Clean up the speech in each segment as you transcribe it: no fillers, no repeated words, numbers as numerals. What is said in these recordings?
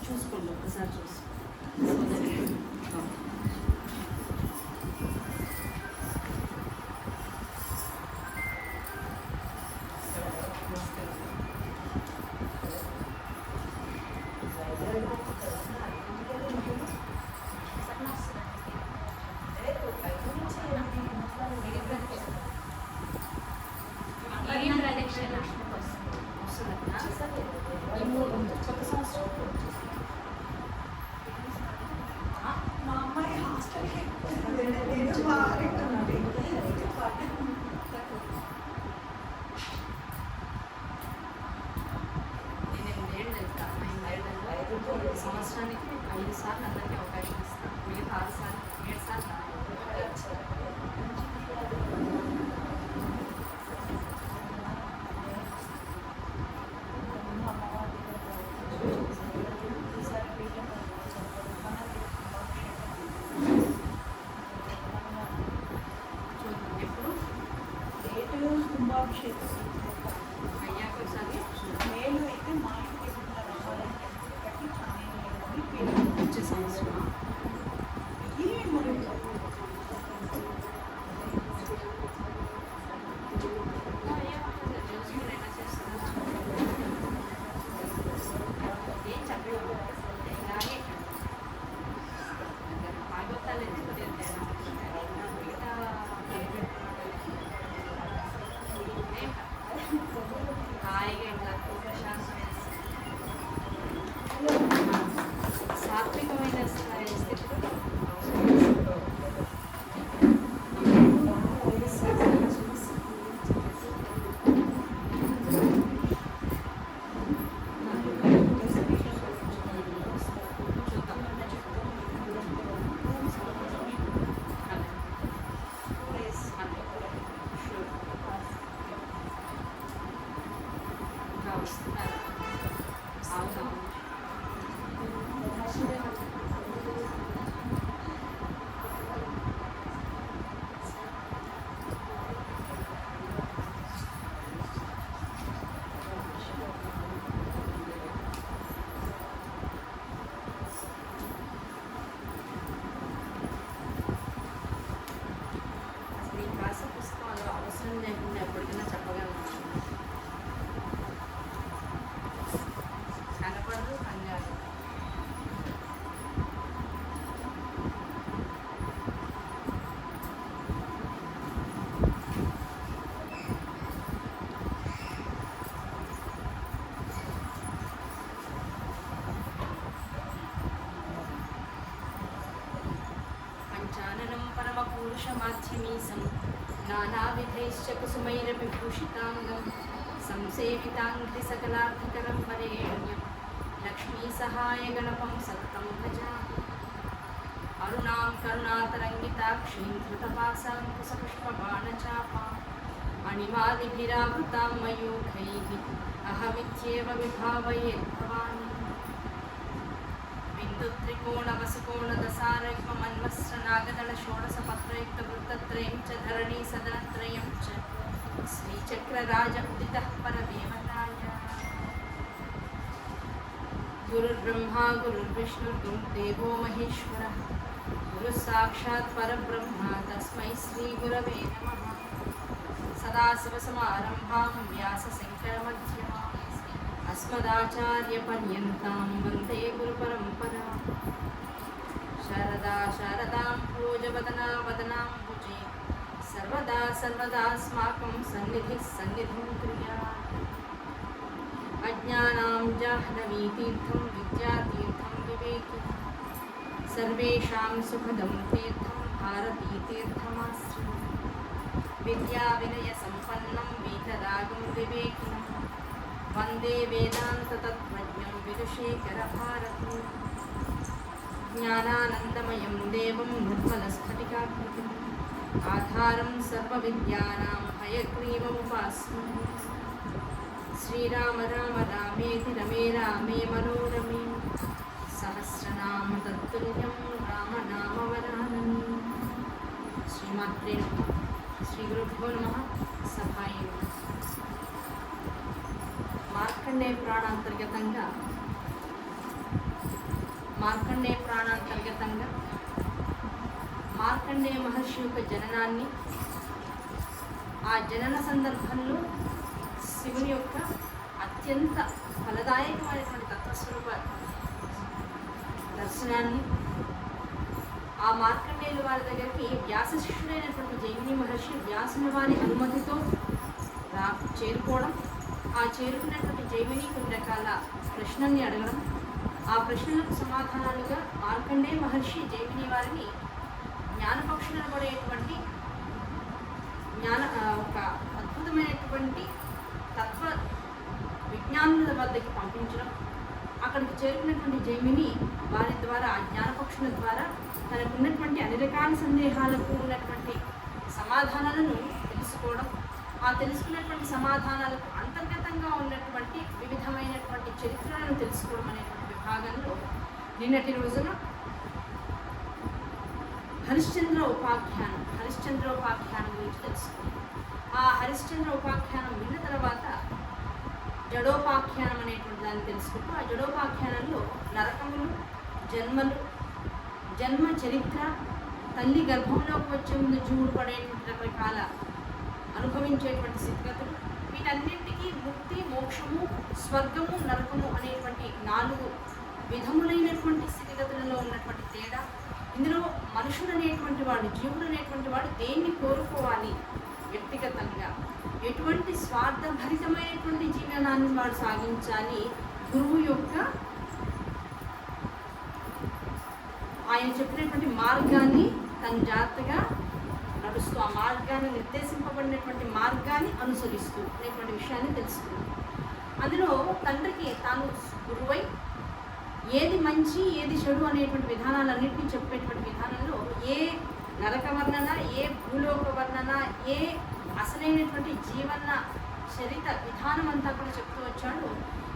చూసుకోండి, ఒకసారి చూసి సంవత్సరానికి 5 సార్లు అందరికీ అవకాశం ఇస్తాను. మిగతా 6 సార్లు 7 సార్లు ఎప్పుడు కుంభాభిషేకం అయ్యాక ఒకసారి మేలు అయితే మా ఇంటికి రావాలంటే వచ్చే సంవత్సరం సాత్వికమైన స్థితిలో వస్తున్నారు. అవునవును. అసలు ఈ భాష పుస్తకంలో అవసరం లేకుండా ఎప్పటికైనా చెప్పగలను. కనపడదు కంగారు. పంచాననం పరమపురుషమాధ్యమీశం నానావిధైశ్చ కుసుమైరవిభూషితాంగం సంసేవితాంఘ్రి సకలార్థకరం వరేణ్యం లక్ష్మీ సహాయ గణపం సత్తం భజామి. అరుణాం కరుణాతరంగితాక్షీం ధృతపాసాం కుశపుష్పబాణచాపాం అణిమాదిభిరావృతాం మయూఖైః అహమిత్యేవ విభావయే భవాని. బిందుత్రికోణవసుకోణదశారగ్మన్వస్త్రనాగదళ షోడశపత్రయుక్తవృత్తత్రయం చ ధరణీ సదనత్రయం చ శ్రీచక్రరాజ ఉదితః పరదేవతాయ. గురుర్బ్రహ్మా గురుర్విష్ణుర్గురుర్దేవో మహేశ్వరः గురుः సాక్షాత్ పరబ్రహ్మ తస్మై శ్రీగురవే నమః. సదాశివసమారంభాం వ్యాసశంకరమధ్యమాం అస్మదాచార్యపర్యంతాం వందే గురుపరంపరాం. శారదా శారదాం పూజవదనా వదనాంబుజే సర్వదా సర్వదాస్మాకం సన్నిధిః సన్నిధిం క్రియాత్. అజ్ఞానాం జాహ్నవీతీర్థం విద్యాతీర్థం వివేకినం సర్వేషాం సుఖదం తీర్థం భారతీతీర్థమాశ్రయం. విద్యా వినయ సంపన్నం వీతరాగం వివేకినం వందే వేదాంత తత్వజ్ఞం విదుషేఖర భారతం. జ్ఞానానందమయం దేవం నిర్మలస్ఫటికాకృతిం ఆధారం సర్వవిద్యానాం హయగ్రీవముపాస్మహే. శ్రీరామ రామ రామేతి రమే రామే మనోరమే సహస్రనామ తత్తుల్యం రామనామవరాననే. శ్రీమాత్రే నమః. శ్రీ గురుభ్యో నమః. సభాయే నమః. మార్కండేయ పురాణాంతర్గతంగా మార్కండేయ పురాణాంతర్గతంగా మార్కండేయ మహర్షి యొక్క జననాన్ని, ఆ జనన సందర్భంలో శివుని యొక్క అత్యంత ఫలదాయకమైనటువంటి తత్వస్వరూప దర్శనాన్ని, ఆ మార్కండేయుల వారి దగ్గరికి వ్యాసశిష్యుడైనటువంటి జైమిని మహర్షి వ్యాసుని వారి అనుమతితో చేరుకోవడం, ఆ చేరుకున్నటువంటి జైమిని కొన్ని రకాల ప్రశ్నల్ని అడగడం, ఆ ప్రశ్నలకు సమాధానాలుగా మార్కండేయ మహర్షి జైమిని వారిని జ్ఞానపక్షులు అనబడేటువంటి ఒక అద్భుతమైనటువంటి తత్వ విజ్ఞానుల వద్దకి పంపించడం, అక్కడికి చేరుకున్నటువంటి జైమిని వారి ద్వారా ఆ జ్ఞానపక్షుల ద్వారా తనకున్నటువంటి అన్ని రకాల సందేహాలకు ఉన్నటువంటి సమాధానాలను తెలుసుకోవడం, ఆ తెలుసుకున్నటువంటి సమాధానాలకు అంతర్గతంగా ఉన్నటువంటి వివిధమైనటువంటి చరిత్రలను తెలుసుకోవడం అనేటువంటి విభాగంలో నిన్నటి రోజున హరిశ్చంద్ర ఉపాఖ్యానం గురించి తెలుసుకున్నాం. ఆ హరిశ్చంద్ర ఉపాఖ్యానం విన్న తర్వాత జడోపాఖ్యానం అనేటువంటి దాన్ని తెలుసుకుంటూ, ఆ జడోపాఖ్యానంలో నరకములు, జన్మలు, జన్మ చరిత్ర, తల్లి గర్భంలోకి వచ్చే ముందు జీవుడు పడేటువంటి రకరకాల అనుభవించేటువంటి స్థితిగతులు, వీటన్నింటికీ ముక్తి, మోక్షము, స్వర్గము, నరకము అనేటువంటి 4 విధములైనటువంటి స్థితిగతులలో ఉన్నటువంటి తేడా, ఇందులో మనుషుడు అనేటువంటి వాడు, జీవుడు అనేటువంటి వాడు దేన్ని కోరుకోవాలి వ్యక్తిగతంగా, ఎటువంటి స్వార్థభరితమైనటువంటి జీవనాన్ని వాడు సాగించాలి, గురువు యొక్క ఆయన చెప్పినటువంటి మార్గాన్ని తన జాగ్రత్తగా నడుస్తూ, ఆ మార్గాన్ని నిర్దేశింపబడినటువంటి మార్గాన్ని అనుసరిస్తూ అనేటువంటి విషయాన్ని తెలుసుకున్నాం. అందులో తండ్రికి తాను గురువై ఏది మంచి ఏది చెడు అనేటువంటి విధానాలన్నింటినీ చెప్పేటువంటి విధానంలో ఏ నరక వర్ణన, ఏ భూలోక వర్ణన, ఏ అసలైనటువంటి జీవన చరిత విధానం అంతా కూడా చెప్తూ వచ్చాడు.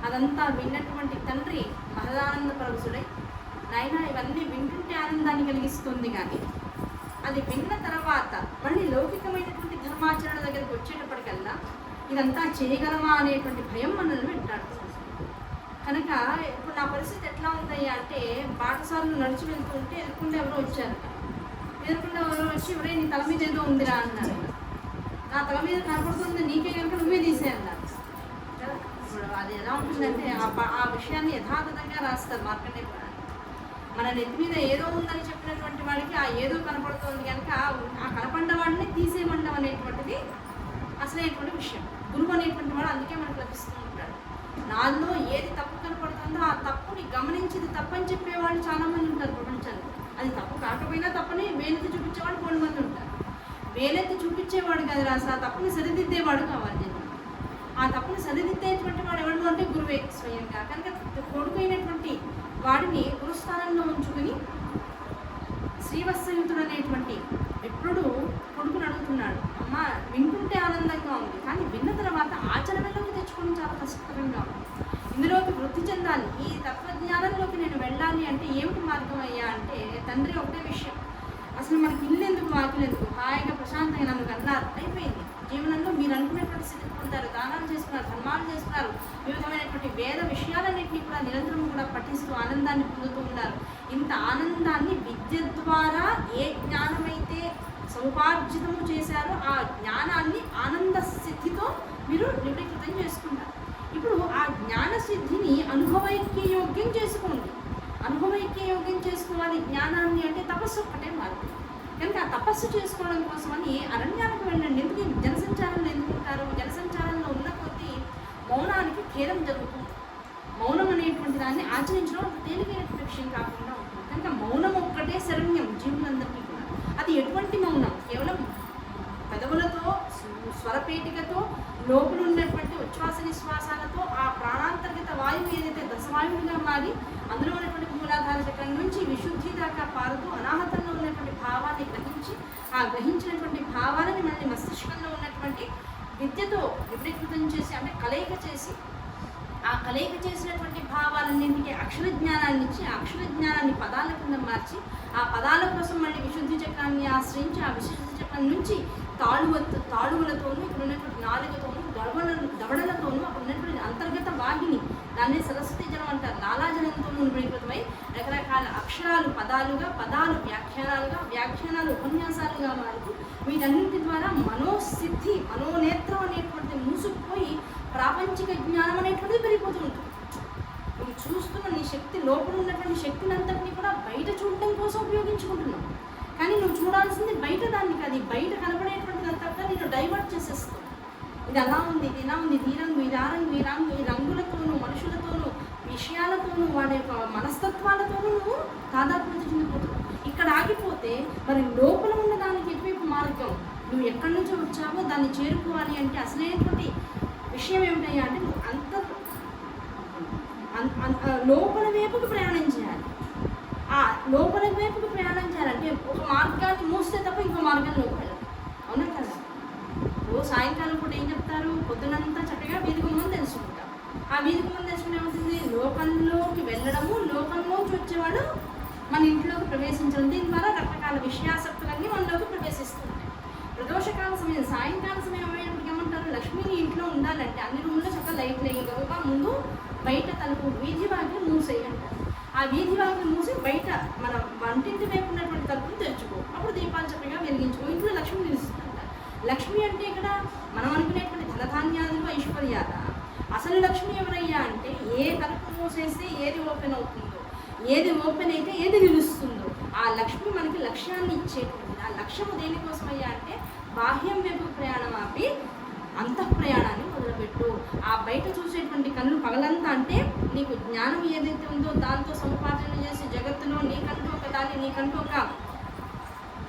అదంతా విన్నటువంటి తండ్రి మహదానంద పరవశుడై, నాయనా ఇవన్నీ వింటుంటే ఆనందాన్ని కలిగిస్తుంది, కానీ అది విన్న తర్వాత మళ్ళీ లౌకికమైనటువంటి ధర్మాచరణ దగ్గరికి వచ్చేటప్పటికల్లా ఇదంతా చేయగలమా అనేటువంటి భయం మనల్ని వెంటాడుతుంది. కనుక ఇప్పుడు నా పరిస్థితి ఎట్లా ఉందయ్యా అంటే, పాఠశాలలో నడిచి వెళ్తూ ఉంటే ఎదుర్కొంటే ఎవరో వచ్చారట. ఎదుర్కొంటే ఎవరో వచ్చి ఎవరే నీ తల మీద ఏదో ఉందిరా అన్నారు. నా తల మీద కనపడుతుంది, నీకే కనుక నువ్వే తీసే అన్నారు. ఇప్పుడు అది ఎలా ఉంటుందంటే ఆ విషయాన్ని యథాతథంగా రాస్తారు మార్కండేయ పురాణం. మన నెత్తి మీద ఏదో ఉందని చెప్పినటువంటి వాడికి ఆ ఏదో కనపడుతుంది కనుక ఆ కనపడ్డ వాడిని తీసేయమండం అనేటువంటిది అసలైనటువంటి విషయం. గురువు అనేటువంటి వాడు అందుకే మనకు లభిస్తూ ఉంటాడు. నాలో ఏది తప్పు కనపడుతుందో ఆ తప్పుని గమనించింది తప్పని చెప్పేవాళ్ళు చాలామంది ఉంటారు ప్రపంచంలో. అది తప్పు కాకపోయినా తప్పని వేలెత్తి చూపించేవాడు 3 మంది ఉంటారు. వేలెత్తి చూపించేవాడు కదా, ఆ తప్పుని సరిదిద్దేవాడు కావాలి. ఆ తప్పుని సరిదిద్దేటువంటి వాడు ఎవరు అంటే గురువే స్వయంగా. కనుక కొడుకైనటువంటి వాడిని గురుస్థానంలో ఉంచుకుని శ్రీవత్సయుతుడు అనేటువంటి ఎప్పుడు కొడుకుని అడుగుతున్నాడు, అమ్మ వింటుంటే ఆనందంగా ఉంది, కానీ విన్న తర్వాత ఆచరణలోకి తెచ్చుకోవడం చాలా కష్టకరంగా ఉంది. ఇందులోకి వృద్ధి చెందాలి, ఈ తత్వజ్ఞానంలోకి నేను వెళ్ళాలి అంటే ఏమిటి మార్గం అయ్యా అంటే, తండ్రి ఒకటే విషయం, అసలు మనకి ఇల్లు ఎందుకు, వాకిలు ఎందుకు, హాయిగా ప్రశాంతంగా నన్ను అన్నారు, అయిపోయింది. జీవనంలో మీరు అనుకునేటువంటి స్థితికి పొందారు, దానాలు చేస్తున్నారు, ధర్మాలు చేస్తున్నారు, వివిధమైనటువంటి వేద విషయాలన్నింటినీ కూడా నిరంతరం కూడా పఠిస్తూ ఆనందాన్ని పొందుతూ ఉన్నారు. ఇంత ఆనందాన్ని విద్య ద్వారా ఏ జ్ఞానమైతే సముపార్జితము చేశారో ఆ జ్ఞానాన్ని ఆనంద సిద్ధితో మీరు నివృత్తం చేసుకున్నారు. ఇప్పుడు ఆ జ్ఞాన సిద్ధిని అనుభవైక్య యోగ్యం చేసుకోండి. అనుభవైక్య యోగ్యం చేసుకోవాలి జ్ఞానాన్ని అంటే తపస్సు ఒక్కటే మార్గం. కనుక ఆ తపస్సు చేసుకోవడం కోసమని అరణ్యానికి వెళ్ళండి. ఎందుకు జనసంచారంలో ఎందుకు ఉంటారు? జనసంచారంలో ఉన్న కొద్దీ మౌనానికి ఖేదం జరుగుతుంది. మౌనం అనేటువంటి దాన్ని ఆచరించడం ఒక తేలికైనటువంటి విషయం కాకుండా ఉంటుంది. కనుక మౌనం ఒక్కటే శరణ్యం జీవులందరికీ కూడా. అది ఎటువంటి మౌనం? కేవలం పెదవులతో, స్వరపేటికతో, లోపల ఉన్నటువంటి ఉచ్ఛ్వాస నిశ్వాసాలతో ఆ ప్రాణాంతర్గత వాయువు ఏదైతే దశవాయువుగా మారి అందులో ఉన్నటువంటి మూలాధార చక్రం నుంచి విశుద్ధి దాకా పారుతూ అనాహతంలో ఉన్నటువంటి భావాన్ని గ్రహించి, ఆ గ్రహించినటువంటి భావాలని మళ్ళీ మస్తిష్కంలో ఉన్నటువంటి విద్యతో విపరీకృతం చేసి, అంటే కలయిక చేసి, ఆ కలయిక చేసినటువంటి భావాలన్నింటికి అక్షర జ్ఞానాన్ని ఇచ్చి, ఆ అక్షర జ్ఞానాన్ని పదాల కింద మార్చి, ఆ పదాల కోసం మళ్ళీ విశుద్ధి చక్రాన్ని ఆశ్రయించి, ఆ విశుద్ధి చక్రం నుంచి తాళువులతోనూ, ఇక్కడ ఉన్నటువంటి నాలుగుతోనూ, దవడలతోనూ, అక్కడ ఉన్నటువంటి అంతర్గత వాహిని దాన్ని సరస్వతి జలం అంటారు. లాలాజలంతో మునిపడిపోతాయి. రకరకాల అక్షరాలు పదాలు వ్యాఖ్యానాలు ఉపన్యాసాలుగా మారుతూ వీటన్నింటి ద్వారా మనోసిద్ధి మనోనేత్రం అనేటువంటిది మూసుకుపోయి ప్రాపంచిక జ్ఞానం అనేటువంటిది పెరిగిపోతూ ఉంటుంది. నువ్వు చూస్తున్న నీ శక్తి లోపల ఉన్నటువంటి శక్తిని అంతటినీ కూడా బయట చూడటం కోసం ఉపయోగించుకుంటున్నావు. కానీ నువ్వు చూడాల్సింది బయట దాన్ని కాదు, బయట కనబడేటువంటిది అంతా నేను డైవర్ట్ చేసేస్తావు. ఇది అలా ఉంది, ఇది ఇలా ఉంది, ఈ రంగు ఇది ఆ రంగు ఈ రంగు ఈ రంగులతోనూ మనుషులతోనూ విషయాలతోనూ వాడి యొక్క మనస్తత్వాలతోనూ నువ్వు తాదాత్మ్యత చెందిపోతున్నావు. ఇక్కడ ఆగిపోతే మరి లోపల ఉన్న దానికి ఎటువైపు మార్గం, నువ్వు ఎక్కడి నుంచి వచ్చావో దాన్ని చేరుకోవాలి అంటే అసలైనటువంటి విషయం ఏమిటయ్యా అంటే నువ్వు లోపల వైపుకు ప్రయాణం చేయాలి. ఆ లోపల వైపుకు ప్రయాణం చేయాలంటే ఒక మార్గాన్ని మూస్తే తప్ప ఇంకో మార్గంలోకి వెళ్ళాలి. అవునా కదా? ఓ సాయంకాలం పూట ఏం చెప్తారు, పొద్దునంతా చక్కగా వీధికి ముందు తెలుసుకుంటాం. ఆ వీధికి ముందు తెలుసుకుంటే ఏమవుతుంది, లోకంలోకి వెళ్ళడము, లోకంలోకి వచ్చేవాడు మన ఇంట్లోకి ప్రవేశించడం. దీని ద్వారా రకరకాల విషయాసక్తులన్నీ మనలోకి ప్రవేశిస్తుంటాయి. ప్రదోషకాల సమయం సాయంకాల సమయం అయ్యేటప్పటికి ఏమంటారు, లక్ష్మిని ఇంట్లో ఉండాలంటే అన్ని రూమ్లో చక్కగా లైట్లు వేయగలగా ముందు బయట తలుపు వీధి వాకిలి మూసేయి అంటారు. ఆ వీధి వాకిలి మూసి బయట మన వంటింటి వైపు ఉన్నటువంటి తలుపులు తెరుచుకో, అప్పుడు దీపాలు చక్కగా వెలిగించుకో, ఇంట్లో లక్ష్మి నిలుస్తుందంట. లక్ష్మి అంటే ఇక్కడ మనం అనుకునేటువంటి ధనధాన్యాలు ఐశ్వర్యాల. అసలు లక్ష్మి ఎవరయ్యా అంటే ఏ తలుపు మూసేస్తే ఏది ఓపెన్ అవుతుందో, ఏది ఓపెన్ అయితే ఏది నిలుస్తుందో ఆ లక్ష్మి మనకి లక్ష్యాన్ని ఇచ్చేటువంటిది. ఆ లక్ష్యము దేనికోసమయ్యా అంటే బాహ్యం వైపు ప్రయాణం ఆపి అంతఃప్రయాణాన్ని మొదలుపెట్టు. ఆ బయట చూసేటువంటి కళ్ళు పగలంతా అంటే నీకు జ్ఞానం ఏదైతే ఉందో దాంతో సముపార్జన చేసి జగత్తులో నీకంటూ ఒక దాన్ని నీకంటూ ఒక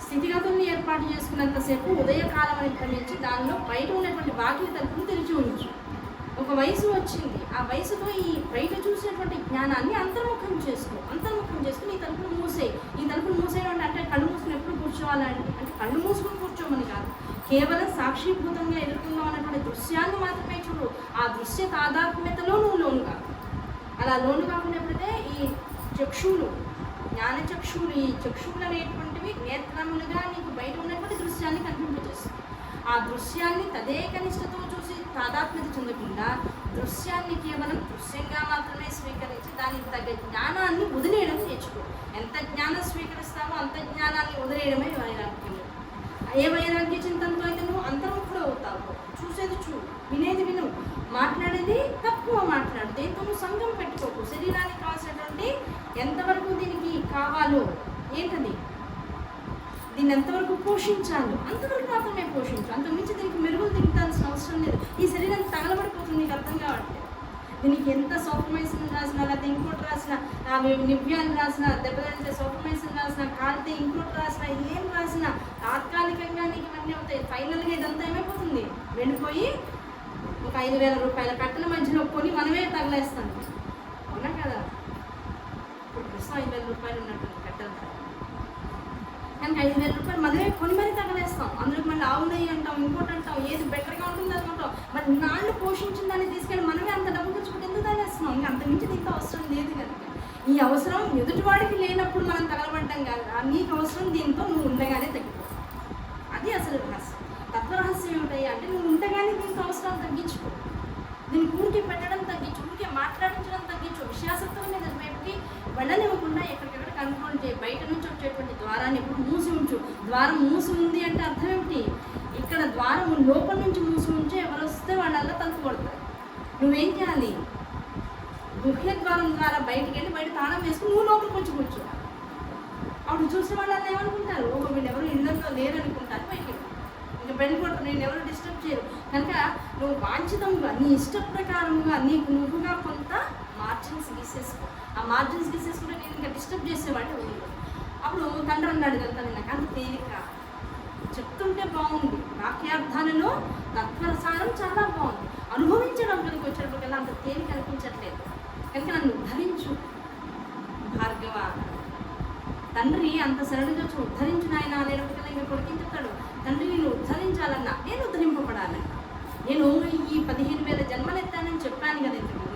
స్థితిగతుల్ని ఏర్పాటు చేసుకున్నంతసేపు ఉదయకాలం అని భ్రమించి దానిలో బయట ఉన్నటువంటి వాకిలి తలుపును తెరిచి ఉంచు. ఒక వయసు వచ్చింది, ఆ వయసుతో ఈ బయట చూసేటువంటి జ్ఞానాన్ని అంతర్ముఖం చేసుకుని ఈ తలుపును మూసేయి. ఈ తలుపును మూసేయడం అంటే కళ్ళు మూసుకుని ఎప్పుడు కూర్చోవాలంటే అంటే కళ్ళు మూసుకుని కూర్చోమని కాదు, కేవలం సాక్షిభూతంగా ఎదుర్కొందాం అన్నటువంటి దృశ్యాన్ని మాత్రమే చూడు. ఆ దృశ్య తాదాత్మ్యతలో నువ్వు లోను కాదు. అలా లోను కాకున్నప్పుడైతే ఈ చక్షువులు జ్ఞానచక్షువులు ఈ చక్షువులు అనేటువంటివి నేత్రములుగా నీకు బయట ఉన్నటువంటి దృశ్యాన్ని కనిపింపజేస్తుంది. ఆ దృశ్యాన్ని తదేక నిష్టతో చూసి తాదాత్మ్యత చెందకుండా దృశ్యాన్ని కేవలం దృశ్యంగా మాత్రమే స్వీకరించి దానికి తగ్గ జ్ఞానాన్ని వదిలేయడం నేర్చుకో. ఎంత జ్ఞానం స్వీకరిస్తామో అంత జ్ఞానాన్ని వదిలేయడమే వైరాగ్యం. ఏ వైరాగ్య చింతనతో అయితే నువ్వు అంతర్ముఖుడు అవుతావు. చూసేది చూడు, వినేది విను, మాట్లాడేది తక్కువ మాట్లాడు, దేంతో నువ్వు సంఘం పెట్టుకోకు. శరీరానికి కావాల్సినటువంటి ఎంతవరకు దీనికి కావాలో ఏంటది, దీన్ని ఎంతవరకు పోషించాలో అంతవరకు మాత్రమే పోషించు. అంతకుమించి దీనికి మెరుగులు దిగుతాల్సిన అవసరం లేదు. ఈ శరీరం తగలబడిపోతుంది, నీకు అర్థం కావట్లేదు. దీనికి ఎంత సోఫమైసిన్ రాసినా, లేకపోతే ఇంకోటి రాసినా, నివ్యాన్ని రాసినా, దెబ్బతింటే సోఫమైసిన్ రాసినా, కాలితే ఇంకోటి రాసినా, ఏం రాసినా తాత్కాలికంగా నీకు ఇవన్నీ అవుతాయి. ఫైనల్గా ఇదంతా ఏమైపోతుంది, వెళ్ళిపోయి ఒక 5,000 రూపాయల కట్టల మధ్యలో కొని మనమే తగలేస్తాం. అవునా కదా? ఇప్పుడు ప్రస్తుతం 5,000 రూపాయలు ఉన్నట్టుంది కట్టలు. కానీ 5,000 రూపాయలు మనమే కొని మరీ తగలేస్తాం. అందులో మళ్ళీ ఆవు నెయ్యి అంటాం, ఇంకోటి అంటాం, ఏది బెటర్గా ఉంటుంది అనుకుంటాం. మరి నాళ్ళు పోషించిన దాన్ని తీసుకెళ్ళి మనమే అంత డబ్బు ఖర్చుకుంటే ఎందుకు తగలేస్తున్నాం? ఇంకా అంతకుమించి దీంతో అవసరం లేదు కనుక. ఈ అవసరం ఎదుటివాడికి లేనప్పుడు మనం తగలబడ్డం కాదు, నీకు అవసరం దీంతో నువ్వు ఉండగానే తగ్గిపోతావు. అది అసలు రహస్యం. తత్వరహస్యం ఏమిటయ్యా అంటే నువ్వు ఉండగానే దీంతో అవసరం తగ్గించుకో. దీన్ని ఊరికి పెట్టడం తగ్గించు, ఊరికే మాట్లాడించడం తగ్గించు. విషయాసక్తుల మీద వైపుకి వెళ్ళనివ్వకుండా ఎక్కడికెక్కడ కంట్రోల్ చేయి. బయట నుంచి వచ్చేటువంటి ద్వారాన్ని ఎప్పుడు మూసి ఉంచు. ద్వారం మూసి ఉంది అంటే అర్థం ఏమిటి, ఇక్కడ ద్వారం లోపల నుంచి మూసి ఉంచి ఎవరు వస్తే వాళ్ళల్లా తలుపు కొడతారు. నువ్వేం చేయాలి, గుహ్య ద్వారం ద్వారా బయటికి వెళ్ళి బయట తాళం వేసుకుని నువ్వు లోపలికి వచ్చి కూర్చో. అప్పుడు చూసిన వాళ్ళని ఏమనుకుంటారు, వీళ్ళు ఎవరు ఇళ్ళల్లో లేరు అనుకుంటారు. బయటికి ఇంకా వెళ్ళిపోతారు, నేను ఎవరు డిస్టర్బ్ చేయరు. కనుక నువ్వు వాంఛితంగా నీ ఇష్ట ప్రకారముగా నీకు నువ్వుగా కొంత మార్జిన్స్ గీసేసుకో. ఆ మార్జిన్స్ గీసేసుకుంటే నేను ఇంకా డిస్టర్బ్ చేసేవాడు ఉండదు. అప్పుడు తండ్రి అన్నాడు కదా, నాకు అంత తేలిక చెప్తుంటే బాగుంది, వాక్యార్థాలలో తత్వరసారం చాలా బాగుంది, అనుభవించడం కనుక వచ్చేటప్పటికల్లా అంత తేలిక అనిపించట్లేదు. కనుక నన్ను ఉద్ధరించు భార్గవ. తండ్రి అంత సరళంగా ఉద్ధరించు నాయన అనేటప్పటికల్లా ఇంకా కొడుకు చెప్తాడు, తండ్రి నేను ఉద్ధరించాలన్నా, నేను ఉద్ధరింపబడాలన్నా. నేను ఈ 15,000 జన్మలు ఎత్తానని చెప్పాను కదా ఇంతకు.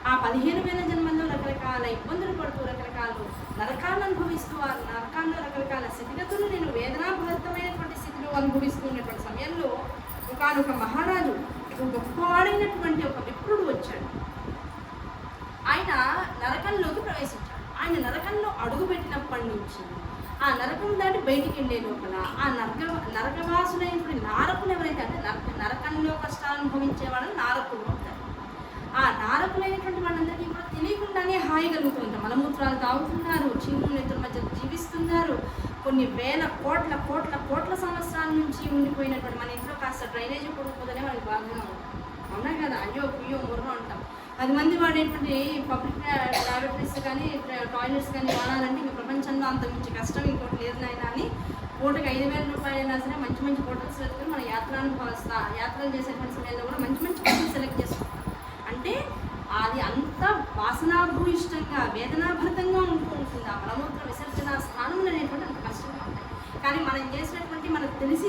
ఆ 15,000 జన్మల్లో రకరకాల ఇబ్బందులు పడుతూ రకరకాల నరకాలను అనుభవిస్తూ ఆ నరకాల్లో రకరకాల స్థితిగతులు నేను వేదనాభరితమైనటువంటి స్థితిలో అనుభవిస్తున్నటువంటి సమయంలో ఒకనొక మహారాజు, గొప్పవాడైనటువంటి ఒక విప్రుడు వచ్చాడు. ఆయన నరకంలోకి ప్రవేశించాడు. ఆయన నరకంలో అడుగుపెట్టినప్పటి నుంచి ఆ నరకం దాటి బయటికి వెళ్ళే లోపల ఆ నరకవాసులైనటువంటి నారకులు ఎవరైతే అంటే నరకంలో కష్టాలు అనుభవించే వాళ్ళని నారకులు అంటారు. ఆ నారకులైనటువంటి వాళ్ళందరికీ కూడా తెలియకుండానే హాయి కలుగుతుంటారు. మలమూత్రాలు తాగుతున్నారు, చీముల నేతుల మధ్య జీవిస్తున్నారు. కొన్ని వేల కోట్ల కోట్ల కోట్ల సంవత్సరాల నుంచి ఉండిపోయినటువంటి మన ఇంట్లో కాస్త డ్రైనేజీ పొడిపోతేనే మనకి బాగా అవునా కదా, అయ్యో పుయ్యో ముర్రో అంటాం. 10 మంది వాడేటువంటి పబ్లిక్ ల్యాబొరేటరీస్ కానీ టాయిలెట్స్ కానీ వాడాలంటే ఇంక ప్రపంచంలో అంత మించి కష్టం ఇంకోటి లేదు నాయన అని పూటకి 5,000 రూపాయలు అయినా సరే మంచి మంచి హోటల్స్ వెతుకుని మన యాత్రలు చేసేటువంటి సమయంలో కూడా మంచి మంచి హోటల్స్ సెలెక్ట్ చేసుకుంటాం. అంటే అది అంత వాసనాభూయిష్టంగా వేదనాభరితంగా ఉంటూ ఉంటుంది. ఆ మలమూత్ర విసర్జన స్థానములు అనేటువంటి అంత కష్టంగా ఉంటాయి. కానీ మనం చేసినటువంటి మనకు తెలిసి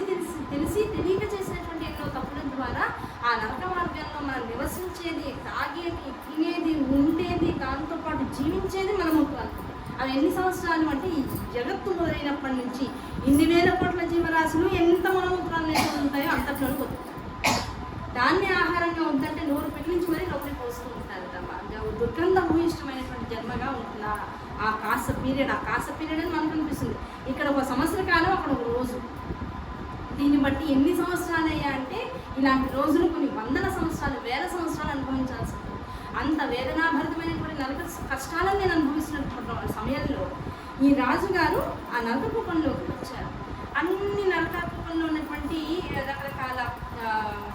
తెలియక చేసినటువంటి ఎన్నో తప్పుల ద్వారా ఆ నరక మార్గంలో మనం నివసించేది, తాగేది, తినేది, ఉండేది, దాంతోపాటు జీవించేది మలమూత్రాలు. అవి ఎన్ని సంవత్సరాలు అంటే ఈ జగత్తు మొదలైనప్పటి నుంచి ఇన్ని వేల కోట్ల జీవరాశులు ఎంత మలమూత్రాలు ఉంటాయో అంతట్లో పోతుంది. దాన్ని ఆహారంగా ఉందంటే నోరు పెగిలించి మరీ లోపలికి పోస్తూ ఉంటారు. దుర్గంధ భూయిష్టమైనటువంటి జన్మగా ఉంటుంది ఆ కాస పీరియడ్ అని మనకు అనిపిస్తుంది. ఇక్కడ ఒక సంవత్సర కాలం, అక్కడ ఒక రోజు. దీన్ని బట్టి ఎన్ని సంవత్సరాలు అయ్యా అంటే ఇలాంటి రోజులు కొన్ని వందల సంవత్సరాలు, వేల సంవత్సరాలు అనుభవించాల్సి ఉంటుంది. అంత వేదనాభరితమైనటువంటి నరక కష్టాలను నేను అనుభవిస్తున్నటువంటి సమయంలో ఈ రాజుగారు ఆ నరకకూపంలోకి వచ్చారు. అన్ని నరకకూపంలో ఉన్నటువంటి రకరకాల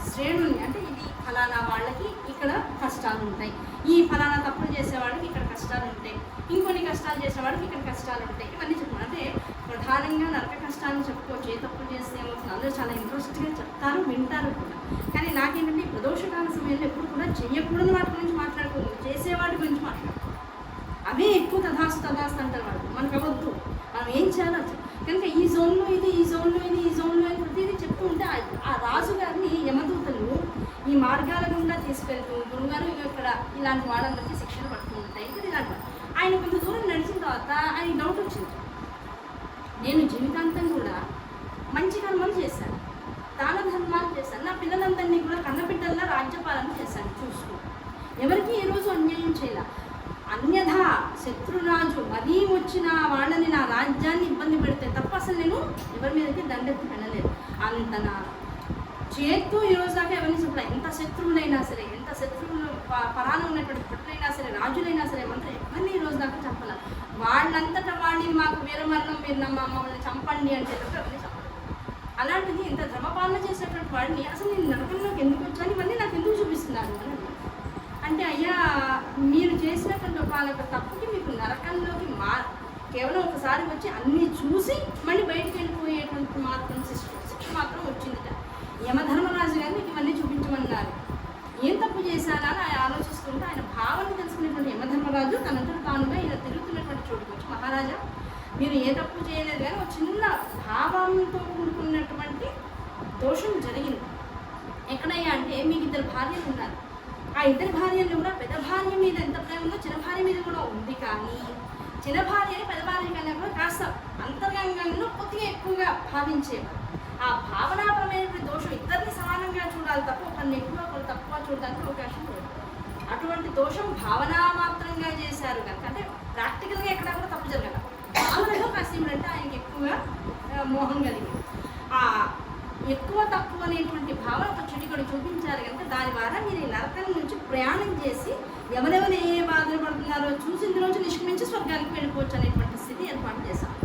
శ్రేణుల్ని, అంటే ఇది ఫలానా వాళ్ళకి ఇక్కడ కష్టాలు ఉంటాయి, ఈ ఫలానా తప్పులు చేసేవాళ్ళకి ఇక్కడ కష్టాలు ఉంటాయి, ఇంకొన్ని కష్టాలు చేసేవాళ్ళకి ఇక్కడ కష్టాలు ఉంటాయి, ఇవన్నీ చెప్పుకోండి. అంటే ప్రధానంగా నరక కష్టాలను చెప్పుకోవచ్చు. ఏ తప్పులు చేస్తే ఏమవుతుంది అందరూ చాలా ఇంట్రెస్ట్గా చెప్తారు, వింటారు కూడా. కానీ నాకేంటంటే ఈ ప్రదోషకాల సమయంలో ఎప్పుడు కూడా చేయకూడని వాటి గురించి మాట్లాడుకోలేదు, చేసేవాటి గురించి మాట్లాడుకోవాలి. అవే ఎక్కువ తథాస్తు అంటారు వాళ్ళు. మనకు అవద్దు, మనం ఏం చేయాలో కనుక ఈ జోన్లో ఇది, ఈ జోన్లో ఇది, ఈ జోన్లో ఇది ప్రతిదీ చెప్తూ ఉంటే ఆ రాజుగారిని యమదూతలు ఈ మార్గాల గుండా తీసుకెళ్తూ గురువుగారు ఇక్కడ ఇలాంటి వాళ్ళందరికీ శిక్షణ పడుతూ ఉంటాయి. ఇది ఇలాంటి ఆయన కొంత దూరం నడిచిన తర్వాత ఆయన డౌట్ వచ్చింది. నేను జీవితాంతం కూడా మంచి కర్మలు చేశాను, దాన ధర్మాలు చేశాను, నా పిల్లలందరినీ కూడా కన్నబిడ్డల్లా రాజ్యపాలన చేశాను చూస్తూ, ఎవరికి ఏ రోజు అన్యాయం చేయాల. అన్యథా శత్రురాజు మరీ వచ్చిన వాళ్ళని నా రాజ్యాన్ని ఇబ్బంది పెడితే తప్ప అసలు నేను ఎవరి మీదకి దండెత్తి వెళ్ళలేదు. అంత నా చేత్తూ ఈ రోజు దాకా ఎవరిని చెప్పలే. ఎంత శత్రువులైనా సరే, ఎంత శత్రువులు పరాన ఉన్నటువంటి భటులైనా సరే, రాజులైనా సరే, మంత్రులు ఎవరిని ఈ రోజు దాకా చంపలే. వాళ్ళంతటా వాళ్ళని మాకు వీరమరణం, మీరు మమ్మల్ని చంపండి అంటే తప్ప ఎవరిని చంపలేదు. అలాంటిది ఇంత ధర్మపాలన చేసేటువంటి వాడిని అసలు నేను నరకంలోకి ఎందుకు వచ్చాను, ఇవన్నీ నాకు ఎందుకు చూపిస్తున్నారు అని అంటే, అయ్యా మీరు చేసినటువంటి ఒక తప్పుకి మీకు నరకంలోకి కేవలం ఒకసారి వచ్చి అన్నీ చూసి మళ్ళీ బయటికి వెళ్ళిపోయేటువంటి మాత్రం శిక్ష మాత్రం వచ్చిందిట. యమధర్మరాజు గారు మీకు ఇవన్నీ చూపించమన్నారు. ఏం తప్పు చేశానా అని ఆయన ఆలోచిస్తుంటే ఆయన భావన తెలుసుకునేటువంటి యమధర్మరాజు తనంతట తానుగా ఈయన తిరుగుతున్నటువంటి చోటుకు వచ్చి, మహారాజా మీరు ఏ తప్పు చేయలేదు కానీ ఒక చిన్న భావంతో కూడుకున్నటువంటి దోషం జరిగింది. ఎక్కడయ్యా అంటే మీకు 2 భార్యలు ఉన్నారు. ఆ 2 భార్యలు కూడా పెద్ద భార్య మీద ఎంత ప్రేమ ఉందో చిన్న భార్య మీద కూడా ఉంది. కానీ చిన్న భార్యని పెద్ద భార్య కన్నా కూడా కాస్త అంతరంగంలో కొద్దిగా ఎక్కువగా భావించేవారు. ఆ భావనాపరమైనటువంటి దోషం ఇద్దరిని సమానంగా చూడాలి తప్ప ఒకరిని ఎక్కువ ఒకరు తక్కువ చూడడానికి అవకాశం లేదు. అటువంటి దోషం భావన మాత్రంగా చేశారు కనుక, అంటే ప్రాక్టికల్గా ఎక్కడ కూడా తప్పు జరగదు. భావనలో కాసేమంటే ఆయనకి ఎక్కువగా మోహం కలిగింది. ఆ ఎక్కువ తక్కువ అనేటువంటి భావన ఒక చిటికడు చూపించారు కనుక దాని ద్వారా మీరు ఈ నరకం నుంచి ప్రయాణం చేసి ఎవరెవరు ఏ బాధలు పడుతున్నారో చూసిన రోజు నిష్క్రమించి స్వర్గానికి వెళ్ళిపోవచ్చు అనేటువంటి స్థితి ఏర్పాటు చేశాను.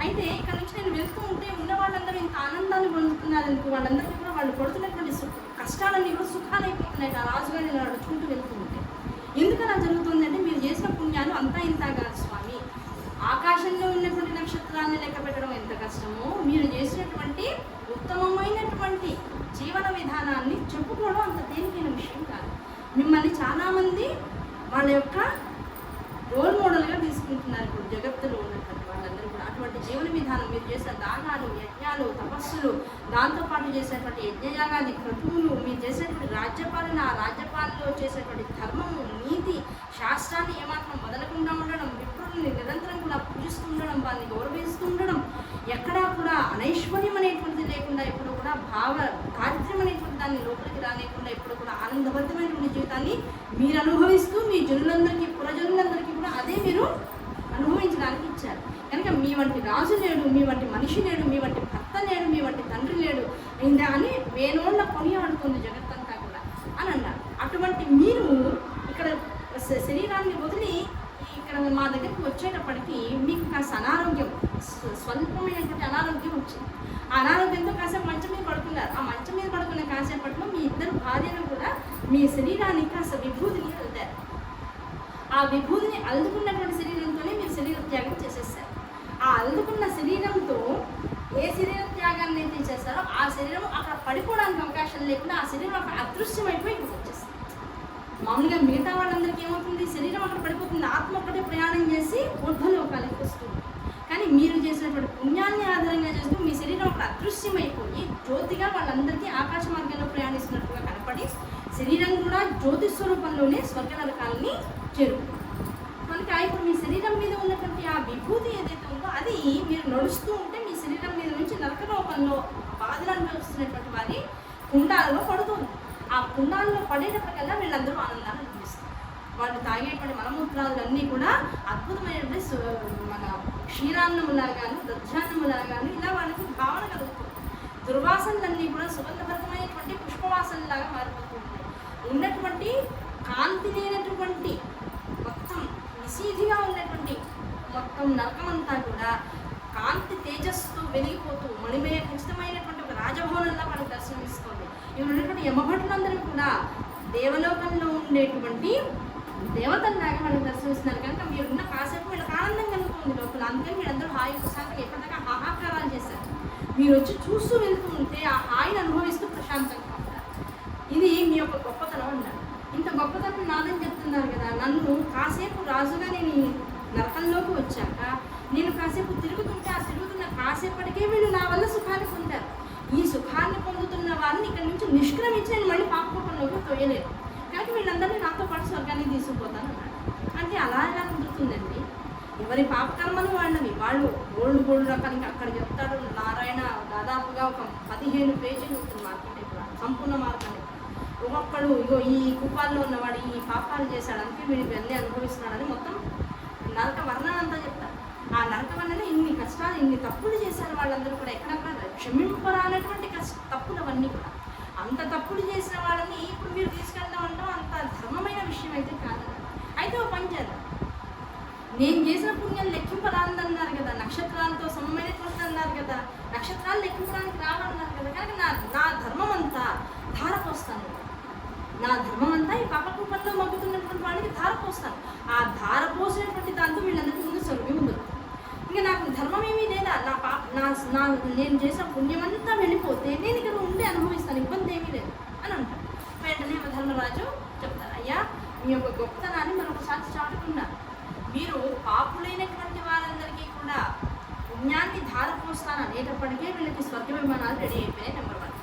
అయితే ఇక్కడ నుంచి నేను వెళ్తూ ఉంటే ఉన్న వాళ్ళందరూ ఇంత ఆనందాన్ని పొందుతున్నారు అనుకో, వాళ్ళందరికీ కూడా వాళ్ళు పడుతున్నటువంటి కష్టాలన్నీ కూడా సుఖాలైపోతున్నాయి. ఆ రాజుగారిని నడుచుకుంటూ వెళ్తూ ఉంటే ఎందుకు అలా జరుగుతుందంటే మీరు చేసిన పుణ్యాలు అంతా ఇంత కాదు స్వామి. ఆకాశంలో ఉన్నటువంటి నక్షత్రాన్ని లెక్క పెట్టడం ఎంత కష్టమో, మీరు చేసినటువంటి ఉత్తమమైనటువంటి జీవన విధానాన్ని చెప్పుకోవడం అంత తేలికైన విషయం కాదు. మిమ్మల్ని చాలామంది వాళ్ళ యొక్క రోల్ మోడల్గా తీసుకుంటున్నారు ఇప్పుడు జగత్తులో ఉన్నటువంటి వాళ్ళందరూ కూడా. అటువంటి జీవన విధానం మీరు చేసిన దానాలు, యజ్ఞాలు, తపస్సులు, దాంతోపాటు చేసేటువంటి యజ్ఞయాగాది క్రతువులు, మీరు చేసేటువంటి రాజ్యపాలన, ఆ రాజ్యపాలనలో చేసేటువంటి ధర్మము, నీతి, శాస్త్రాన్ని ఏమాత్రం వదలకుండా ఉండడం, విప్రుల్ని నిరంతరం కూడా పూజిస్తూ ఉండడం, వారిని గౌరవిస్తూ ఉండడం, ఎక్కడా కూడా అనైశ్వర్యం అనేటువంటిది లేకుండా ఎప్పుడు కూడా దారిద్ర్యం అనేటువంటి దాన్ని లోపలికి రాలేకుండా ఎప్పుడు కూడా ఆనందబద్ధమైనటువంటి జీవితాన్ని మీరు అనుభవిస్తూ మీ జనులందరికీ పురజనులందరికీ కూడా అదే మీరు అనుభవించడానికి ఇచ్చారు. కనుక మీ వంటి రాజు లేడు, మీ వంటి మనిషి లేడు, మీ వంటి భర్త లేడు, మీ వంటి తండ్రి లేడు ఇందా అని వేణోళ్ళ కొనియాడుతుంది జగత్తంతా కూడా అని అన్నారు. అటువంటి మీరు ఇక్కడ శరీరాన్ని వదిలి ఇక్కడ మా దగ్గరికి వచ్చేటప్పటికి మీకు కాస్త అనారోగ్యం, స్వల్పమైనటువంటి అనారోగ్యం వచ్చింది. ఆ అనారోగ్యంతో కాసేపు మంచం మీద పడుకున్నారు. ఆ మంచం మీద పడుకున్న కాసేపట్లో మీ ఇద్దరు భార్యలు కూడా మీ శరీరానికి కాస్త విభూతిని వెళ్తారు. ఆ విభూతిని అల్లుకున్నటువంటి శరీరంతోనే మీరు శరీర త్యాగం చేసేస్తారు. ఆ అల్లుకున్న శరీరంతో ఏ శరీర త్యాగాన్ని అయితే చేస్తారో ఆ శరీరం అక్కడ పడిపోవడానికి అవకాశం లేకుండా ఆ శరీరం అక్కడ అదృశ్యమైపోయి ఇక్కడికి వచ్చేస్తుంది. మామూలుగా మిగతా వాళ్ళందరికీ ఏమవుతుంది, శరీరం అక్కడ పడిపోతుంది, ఆత్మ ఒక్కటే ప్రయాణం చేసి ఊర్ధ్వలోకాలకు వస్తుంది. కానీ మీరు చేసినటువంటి పుణ్యాన్ని ఆధారంగా చేస్తూ మీ శరీరం అక్కడ అదృశ్యమైపోయి జ్యోతిగా వాళ్ళందరికీ ఆకాశ మార్గంలో ప్రయాణిస్తున్నట్టుగా కనపడి శరీరం కూడా జ్యోతి స్వరూపంలోనే స్వర్గ నరకాలని చేరుకుంటుంది. కనుక ఇప్పుడు మీ శరీరం మీద ఉన్నటువంటి ఆ విభూతి ఏదైతే ఉందో అది మీరు నడుస్తూ ఉంటే మీ శరీరం మీద నుంచి నరక రూపంలో బాధలు అనుభవిస్తున్నటువంటి వారి కుండాలలో పడుతుంది. ఆ కుండాలలో పడేటప్పటికల్లా వీళ్ళందరూ ఆనందాన్ని అనుభవిస్తారు. వాళ్ళు తాగేటువంటి మలమూత్రాలన్నీ కూడా అద్భుతమైనటువంటి మన క్షీరాన్నములాగాను దధ్యాన్నములాగాను ఇలా వాళ్ళకి భావన కలుగుతుంది. దుర్వాసనలన్నీ కూడా సుగంధభరితమైనటువంటి పుష్పవాసనలాగా మారిపోతూ ఉంటాయి. ఉన్నటువంటి కాంతి లేనటువంటి మొత్తం నిశీధిగా ఉన్నటువంటి మొత్తం నరకమంతా కూడా కాంతి తేజస్సుతో వెలిగిపోతూ మణిమయ ఖచ్చితమైనటువంటి ఒక రాజభవనంలా వాళ్ళకి దర్శనమిస్తుంది. ఇక్కడ ఉన్నటువంటి యమభటులందరూ కూడా దేవలోకంలో ఉండేటువంటి దేవతల్లాగా వాళ్ళకి దర్శనమిస్తున్నారు. కనుక మీరున్న కాసేపు వీళ్ళకి ఆనందం కలుగుతుంది లోపల. అందుకని వీళ్ళందరూ హాయి ప్రశాంతంగా ఎప్పటిదాకా హాహాకారాలు చేశారు. మీరు వచ్చి చూస్తూ వెళ్తూ ఉంటే ఆ హాయిని అనుభవిస్తూ ప్రశాంతంగా ఉంటారు. ఇది మీ యొక్క గొప్పతనం అన్నారు. ఇంత గొప్పతనం నాదని చెప్తున్నారు కదా, నన్ను కాసేపు రాజుగా నేను ఈ నరకంలోకి వచ్చాక నేను కాసేపు తిరుగుతుంటే ఆ తిరుగుతున్న కాసేపటికే వీళ్ళు నా వల్ల సుఖాన్ని పొందారు. ఈ సుఖాన్ని పొందుతున్న వారిని ఇక్కడ నుంచి నిష్క్రమించి నేను మళ్ళీ పాపకోపంలోకి తోయలేదు. కనుక వీళ్ళందరినీ నాతో పాటు స్వర్గానికి తీసుకుపోతాను అన్నాడు. అంటే అలా ఎలా కుదురుతుందండి? ఎవరి పాపకర్మలు వాళ్ళవి. వాళ్ళు గోల్డ్ రకానికి అక్కడ చెప్తాడు నారాయణ. దాదాపుగా ఒక 15 పేజీలు ఉంటుంది మార్కెట్ ఇక్కడ సంపూర్ణ మార్కెట్. ఒక్కొక్కడు ఇగో ఈ కుపాల్లో ఉన్నవాడు ఈ పాపాలు చేశాడు, అందుకే వీడు ఇవన్నీ అనుభవిస్తున్నాడని మొత్తం నరక వర్ణన అంతా చెప్తారు. ఆ నరక వర్ణన ఇన్ని కష్టాలు ఇన్ని తప్పులు చేశారు వాళ్ళందరూ కూడా. ఎక్కడక్కడ క్షమింపరానటువంటి తప్పులు అవన్నీ కూడా. అంత తప్పులు చేసిన వాళ్ళని ఇప్పుడు మీరు తీసుకెళ్దాం అంటాం అంత ధర్మమైన విషయం అయితే కాదు. అయితే ఓ పని చేద్దాం, నేను చేసిన పుణ్యం లెక్కింపరాదన్నారు కదా, నక్షత్రాలతో సమమైనటువంటి అన్నారు కదా, నక్షత్రాలు లెక్కింపడానికి రావన్నారు కదా. కనుక నా ధర్మం అంతా ధారపోస్తాను. నా ధర్మం అంతా ఈ పాపకూపంలో మగ్గుతున్నటువంటి వాళ్ళకి ధారపోస్తాను. ఆ ధారపోసినటువంటి దాంతో వీళ్ళందరికీ ముందు స్వర్గం ఉండదు. ఇంకా నాకు ధర్మం ఏమీ లేదా, నేను చేసిన పుణ్యమంతా వెళ్ళిపోతే నేను ఇక్కడ ఉండి అనుభవిస్తాను, ఇబ్బంది ఏమీ లేదు అని అంటారు. వెంటనే ధర్మరాజు చెప్తారు, అయ్యా మీ యొక్క గొప్పతనాన్ని మనం ఒకసారి చాటుకున్నారు. మీరు పాపులైనటువంటి వారందరికీ కూడా పుణ్యాన్ని ధారపోస్తాను అనేటప్పటికే వీళ్ళకి స్వర్గ విమానాలు రెడీ అయిపోయాయి. నెంబర్ 1.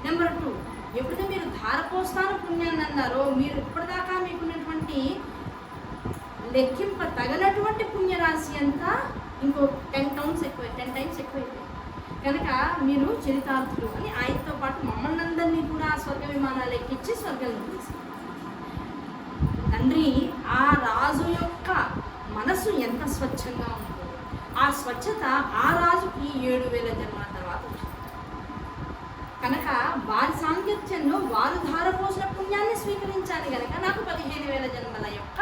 నెంబర్ 2, ఎప్పుడైతే మీరు ధారపోస్తాను పుణ్యాన్ని అన్నారో మీరు ఇప్పటిదాకా మీకున్నటువంటి లెక్కింప తగనటువంటి పుణ్యరాశి అంతా ఇంకో 10 టైమ్స్ ఎక్కువైపోయింది. కనుక మీరు చరితార్థులు అని ఆయనతో పాటు మమ్మల్ని అందరినీ కూడా స్వర్గ విమానాలు ఎక్కించి స్వర్గంలో తీసుకున్నారు. తండ్రి, ఆ రాజు యొక్క మనసు ఎంత స్వచ్ఛంగా ఉందో ఆ స్వచ్ఛత ఆ రాజుకి 7000 జన్మల తర్వాత వచ్చింది. కనుక వారి సాంగత్యంలో వారు ధారపోసిన పుణ్యాన్ని స్వీకరించాలి కనుక నాకు 15,000 జన్మల యొక్క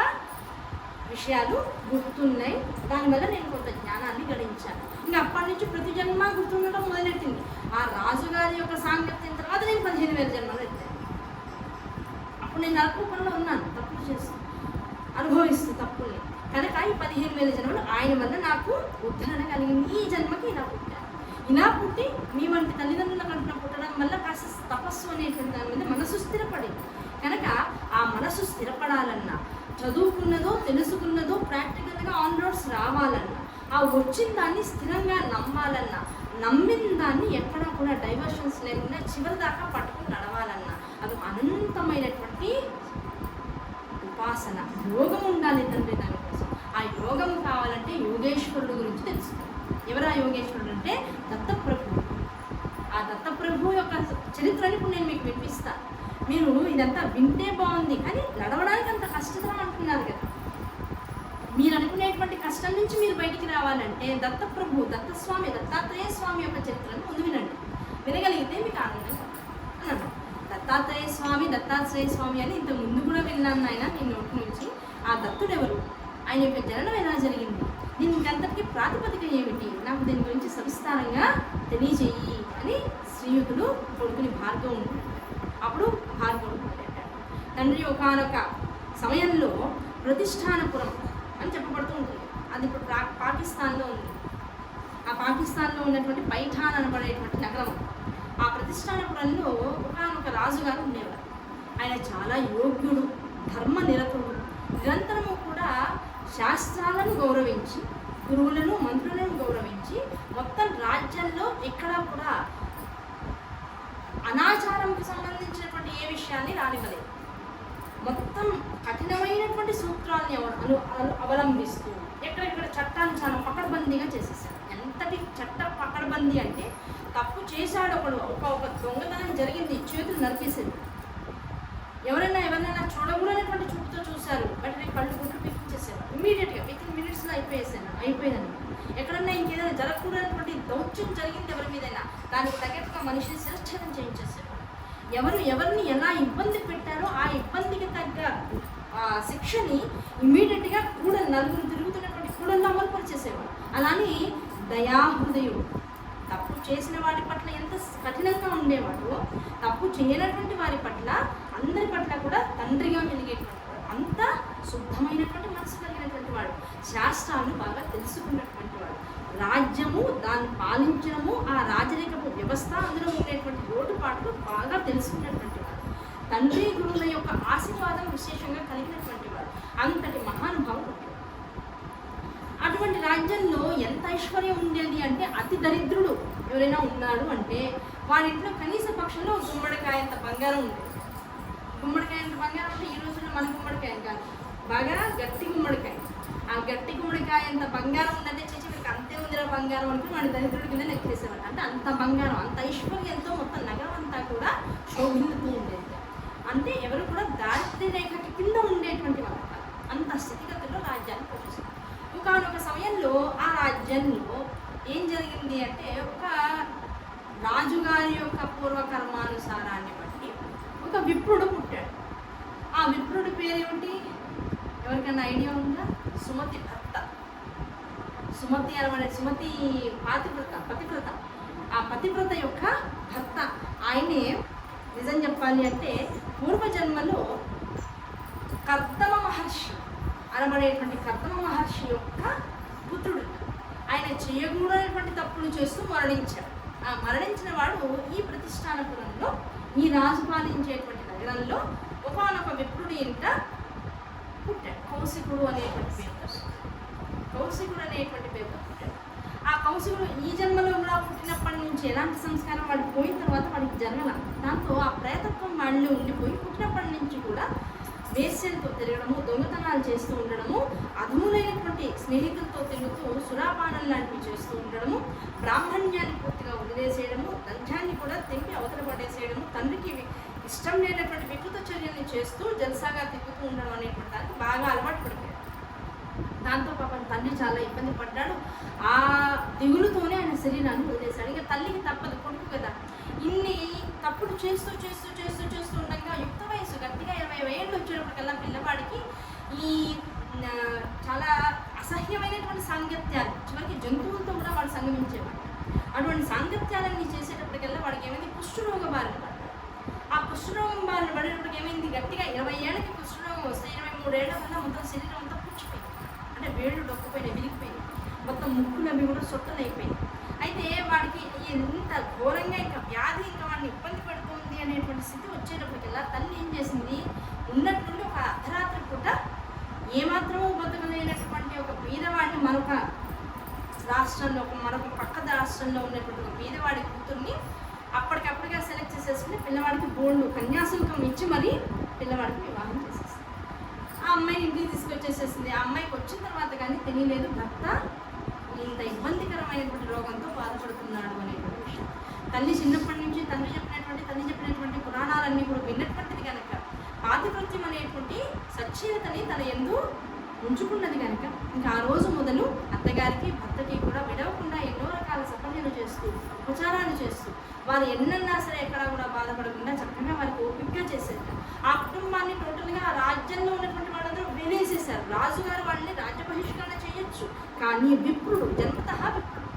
విషయాలు గుర్తున్నాయి. దానివల్ల నేను కొంత జ్ఞానాన్ని గడించాను. ఇంకా అప్పటి నుంచి ప్రతి జన్మ గుర్తుండటం మొదలెట్టింది. ఆ రాజుగారి యొక్క సాంగత్యం తర్వాత నేను 15,000 జన్మలు ఎత్తాను. అప్పుడు నేను నరకూపంలో ఉన్నాను, తప్పులు చేస్తూ అనుభవిస్తూ తప్పుల్ని. కనుక ఈ 15,000 జన్మలు ఆయన వల్ల నాకు ఉద్ధరణ కలిగింది. ఈ జన్మకి ఇలా పుట్టాను. ఇలా పుట్టి మీ వంటి తల్లిదండ్రుల కంటున పుట్టడం వల్ల కాస్త తపస్సు అనేటువంటి దాని మీద మనసు స్థిరపడింది. కనుక ఆ మనసు స్థిరపడాలన్నా, చదువుకున్నదో తెలుసుకున్నదో ప్రాక్టికల్గా ఆన్ రోడ్స్ రావాలన్నా, ఆ వచ్చిన దాన్ని స్థిరంగా నమ్మాలన్నా, నమ్మిన దాన్ని ఎక్కడా కూడా డైవర్షన్స్ లేకుండా చివరి దాకా పట్టుకుని నడవాలన్నా అది అనంతమైనటువంటి ఉపాసన యోగం ఉండాలి తండ్రి. దానికోసం ఆ యోగం కావాలంటే యోగేశ్వరుడు గురించి తెలుసుకోవాలి. ఎవరు ఆ యోగేశ్వరుడు అంటే దత్తప్రభువు. ఆ దత్తప్రభువు యొక్క చరిత్రని ఇప్పుడు నేను మీకు వినిపిస్తాను. మీరు ఇదంతా వింటే బాగుంది కానీ నడవడానికి అంత కష్టతరం అంటున్నారు కదా. మీరు అనుకునేటువంటి కష్టం నుంచి మీరు బయటికి రావాలంటే దత్తప్రభు, దత్తస్వామి, దత్తాత్రేయ స్వామి యొక్క చరిత్రను ముందు వినండి. వినగలిగితే మీకు ఆనందంగా అన్నాడు. దత్తాత్రేయ స్వామి అని ఇంత ముందు కూడా విన్నాను ఆయన నీ నోటి నుంచి. ఆ దత్తుడు ఎవరు, ఆయన యొక్క జననం ఎలా జరిగింది, దీనికంతటికి ప్రాతిపదిక ఏమిటి, నాకు దీని గురించి సవిస్తారంగా తెలియజేయి అని శ్రీయుతుడు కొడుకుని భార్గవుడు. అప్పుడు భార్గవుడు మొదలెట్టాడు. తండ్రి ఒకానొక సమయంలో ప్రతిష్టానపురం అని చెప్పబడుతూ ఉంటుంది. అది ఇప్పుడు పాకిస్తాన్లో ఉంది. ఆ పాకిస్తాన్లో ఉన్నటువంటి పైఠాన్ అనబడేటువంటి నగరం. ఆ ప్రతిష్టానపురంలో ఒకనొక రాజుగారు ఉండేవారు. ఆయన చాలా యోగ్యుడు, ధర్మనిరతుడు, నిరంతరము కూడా శాస్త్రాలను గౌరవించి, గురువులను, మంత్రులను గౌరవించి, మొత్తం రాజ్యంలో ఎక్కడా కూడా అనాచారంకు సంబంధించినటువంటి ఏ విషయాన్ని రానివ్వలేదు. మొత్తం కఠినమైనటువంటి సూత్రాన్ని అవలంబిస్తూ ఎక్కడెక్కడ చట్టాన్ని చాలా పకడ్బందీగా చేసేసాడు. ఎంతటి చట్ట పకడ్బందీ అంటే, తప్పు చేశాడు ఒకడు, ఒక దొంగతనం జరిగింది, చేతులు నరికేసేది. ఎవరైనా చూడకూడనటువంటి చూపుతో చూశారు, వెంటనే కళ్ళు గుడ్లు పిక్కించేసేవారు. ఇమీడియట్గా వితిన్ మినిట్స్లో అయిపోయిందని. ఎక్కడన్నా ఇంకేదైనా జరగకూడనటువంటి దౌత్యం జరిగింది ఎవరి మీదైనా, దానికి తగ్గట్టుగా మనిషిని శిరచ్ఛేదం చేయించేసేవారు. ఎవరిని ఎలా ఇబ్బంది పెట్టారో ఆ ఇబ్బందికి తగ్గ శిక్షని ఇమీడియట్గా నలుగురు తిరుగుతున్నటువంటి కూడల్లో అమలుపరిచేసేవాడు. అలానే దయాహృదయుడు, తప్పు చేసిన వారి పట్ల ఎంత కఠినంగా ఉండేవాడు, తప్పు చేయనటువంటి వారి పట్ల అందరి పట్ల కూడా తండ్రిగా వెలిగేటువంటి వాడు. అంత శుద్ధమైనటువంటి మనసు కలిగినటువంటి వాడు, శాస్త్రాలను బాగా తెలుసుకున్నటువంటి వాడు, రాజ్యము, దాన్ని పాలించడము, ఆ రాజరికపు వ్యవస్థ, అందులో ఉండేటువంటి లోటుపాట్లు బాగా తెలుసుకున్నటువంటి వాడు, తండ్రి గురువుల యొక్క ఆశీర్వాదం విశేషంగా కలిగినటువంటి వాడు, అంతటి మహానుభావుడు. అటువంటి రాజ్యంలో ఎంత ఐశ్వర్యం ఉండేది అంటే, అతి దరిద్రుడు ఎవరైనా ఉన్నాడు అంటే వాడి ఇంట్లో కనీస పక్షంలో గుమ్మడికాయ అంత బంగారం ఉండేది. గుమ్మడికాయ అంత బంగారం అంటే ఈ రోజుల్లో మన గుమ్మడికాయ కాదు, బాగా గట్టి గుమ్మడికాయ. ఆ గట్టి గుమ్మడికాయ అంత బంగారం ఉందంటే చేసి మీకు అంతే ఉందిరా బంగారం అంటే వాడి దరిద్రుడి కింద లెక్కేసేవాడు. అంటే అంత బంగారం, అంత ఐశ్వర్యంతో మొత్తం నగరం అంతా కూడా శోభిల్లుతూ ఉండేది. అంటే ఎవరు కూడా దారిద్ర్య రేఖకి కింద ఉండేటువంటి వాళ్ళు కాదు. అంత స్థితిగతుల్లో రాజ్యాన్ని పోషిస్తారు. ఒకనొక సమయంలో ఆ రాజ్యంలో ఏం జరిగింది అంటే, ఒక రాజుగారి యొక్క పూర్వకర్మానుసారాన్ని బట్టి ఒక విప్రుడు పుట్టాడు. ఆ విప్రుడి పేరేమిటి, ఎవరికైనా ఐడియా ఉందా? సుమతి భర్త. సుమతి పతివ్రత. ఆ పతివ్రత యొక్క భర్త. ఆయనే నిజం చెప్పాలి అంటే పూర్వజన్మలో కర్దమ మహర్షి అనబడేటువంటి కర్దమ మహర్షి యొక్క పుత్రుడు. ఆయన చేయకూడనటువంటి తప్పులు చేస్తూ మరణించాడు. ఆ మరణించిన వాడు ఈ ప్రతిష్టానపురంలో, ఈ రాజు పాలించేటువంటి నగరంలో ఒకనొక విప్రుడి ఇంట పుట్టాడు. కౌశికుడు అనేటువంటి పేరుతో పుట్టాడు. ఆ కౌశికుడు ఈ జన్మలో కూడా పుట్టినప్పటి నుంచి ఎలాంటి సంస్కారం వాడు పోయిన తర్వాత వాడికి జరగల. దాంతో ఆ ప్రేతత్వం వాళ్ళు ఉండిపోయి పుట్టినప్పటి నుంచి కూడా వేశ్యలతో తిరగడము, దొంగతనాలు చేస్తూ ఉండడము, అధములైనటువంటి స్నేహితులతో తిరుగుతూ సురాపానం లాంటివి చేస్తూ ఉండడము, బ్రాహ్మణ్యాన్ని పూర్తిగా వదిలేసేయడము, దంధ్యాన్ని కూడా తెంపి అవతల పడేసేయడము, తండ్రికి ఇష్టం లేనటువంటి వికృత చర్యల్ని చేస్తూ జల్సాగా తిరుగుతూ ఉండడం అనేటువంటి దానికి బాగా అలవాటు పడిపోయాడు. దాంతో పాపం తండ్రి చాలా ఇబ్బంది పడ్డాడు. ఆ దిగులుతోనే ఆయన శరీరాన్ని వదిలేశాడు. ఇక తల్లికి తప్పదు, కొడుకు కదా. ఇన్ని తప్పుడు చేస్తూ ఉండగా యుక్త వయసు గట్టిగా 20 ఏళ్ళు వచ్చేటప్పటికల్లా పిల్లవాడికి ఈ చాలా అసహ్యమైనటువంటి సాంగత్యాలు, చివరికి జంతువులతో కూడా వాడు సంగమించేవాడు. అటువంటి సాంగత్యాలన్నీ చేసేటప్పటికల్లా వాడికి ఏమైంది, కుష్ఠరోగ బారిన పడ్డాడు. ఆ కుష్ఠరోగం బారిన పడేటప్పటికి ఏమైంది, గట్టిగా 20 ఏళ్ళకి కుష్ఠరోగం వస్తే 23 ఏళ్ల వల్ల మొత్తం శరీరం అంతా పుచ్చిపోయింది. అంటే వేళ్ళు డొక్కుపోయినాయి, విరిగిపోయింది, మొత్తం ముక్కులు అవి కూడా సొట్టలైపోయింది. అయితే వాడికి ఎంత ఘోరంగా ఇంకా వ్యాధి ఇంకా వాడిని ఇబ్బంది పడుతుంది అనేటువంటి స్థితి వచ్చేటప్పటికల్లా తల్లి ఏం చేసింది, ఉన్నట్టుండి ఒక అర్ధరాత్రి పూట ఏమాత్రమూ బతకలేనటువంటి ఒక బీదవాడిని మరొక పక్క రాష్ట్రంలో ఉన్నటువంటి ఒక బీదవాడి కూతుర్ని అప్పటికప్పుడుగా సెలెక్ట్ చేసేసుకుని పిల్లవాడికి బోల్డ్ కన్యాశుల్కం ఇచ్చి మరీ పిల్లవాడికి వివాహం చేసేసింది. ఆ అమ్మాయిని ఇంటికి తీసుకొచ్చేసేసింది. ఆ అమ్మాయికి వచ్చిన తర్వాత కానీ తెలియలేదు భర్త ఇంత ఇబ్బందికరమైనటువంటి రోగంతో బాధపడుతున్నాడు అనేటువంటి విషయం. తల్లి చిన్నప్పటి నుంచి తల్లి చెప్పినటువంటి పురాణాలన్నీ కూడా విన్నటువంటిది దాస్యం అనేటువంటి సచ్చీలతని తన యందు ఉంచుకున్నది కనుక ఇంకా ఆ రోజు మొదలు అత్తగారికి భర్తకి కూడా విడవకుండా ఎన్నో రకాల సపర్యలు చేస్తూ ఉపచారాలు చేస్తూ వారు ఎన్నన్నా సరే ఎక్కడా కూడా బాధపడకుండా చక్కగా వారికి ఓపికగా చేశారు. ఆ కుటుంబాన్ని టోటల్గా ఆ రాజ్యంలో ఉన్నటువంటి వాళ్ళందరూ వెలేసేశారు. రాజుగారు వాళ్ళని రాజ్య బహిష్కరణ చేయొచ్చు, కానీ విప్రుడు జన్మతః విప్రుడు,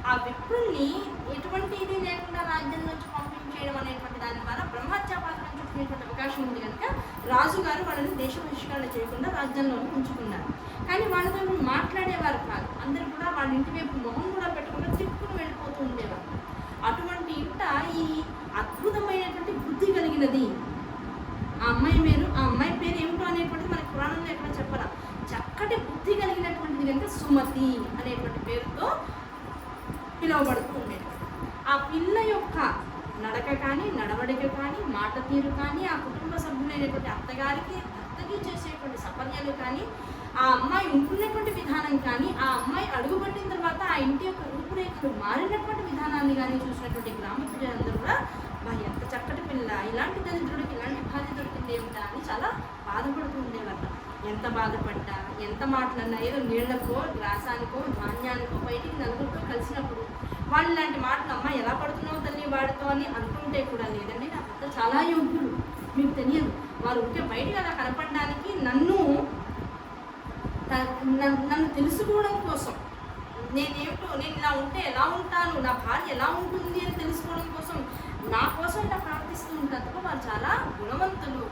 ఆ విప్రుణ్ణి ఎటువంటి ఇది లేకుండా రాజ్యం నుంచి పంపించేయడం అనేటువంటి దాని ద్వారా బ్రహ్మత్యాపాత్రం చుట్టుకునేటువంటి అవకాశం ఉంది కనుక రాజుగారు వాళ్ళని దేశ బహిష్కరణ చేయకుండా రాజ్యంలోనే ఉంచుకున్నారు. కానీ వాళ్ళతో మాట్లాడేవారు కాదు, అందరూ కూడా వాళ్ళ ఇంటి వైపు మొహం కూడా పెట్టకుండా తిప్పుకుని వెళ్ళిపోతూ ఉండేవారు. అటువంటి ఇంట ఈ అద్భుతమైనటువంటి బుద్ధి కలిగినది ఆ అమ్మాయి పేరు ఏమిటో అనేటువంటిది మనకి పురాణంలో ఎక్కడ చెప్పరా. చక్కటి బుద్ధి కలిగినటువంటిది కనుక సుమతి అనేటువంటి పేరుతో పిలువబడుతూ ఉండేది. ఆ పిల్ల యొక్క నడక కానీ, నడవడిక కానీ, మాట తీరు కానీ, ఆ కుటుంబ సభ్యులైనటువంటి అత్తగారికి భర్తకి చేసేటువంటి సపర్యలు కానీ, ఆ అమ్మాయి ఉంటున్నటువంటి విధానం కానీ, ఆ అమ్మాయి అడుగుపట్టిన తర్వాత ఆ ఇంటి యొక్క రూపురేఖలు మారినటువంటి విధానాన్ని కానీ చూసినటువంటి గ్రామ ప్రజలందరూ కూడా ఎంత చక్కటి పిల్ల, ఇలాంటి దరిద్రుడికి ఇలాంటి భార్య దొరికింది ఏమిటా అని చాలా బాధపడుతూ ఉండేవారు. ఎంత బాధపడ్డా, ఎంత మాటలన్నా, ఏదో నీళ్లకో గ్రాసానికో ధాన్యానికో బయటికి నలుగురితో కలిసినప్పుడు వాళ్ళు ఇలాంటి మాటలు అమ్మ ఎలా పడుతున్నావు తల్లి వాడితో అని అనుకుంటే కూడా లేదండి, నా భర్త చాలా యోగ్యుడు, మీకు తెలియదు, వారు ఉంటే బయటకు అలా కనపడడానికి నన్ను తెలుసుకోవడం కోసం, నేనేమిటో, నేను ఇలా ఉంటే ఎలా ఉంటాను, నా భార్య ఎలా ఉంటుంది అని తెలుసుకోవడం కోసం నా కోసం ఇలా ప్రవర్తిస్తూ ఉంటారు తప్ప వారు చాలా గుణవంతులు,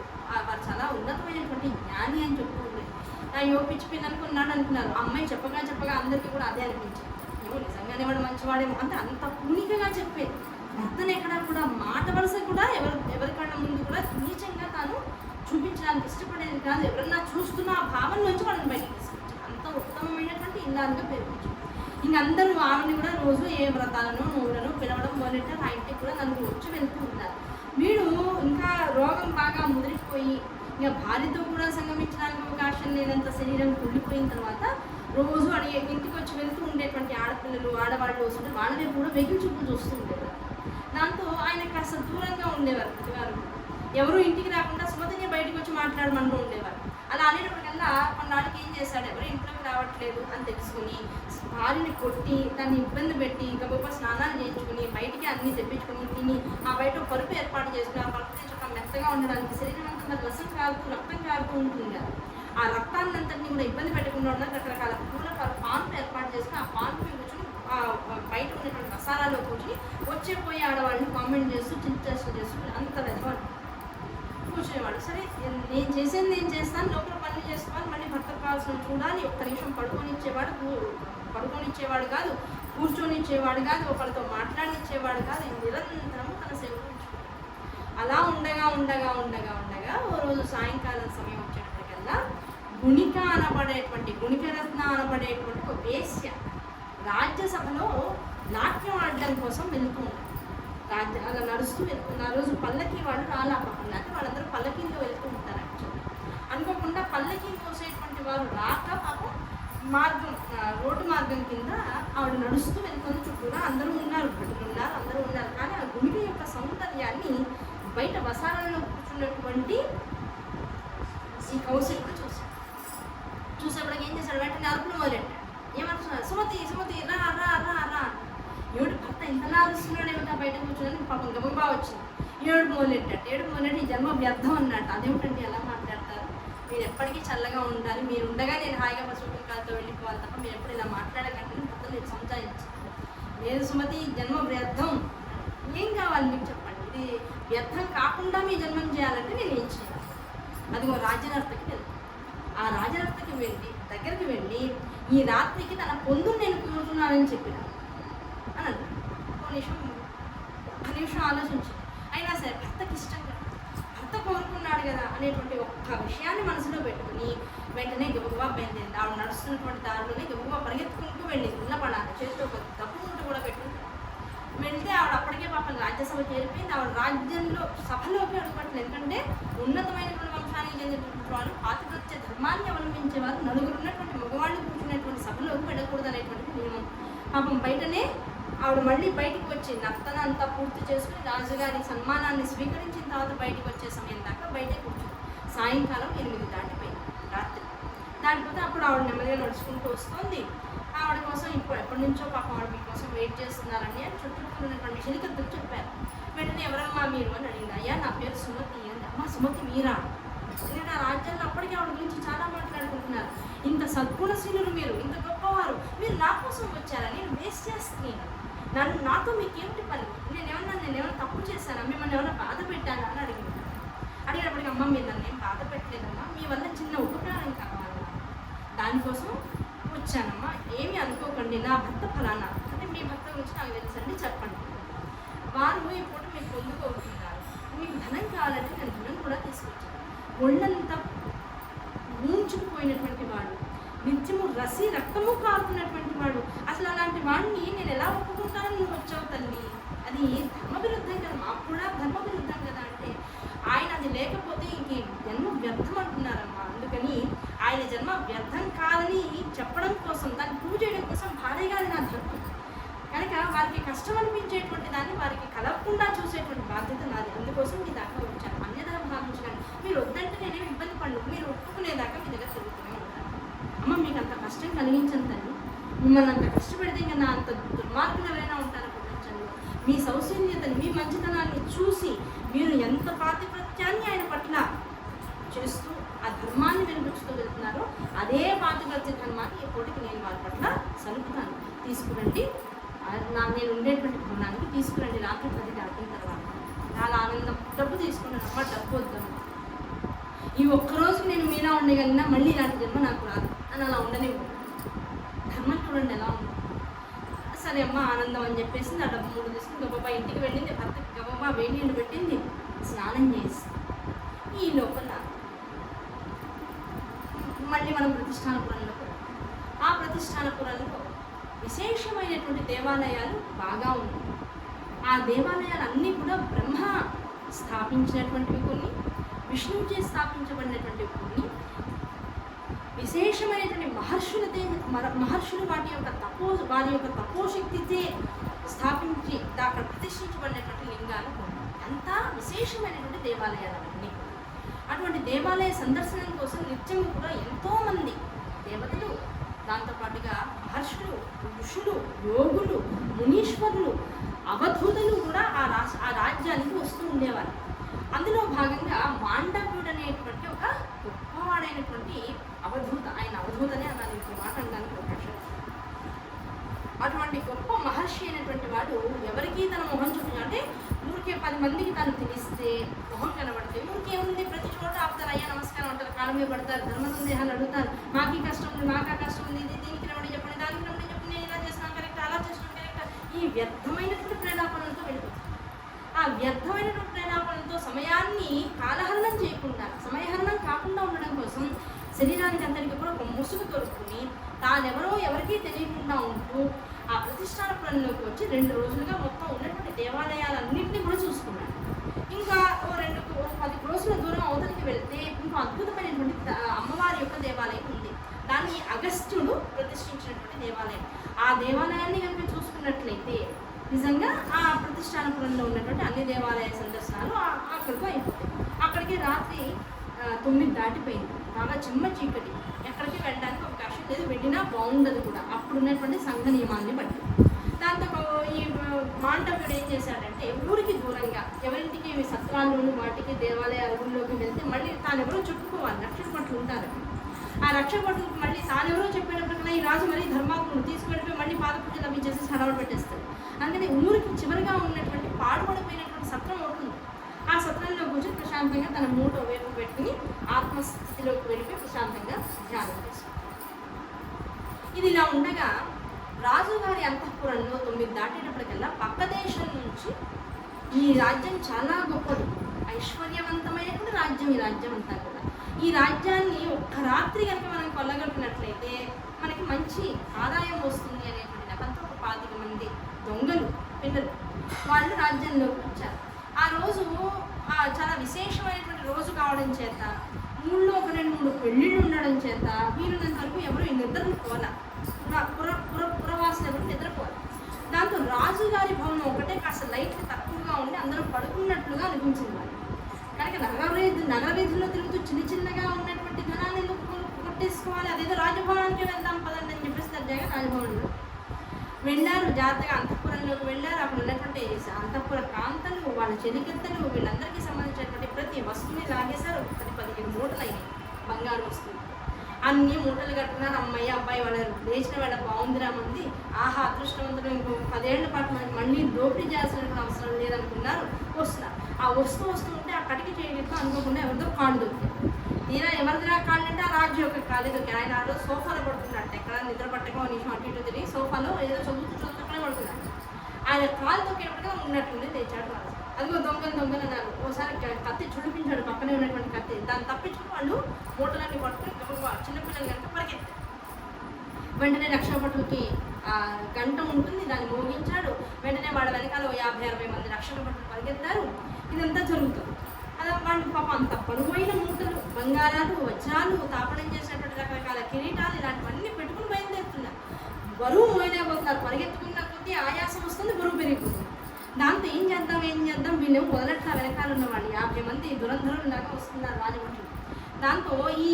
వారు చాలా ఉన్నతమైనటువంటి జ్ఞాని అని చెప్తూ ఉండేది. అయ్యో పిచ్చి పిల్ల అనుకున్నాడు అనుకున్నారు. అమ్మాయి చెప్పగా అందరికీ కూడా అదే అనిపించింది. ఏమో నిజంగానే వాడు మంచివాడేమో అంటే అంత పూనికగా చెప్పేది. భర్తను ఎక్కడా కూడా మాట వలస కూడా ఎవరికన్నా ముందు కూడా నీచంగా తాను చూపించడానికి ఇష్టపడేది కాదు. ఎవరన్నా చూస్తున్న ఆ భావన నుంచి వాళ్ళని బయటకు తీసుకొచ్చారు. అంత ఉత్తమమైనటువంటి ఇల్లాలుగా పేర్కొచ్చారు. ఇంక అందరూ ఆమెని కూడా రోజు ఏ వ్రతాలను నూనెలను పిలవడం మొదలెట్టారు. ఆ ఇంటికి కూడా నలుగురు వచ్చి వెళ్తూ ఉంటారు. వీడు ఇంకా రోగం బాగా ముదిరిపోయి ఇక భార్యతో కూడా సంగమించడానికి అవకాశం లేనంత శరీరం కుళ్ళిపోయిన తర్వాత రోజు అడిగే ఇంటికి వచ్చి వెళ్తూ ఉండేటువంటి ఆడపిల్లలు ఆడవాళ్ళు వస్తుంటే వాళ్ళ వైపు కూడా వెగిలి చూపులు చూస్తూ ఉండేవారు. దాంతో ఆయన కాస్త దూరంగా ఉండేవారు. ప్రతివారు ఎవరు ఇంటికి రాకుండా సుమతిని బయటకు వచ్చి మాట్లాడమంటూ ఉండేవారు. అలా అనేటప్పటికల్లా కొన్నాళ్ళకి ఏం చేశాడు, ఎవరు ఇంట్లోకి రావట్లేదు అని తెలుసుకుని భార్యని కొట్టి దాన్ని ఇబ్బంది పెట్టి గొప్ప స్నానాలు చేయించుకుని బయటికి అన్నీ తెప్పించుకుని తిని ఆ బయట పరుపు ఏర్పాటు చేసుకుని ఆ పరుపు నుంచి ఒక మెత్తగా ఉండడానికి శరీరం అంతా రసం కారుతూ రక్తం కారుతూ ఉంటుంది కదా, ఆ రక్తాన్ని అంతటిని కూడా ఇబ్బంది పెట్టకుండా ఉండడానికి రకరకాల పూల పాన్పు ఏర్పాటు చేసుకుని ఆ పాన్పు కూర్చొని ఆ బయట ఉన్నటువంటి మసాలాలో కూర్చొని వచ్చే ఆడవాళ్ళని కామెంట్ చేస్తూ చించేస్తూ చేస్తూ అంత వెదవాడు కూర్చునేవాడు. సరే నేను చేసేది నేను చేస్తాను, లోపల పనులు చేసుకోవాలి, మళ్ళీ భర్తకు కావాల్సిన చూడాలి, ఒక్క నిమిషం పడుకోనిచ్చేవాడు కాదు, కూర్చొనిచ్చేవాడు కాదు, ఒకరితో మాట్లాడినిచ్చేవాడు కాదు, నిరంతరము తన సేవలు ఉంచుకున్నాడు. అలా ఉండగా ఓ రోజు సాయంకాలం సమయం వచ్చేటప్పటికల్లా గుణికరత్న అనబడేటువంటి ఒక వేశ్య రాజ్యసభలో నాట్యం ఆడడం కోసం వెళ్తూ ఉన్నారు. అలా నడుస్తూ వెళ్తున్నారు. ఆ రోజు పల్లకి వాళ్ళు రాలేకపోతున్నారు. అంటే వాళ్ళందరూ పల్లకీలో వెళ్తూ ఉంటారు. యాక్చువల్లీ అనుకోకుండా పల్లకీ కోసేటువంటి వారు రాక పాపం రోడ్డు మార్గం కింద ఆవిడ నడుస్తూ వెళ్తుంది. చుట్టూరా అందరూ ఉన్నారు, అందరూ ఉన్నారు. కానీ ఆ గుడిక యొక్క సౌందర్యాన్ని బయట వసాలలో కూర్చున్నటువంటి ఈ కౌశికుడు చూసేప్పటికి ఏం చేశాడు, వెంటనే అరుపులు మొదలెట్టాడు. ఏమంటున్నారు, సుమతి రా రా రా రా. ఏడు భర్త ఇంతలా అరుస్తున్నాడు ఏమిటా బయట కూర్చొని పాపం గబగబా వచ్చింది. ఏడు మొదలెట్టి ఈ జన్మ వ్యర్థం అన్నట్టు. అదేమిటంటే ఎలా మాట్లాడతారు, మీరు ఎప్పటికీ చల్లగా ఉండాలి, మీరు ఉండగా నేను హాయిగా పశువులతో వెళ్ళిపోవాలి తప్ప మీరు ఎప్పుడు ఇలా మాట్లాడకంటే భర్త నేను సంజాయించాను. లేదు సుమతి, జన్మ వ్యర్థం, ఏం కావాలి మీకు చెప్పండి, ఇది వ్యర్థం కాకుండా మీ జన్మం చేయాలంటే నేను ఏం చేయాలి. అదిగో రాజ్యనర్తకి వెళ్తాను. ఆ రాజనర్తకి దగ్గరికి వెళ్ళి ఈ రాత్రికి తన పొందును నేను కోరుతున్నానని చెప్పిన అని అన్నాడు. ఒక నిమిషం ఆలోచించి అయినా సరే భర్తకి ఇష్టం కదా, భర్త కోరుకున్నాడు కదా అనేటువంటి ఒక్క విషయాన్ని మనసులో పెట్టుకుని వెంటనే గబగబా బయలుదేరింది. ఆవిడ నడుస్తున్నటువంటి దారిలోనే గబగబా పరిగెత్తుకుంటూ వెళ్ళింది. ఉన్నపడాలి చేతితో ఒక తప్పు ముందు కూడా పెట్టుకుంటూ వెళ్తే ఆవిడ అప్పటికే పాపం రాజ్యసభ చేరిపోయింది. ఆవిడ రాజ్యంలో సభలోకి అడుగుపట్లేదు. ఎందుకంటే ఉన్నతమైనటువంటి వంశానికి చెందినటువంటి వాళ్ళు పాతిపత్య ధర్మాన్ని అవలంబించేవారు నలుగురు ఉన్నటువంటి మగవాళ్ళు కూర్చున్నటువంటి సభలోకి వెళ్ళకూడదు అనేటువంటి నియమం. పాపం బయటనే ఆవిడ మళ్ళీ బయటికి వచ్చి నర్తన అంతా పూర్తి చేసుకుని రాజుగారి సన్మానాన్ని స్వీకరించిన తర్వాత బయటకు వచ్చే సమయం దాకా బయటే కూర్చుంది. సాయంకాలం 8 దాటిపోయింది రాత్రి. దాటిపోతే అప్పుడు ఆవిడ నెమ్మదిగా నడుచుకుంటూ వస్తుంది. ఆవిడ కోసం ఎప్పటి నుంచో పాపం ఆవిడ మీకోసం వెయిట్ చేస్తున్నారని అని చుట్టూ ఉన్నటువంటి చెలికత్తు చెప్పారు. వెంటనే ఎవరమ్మా మీరు అని అడిగింది. అయ్యా నా పేరు సుమతి అండి. అమ్మ సుమతి మీరా? ఎందుకంటే ఆ రాజ్యాల్లో అప్పటికే ఆవిడ గురించి చాలా మాట్లాడుకుంటున్నారు. ఇంత సద్గుణశీలులు మీరు, ఇంత గొప్పవారు, మీరు నా కోసం వచ్చారా? నేను వేస్ట్ చేస్తున్నాను, నాతో మీకేమిటి పని? నేనేమన్నా తప్పు చేశానా? మిమ్మల్ని ఏమైనా బాధ పెట్టానా అని అడిగినప్పటికీ అమ్మ మీరు నన్ను ఏం బాధ పెట్టలేదమ్మా, మీ వల్ల చిన్న ఉపకారం కావాలన్నా దానికోసం వచ్చానమ్మా, ఏమీ అనుకోకండి, నా భర్త ఫలానా అంటే మీ భర్త గురించి నాకు తెలుసండి చెప్పండి. వారు ఇప్పుడు మీరు పొందుకోతున్నారు, మీకు ధనం కావాలంటే నేను ధనం కూడా తీసుకొచ్చాను. ఒళ్ళంతా ఊంచుకుపోయినటువంటి వాడు, నిత్యము రక్తము కారుతున్నటువంటి వాడు, అసలు అలాంటి వాడిని నేను ఎలా ఒప్పుకుంటానని నువ్వు వచ్చావు తల్లి, అది ధర్మ విరుద్ధం కదా, మాకు కూడా ధర్మ విరుద్ధం కదా అంటే ఆయన అది లేకపోతే ఇంక జన్మ వ్యర్థం అంటున్నారమ్మా. అందుకని ఆయన జన్మ వ్యర్థం కాదని చెప్పడం కోసం, దాన్ని ప్రూవ్ చేయడం కోసం భార్యగా నా ధర్మం కనుక వారికి కష్టం అనిపించేటువంటి దాన్ని వారికి కలగకుండా చూసేటువంటి బాధ్యత నాది. అందుకోసం మీ దాకా వచ్చాను, అన్యదా భావించడానికి. మీరు వద్దంటే నేనేమి ఇబ్బంది పడను, మీరు ఒప్పుకునేదాకా మీ దగ్గర తిరుగుతూనే ఉంటాను. అమ్మ మీకు అంత కష్టం కలిగించను తల్లి, మిమ్మల్ని అంత కష్టపెడితే ఇంకా నా అంత దుర్మార్గులు ఎవరైనా ఉంటారు ప్రపంచంలో. మీ సౌశల్యతని, మీ మంచితనాన్ని చూసి మీరు ఎంత పాతిపత్యాన్ని ఆయన పట్ల చేస్తూ ఆ ధర్మాన్ని వెలుగుచ్చుతూ వెళ్తున్నారో అదే పాతిపత్య ధర్మాన్ని ఎప్పటికి నేను వారి పట్ల సలుపుతాను. తీసుకురండి, నేను ఉండేటువంటి భవనానికి తీసుకురండి రాత్రి 10 దాటిన తర్వాత. చాలా ఆనందం. డబ్బు తీసుకున్నాను అమ్మ, డబ్బు వద్దాము, ఈ ఒక్కరోజు నేను మీలా ఉండగలిగినా మళ్ళీ ఇలాంటి జన్మ నాకు రాదు అని అలా ఉండనివ్వు. ధర్మం చూడండి ఎలా ఉంది. సరే అమ్మ ఆనందం అని చెప్పేసి ఆ డబ్బు 3 తీసుకుని గబబ్బా ఇంటికి వెళ్ళింది. భర్తకి గబబ్బా వేడి నీళ్ళు పెట్టింది, స్నానం చేసి ఈ లోపల మళ్ళీ మనం ప్రతిష్టానపురంలో ఆ ప్రతిష్టానపురంలో విశేషమైనటువంటి దేవాలయాలు బాగా ఉన్నాయి. ఆ దేవాలయాలు అన్నీ కూడా బ్రహ్మ స్థాపించినటువంటివి కొన్ని, విష్ణువుచే స్థాపించబడినటువంటివి కొన్ని, విశేషమైనటువంటి మహర్షులు వారి యొక్క తపోశక్తితే స్థాపించి అక్కడ ప్రతిష్ఠించబడినటువంటి లింగాలు కొన్ని. అంతా విశేషమైనటువంటి దేవాలయాలు అవన్నీ. అటువంటి దేవాలయ సందర్శనం కోసం నిత్యం కూడా ఎంతోమంది దేవతలు, దాంతోపాటుగా మహర్షులు, ఋషులు, యోగులు, మునీశ్వరులు, అవధూతలు కూడా ఆ రాజ్యానికి వస్తూ ఉండేవారు. అందులో భాగంగా మాండవ్యుడు అనేటువంటి ఒక గొప్పవాడైనటువంటి అవధూత, ఆయన అవధూతనే అన్నాను ఈ మాట అనడానికి అవకాశం. అటువంటి గొప్ప మహర్షి అయినటువంటి వాడు ఎవరికి తన మొహం చూపించాలి అంటే ఊరికే 10 మందికి తను తెలిస్తే మొహం కనబడితే ఊరికేముంది, ప్రతి చోట ఆపుతారు, అయ్యా నమస్కారం అంటారు, కాళ్ళ మీద పడతారు, ధర్మ సందేహాలు అడుగుతారు, మాకు కష్టం ఉంది, మాకు కష్టం ఉంది, దీనికి రమ్మని చెప్పండి, దానికి రమ్మని చెప్పండి, నేను ఇలా చేస్తున్నాను కరెక్ట్, అలా చేస్తున్నాను కరెక్ట్, ఈ వ్యర్థమైనటువంటి ప్రేలాపనలతో వెళ్ళిపోతుంది. ఆ వ్యర్థమైనటువంటి ప్రేలాపనలతో సమయాన్ని కాలహరణం చేయకుండా, సమయహరణం కాకుండా ఉండడం కోసం శరీరానికి అందరికీ కూడా ఒక ముసుగు తొలుపుకుని తానెవరో ఎవరికీ తెలియకుండా ఉంటూ ఆ ప్రతిష్టానపురంలోకి వచ్చి 2 రోజులుగా మొత్తం ఉన్నటువంటి దేవాలయాలన్నింటినీ కూడా చూసుకున్నాడు. ఇంకా 10 క్రోసుల దూరం అవతలికి వెళ్తే ఇంకో అద్భుతమైనటువంటి అమ్మవారి యొక్క దేవాలయం ఉంది. దాన్ని అగస్త్యుడు ప్రతిష్ఠించినటువంటి దేవాలయం. ఆ దేవాలయాన్ని కనుక చూసుకున్నట్లయితే నిజంగా ఆ ప్రతిష్టానపురంలో ఉన్నటువంటి అన్ని దేవాలయ సందర్శనాలు అక్కడికి అయిపోతాయి. అక్కడికి రాత్రి 9 దాటిపోయింది, బాగా చిమ్మ చీకటి, ఎక్కడికి వెళ్ళడానికి అవకాశం లేదు, వెళ్ళినా బాగుండదు కూడా అప్పుడున్నటువంటి సంఘ నియమాన్ని బట్టి. దాంతో ఈ మాండవ్యుడు ఏం చేశాడంటే ఊరికి దూరంగా ఎవరింటికి సత్రాల్లోని వాటికి దేవాలయాలలోకి వెళ్తే మళ్ళీ తానెవరో చెప్పుకోవాలి, రక్షపట్లు ఉంటారు. ఆ రక్షపట్లకు మళ్ళీ తానెవరో చెప్పేటప్పటికన్నా ఈ రాజు మళ్ళీ ధర్మాత్ముడు తీసుకెళ్ళిపోయి మళ్ళీ పాదపూజలు అవి చేసి హడావుడు పెట్టేస్తారు. అందుకని ఊరికి చివరిగా ఉన్నటువంటి పాడుపడిపోయినటువంటి సత్రం ఉంటుంది. ఆ సత్రంలో కూర్చొని ప్రశాంతంగా తన మూటో వైపు పెట్టుకుని ఆత్మస్థితిలోకి వెళ్ళిపోయి ప్రశాంతంగా ధ్యానం చేసుకుంటారు. ఇది ఇలా ఉండగా రాజుగారి అంతఃపురంలో 9 దాటేటప్పటికల్లా పక్క దేశం నుంచి ఈ రాజ్యం చాలా గొప్పది, ఐశ్వర్యవంతమైనటువంటి రాజ్యం ఈ రాజ్యం అంతా కూడా. ఈ రాజ్యాన్ని ఒక్క రాత్రి కనుక మనం కొల్లగొట్టినట్లయితే మనకి మంచి ఆదాయం వస్తుంది అనేటువంటి నెపంతో ఒక 25 మంది దొంగలు పిల్లలు వాళ్ళు రాజ్యంలోకి వచ్చారు. ఆ రోజు చాలా విశేషమైనటువంటి రోజు కావడం చేత ఊళ్ళో ఒక 2-3 పెళ్ళిళ్ళు ఉండడం చేత వీలున్నంత వరకు ఎవరు నిద్రలు పోల, పురవాసులు ఎవరు నిద్రపోవాలి. దాంతో రాజుగారి భవనం ఒకటే కాస్త లైట్లు తక్కువగా ఉండి అందరూ పడుకున్నట్లుగా అనిపించింది వాళ్ళు. కనుక మనకి నగర వీధుల్లో తిరుగుతూ చిన్నగా ఉన్నటువంటి ధనాన్ని ఎందుకు కొట్టేసుకోవాలి, అదేదో రాజభవనానికి వెళ్దాం పదండి అని చెప్పేసి దర్జాగా రాజభవన్లో వెళ్ళారు. జాగ్రత్తగా అంతఃపురంలోకి వెళ్ళారు. అక్కడ ఉన్నటువంటి అంతఃపుర కాంతలు, వాళ్ళ చెలికెత్తలు, వీళ్ళందరికీ సంబంధించినటువంటి ప్రతి వస్తువుని లాగేశారు. 10-15 మూటలు అయినాయి బంగారు వస్తువులు. అన్ని మూటలు కట్టుకున్నారు. అమ్మాయి అబ్బాయి వాళ్ళ లేచిన వాళ్ళ బాగుందిరా మంది, ఆహా అదృష్టవంతులు, ఇంకో 10 ఏళ్ల పాటు మనకి మళ్ళీ దోపిడీ చేయాల్సినటువంటి అవసరం లేదనుకున్నారు. వస్తున్నారు. ఆ వస్తూ ఉంటే ఆ కటికి చేయడంతో అనుకోకుండా ఎవరితో కాళ్ళు దొరికారు. తీరా ఎవరిదిరా కాళ్ళు అంటే ఆ రాజు యొక్క కాళ్ళు దొరికి. ఆయన ఆ రోజు సోఫాలో పడుతున్నట్టు, ఎక్కడ నిద్ర పట్టక నిమిషం అటు ఇటు తిరిగి సోఫాలో ఏదో చదువుతూనే పడుతున్నాడు. ఆయన కాళ్ళు తొక్కేటట్టుగా ఉన్నట్టుంది. లేచాడు రాజు. అదిగో దొంగలు అన్నారు. ఓసారి కత్తి చుడిపించాడు, పక్కనే ఉన్నటువంటి కత్తి. దాన్ని తప్పించుకుని వాళ్ళు మూటలన్నీ పట్టుకుని చిన్నపిల్లలు కనుక పరిగెత్తారు. వెంటనే రక్షకభటులకి గంట ఉంటుంది, దాన్ని మోగించాడు. వెంటనే వాళ్ళ వెనకాల 50-60 మంది రక్షకభటులు పరిగెత్తారు. ఇదంతా జరుగుతుంది. అలా వాళ్ళు పాప అంత బరువైన మూటలు, బంగారాలు, వజ్రాలు, తాపడం చేసినటువంటి రకరకాల కిరీటాలు ఇలాంటివన్నీ పెట్టుకుని బయలుదేరుతున్నారు. బరువు మోయలేకపోతున్నారు. పరిగెత్తుకున్న కొద్దీ ఆయాసం వస్తుంది, బరువు పెరిగిపోతుంది. దాంతో ఏం చేద్దాం వీళ్ళు వదలట్లా. వెనకాల ఉన్న వాళ్ళు 50 మంది దురంధరులాగా వస్తున్నారు రాజభటులు. దాంతో ఈ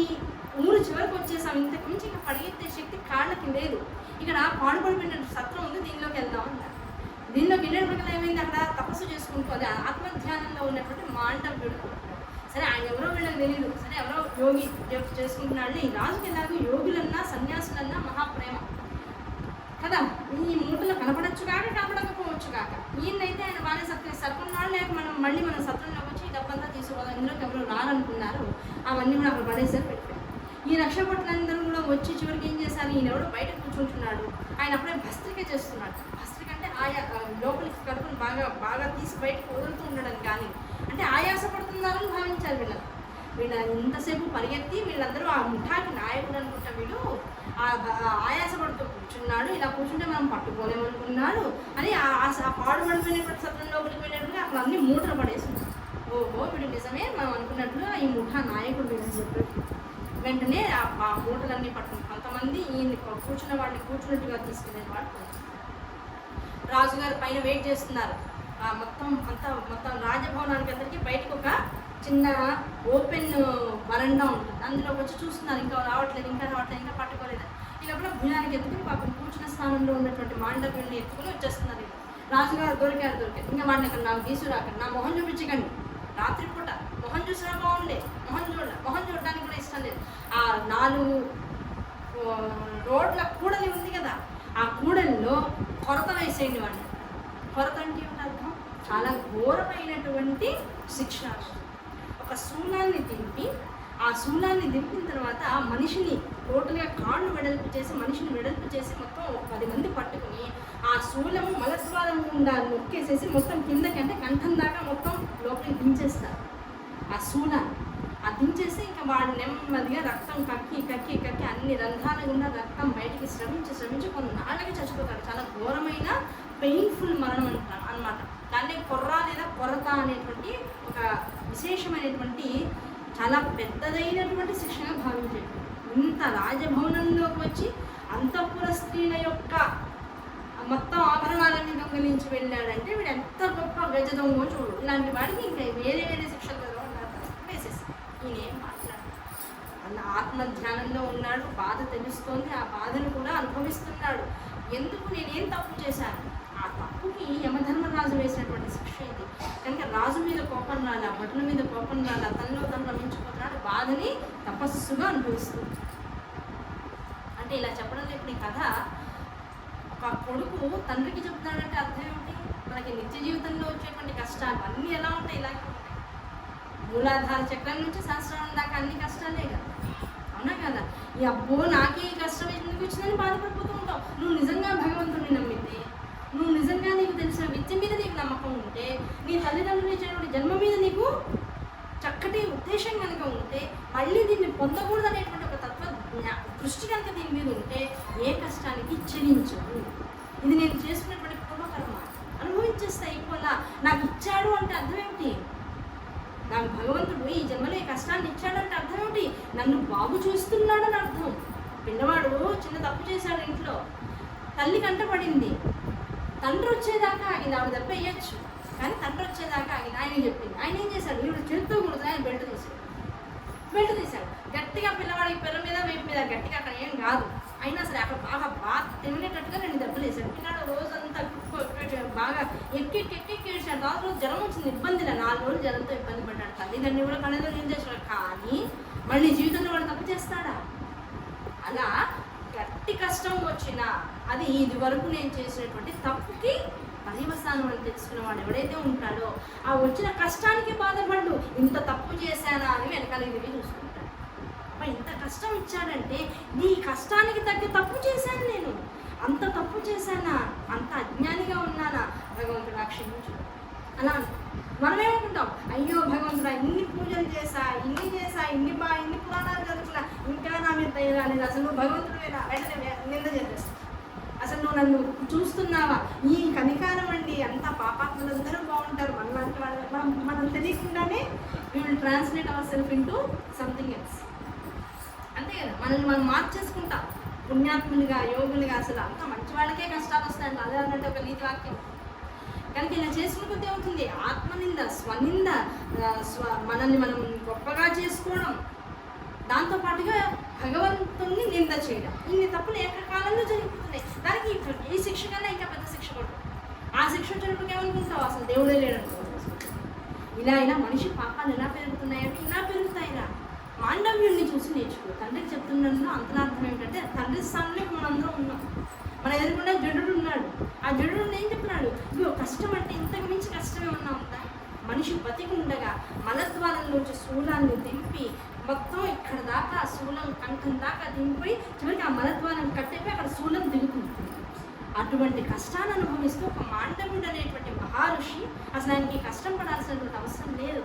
ఊరు చివరికి వచ్చేసాం, ఇంతకు మించి ఇంకా పరిగెత్తే శక్తి కాళ్ళకి లేదు. ఇక్కడ పాడుపడిపోయిన సత్రం ఉంది, దీనిలోకి వెళ్దాం అన్నారు. దీనిలోకి వెళ్ళేటప్పుడు ఏమైంది, అక్కడ తపస్సు చేసుకుంటూ అది ఆత్మధ్యానంలో ఉన్నటువంటి మాండవ్యుడు. సరే ఆయన ఎవరో వీళ్ళకి తెలియదు. సరే ఎవరో యోగి చేసుకుంటున్నాడు. ఈ రాజుకి ఎలాగో యోగులన్నా సన్యాసులన్నా మహాప్రేమ కదా. ఈ మూటలో కనపడచ్చు కాక కనపడకపోవచ్చు కాక. ఈయనైతే ఆయన బాగానే సత్తున్నాడు. లేక మనం సత్రంలోకి వచ్చి ఈ డబ్బంతా తీసుకోవాలి, ఇందులోకి ఎవరు రారనుకున్నారు. అవన్నీ కూడా అక్కడ పడేసారి పెట్టారు. ఈ రక్షభటులందరూ కూడా వచ్చి చివరికి ఏం చేశారు, ఈయన ఎవడో బయట కూర్చుంటున్నాడు. ఆయన అప్పుడే భస్త్రిక చేస్తున్నాడు. భస్త్రిక అంటే లోపలికి కడుపుని బాగా తీసి బయటకు వదులుతూ ఉండడం కానీ, అంటే ఆయాసపడుతున్నారని భావించారు వీళ్ళ ఇంతసేపు పరిగెత్తి వీళ్ళందరూ ఆ ముఠాకి నాయకుడు అనుకుంటా వీళ్ళు ఆయాసపడుతూ కూర్చున్నాడు. ఇలా కూర్చుంటే మనం పట్టుకోలేమనుకున్నాడు అని ఆ పాడుపడిపోయినటువంటి సత్రం లోపలికి వెళ్ళినట్టుగా అక్కడ అన్ని మూటలు పడేసింది. ఓహో వీడు నిజమే మనం అనుకున్నట్లుగా ఈ ముఠా నాయకుడు వీళ్ళని చెప్పాడు. వెంటనే ఆ మూటలన్నీ పట్టుకుని కొంతమంది ఈయన కూర్చున్న వాడిని కూర్చున్నట్టుగా తీసుకునే వాడు. రాజుగారు పైన వెయిట్ చేస్తున్నారు. మొత్తం రాజభవనానికి అందరికీ బయటకు ఒక చిన్న ఓపెన్ వరండా ఉంటుంది. అందులోకి వచ్చి చూస్తున్నారు. ఇంకా రావట్లేదు ఇంకా పట్టుకోలేదు. ఇలా భుజానికి ఎత్తుకుని పాపం కూర్చున్న స్థానంలో ఉన్నటువంటి మాండవ్యుడిని ఎత్తుకుని వచ్చేస్తున్నారు. రాజుగారు దొరికారు. ఇంకా వాడిని అక్కడ నాకు తీసుకురాకండి, నా మొహం చూపించకండి. రాత్రిపూట మొహం చూసినా బాగుండే, మొహం చూడడానికి కూడా ఇష్టం లేదు. ఆ 4 రోడ్ల కూడలి ఉంది కదా, ఆ కూడలిలో కొరత వేసేయండి వాడిని. కొరత అంటే ఏమిటి అర్థం? చాలా ఘోరమైనటువంటి శిక్ష. ఒక శూలాన్ని దింపిన తర్వాత ఆ మనిషిని టోటల్గా కాళ్ళు వెడల్పు చేసి మొత్తం 10 మంది పట్టుకుని ఆ శూలము మలద్వారం గుండా నొక్కేసేసి మొత్తం కిందకి అంటే కంఠం దాకా మొత్తం లోపలికి దించేస్తారు. ఆ శూలాన్ని దించేసి ఇంకా వాడు నెమ్మదిగా రక్తం కక్కి అన్ని రంధ్రాల గుండా రక్తం బయటికి శ్రమించి కొన్నాళ్ళకి చచ్చిపోతారు. చాలా ఘోరమైన పెయిన్ఫుల్ మరణం అంటారు అన్నమాట. దాన్ని కొర్ర లేదా కొరత అనేటువంటి ఒక విశేషమైనటువంటి చాలా పెద్దదైనటువంటి శిక్షగా భావించేది. ఇంత రాజభవనంలోకి వచ్చి అంతఃపుర స్త్రీల యొక్క మొత్తం ఆభరణాలన్నీ దొంగలించి వెళ్ళాడంటే వీడు ఎంత గొప్ప గజ దొంగ చూడు. ఇలాంటి వాడికి ఇంకా వేరే శిక్షలు వేసేసి ఈయనేం మాట్లాడు. అన్న ఆత్మధ్యానంలో ఉన్నాడు. బాధ తెలుస్తోంది. ఆ బాధను కూడా అనుభవిస్తున్నాడు. ఎందుకు నేనేం తప్పు చేశాను? ఆ తప్పుకి యమధర్మరాజు వేసినటువంటి శిక్ష ఇది. కనుక రాజు మీద కోపం రాలా, భటుల మీద కోపం రాలా, తనలో తను రమించుకుంటున్నాడు. బాధని తపస్సుగా అనుభవిస్తుంది. అంటే ఇలా చెప్పడం ఇప్పుడు ఈ కథ ఒక కొడుకు తండ్రికి చెప్తున్నాడంటే అర్థం ఏమిటి? మనకి నిత్య జీవితంలో వచ్చేటువంటి కష్టాలు అన్నీ ఎలా ఉంటాయి? ఇలాగే ఉంటాయి. మూలాధార చక్రం నుంచి సహస్రారం దాకా అన్ని కష్టాలే కదా, అవునా కదా? ఈ అబ్బో నాకే ఈ కష్టం ఎందుకు వచ్చిందని బాధపడిపోతూ ఉంటావు. నువ్వు నిజంగా భగవంతుడిని నమ్మితే, నువ్వు నిజంగా నీకు తెలిసిన విద్య మీద నీకు నమ్మకం ఉంటే, నీ తల్లిదండ్రులు ఇచ్చినటువంటి జన్మ మీద నీకు చక్కటి ఉద్దేశం కనుక ఉంటే, మళ్ళీ దీన్ని పొందకూడదు అనేటువంటి ఒక తత్వ దృష్టి కనుక దీని మీద ఉంటే ఏ కష్టానికి చెల్లించదు. ఇది నేను చేసుకున్నటువంటి పూర్వకర్మ అనుభవించేస్తా. అయిపోలా నాకు ఇచ్చాడు అంటే అర్థం ఏమిటి? నాకు భగవంతుడు ఈ జన్మలో ఈ కష్టాన్ని ఇచ్చాడంటే అర్థం ఏమిటి? నన్ను బాగు చూస్తున్నాడని అర్థం. పిల్లవాడు చిన్న తప్పు చేశాడు, ఇంట్లో తల్లి కంటపడింది, తండ్రి వచ్చేదాకా ఆగింది. ఆవిడ దెబ్బ వేయచ్చు, కానీ తండ్రి వచ్చేదాకా ఆయన చెప్పింది. ఆయన ఏం చేశాడు, ఈవిడ చేతితో కొడుతూ ఆయన బెల్ట్ తీశాడు. గట్టిగా పిల్లవాడికి పిల్ల మీద వేపు మీద గట్టిగా అక్కడ ఏం కాదు, అయినా సరే అక్కడ బాగా తినేటట్టుగా 2 దెబ్బలు వేశాడు. పిల్లాడు రోజంతా బాగా ఎక్కి ఏడ్చాడు. తర్వాత రోజు జ్వరం వచ్చింది, ఇబ్బంది లేదు, 4 రోజులు జ్వరంతో ఇబ్బంది పడ్డాడు. తల్లిదండ్రులు కూడా కనీసం ఏం చేశాడు, కానీ మళ్ళీ జీవితంలో వాడు తప్పు చేస్తాడా? అలా గట్టి కష్టం వచ్చినా అది ఇది వరకు నేను చేసినటువంటి తప్పుకి పర్యవసానం అని తెలుసుకున్నవాడు ఎవడైతే ఉంటాడో ఆ వచ్చిన కష్టానికి బాధపడు, ఇంత తప్పు చేశానా అని వెనకాల ఇది చూసుకుంటాడు. అబ్బా ఇంత కష్టం ఇచ్చాడంటే నీ కష్టానికి తగ్గ తప్పు చేశాను, నేను అంత తప్పు చేశానా, అంత అజ్ఞానిగా ఉన్నానా, భగవంతుడా క్షమించు అలా మనమేమనుకుంటాం, అయ్యో భగవంతుడా ఇన్ని పూజలు చేశా, ఇన్ని పురాణాలు చదువుతున్నా, ఇంకా నా మీద దయ రాలేదు, అసలు నువ్వు భగవంతుడివేనా, వెంటనే నింద చేసేస్తా, అసలు నువ్వు నన్ను చూస్తున్నావా, ఈ కనికారం అండి, అంతా పాపాత్ములందరూ బాగుంటారు, మనలాంటి వాళ్ళు మనం తెలియకుండానే we will translate our self into something else. అంతే కదా, మనల్ని మనం మార్చేసుకుంటాం పుణ్యాత్ములుగా, యోగులుగా. అసలు అంత మంచి వాళ్ళకే కష్టాలు వస్తాయండి, అదే అన్నట్టు ఒక నీతి వాక్యం. కనుక ఇలా చేసుకున్నది ఏమవుతుంది, ఆత్మనింద, స్వనింద, మనల్ని మనం గొప్పగా చేసుకోవడం, దాంతోపాటుగా భగవంతుని నింద చేయడం, ఇన్ని తప్పులు ఏకకాలంలో జరిగిపోతున్నాయి. దానికి ఈ శిక్ష కన్నా ఇంకా పెద్ద శిక్ష కూడా. ఆ శిక్ష వచ్చినప్పుడు ఏమనుకుంటావు, అసలు దేవుడే లేడనుకో. ఇలా మనిషి పాపాలు ఎలా పెరుగుతున్నాయంటే ఇలా పెరుగుతాయిరా. మాండవ్యుడిని చూసి నేర్చుకో. తండ్రికి చెప్తున్నప్పుడు అంతరార్థం ఏమిటంటే తండ్రి స్థానంలో మనందరం ఉన్నాం. మన ఎదురుకుండా జడుడు ఉన్నాడు. ఆ జడుడు ఏం చెప్తున్నాడు, ఇదిగో కష్టం అంటే ఇంతకు మించి కష్టం ఏమన్నా ఉందా? మనిషి బతికి ఉండగా మలద్వారంలోంచి శూలాన్ని దింపి మొత్తం ఇక్కడ దాకా శూలం కంఠం దాకా దింపి చివరికి ఆ మలద్వారం కట్టేపి అక్కడ శూలం దిగుతుంది. అటువంటి కష్టాన్ని అనుభవిస్తూ ఒక మాండవుడు అనేటువంటి మహర్షి అసలు ఆయనకి కష్టం పడాల్సినటువంటి అవసరం లేదు.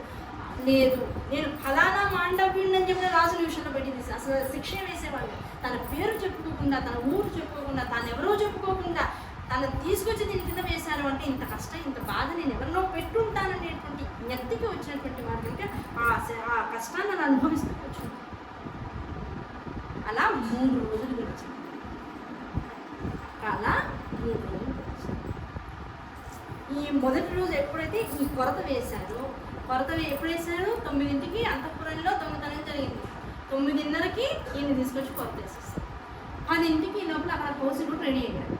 నేను ఫలానా మాండవ్యుడిని అని చెప్పిన రాజుల విషయంలో పెట్టింది. అసలు శిక్ష వేసేవాళ్ళు తన పేరు చెప్పుకోకుండా, తన ఊరు చెప్పుకోకుండా, తాను ఎవరో చెప్పుకోకుండా తను తీసుకొచ్చి దీని కింద వేశారు అంటే ఇంత కష్టం, ఇంత బాధ నేను ఎవరినో పెట్టుంటాననేటువంటి నెత్తికి వచ్చినటువంటి వారి కనుక ఆ కష్టాన్ని అనుభవిస్తూ వచ్చింది. అలా 3 రోజులు గడిచింది. అలా 3 రోజులు గడిచింది. ఈ మొదటి రోజు ఎప్పుడైతే ఈ కొరత వేశారో, ఎప్పుడు వేశారు, 9ంటికి అంతఃపురంలో దొంగతనం జరిగింది. 9:30కి ఈయన తీసుకొచ్చి కొరత వేసేస్తారు. 10ంటికి ఈ లోపల అక్కడ కౌశికుడు రెడీ అయ్యాడు.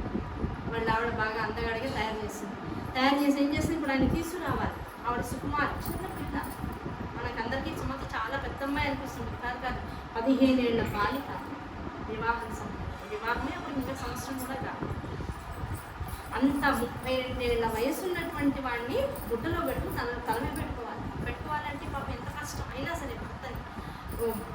వాళ్ళు ఆవిడ బాగా అందగాడిగా తయారు చేసి ఏం చేస్తుంది, ఇప్పుడు ఆయన తీసుకురావాలి. ఆవిడ సుకుమార్, చిన్న పిల్ల, మనకందరికీ సుమతి చాలా పెద్ద అమ్మాయి అనిపిస్తుంది. కాదు 15 ఏళ్ల బాలిక. వివాహమే అప్పుడు ఇంకా సంవత్సరం కూడా కాదు. అంత 32 ఏళ్ల వయసు ఉన్నటువంటి వాడిని గుడ్డలో పెట్టు తలమే పెట్టుకోవాలంటే పాపం ఎంత కష్టం. అయినా సరే భర్తని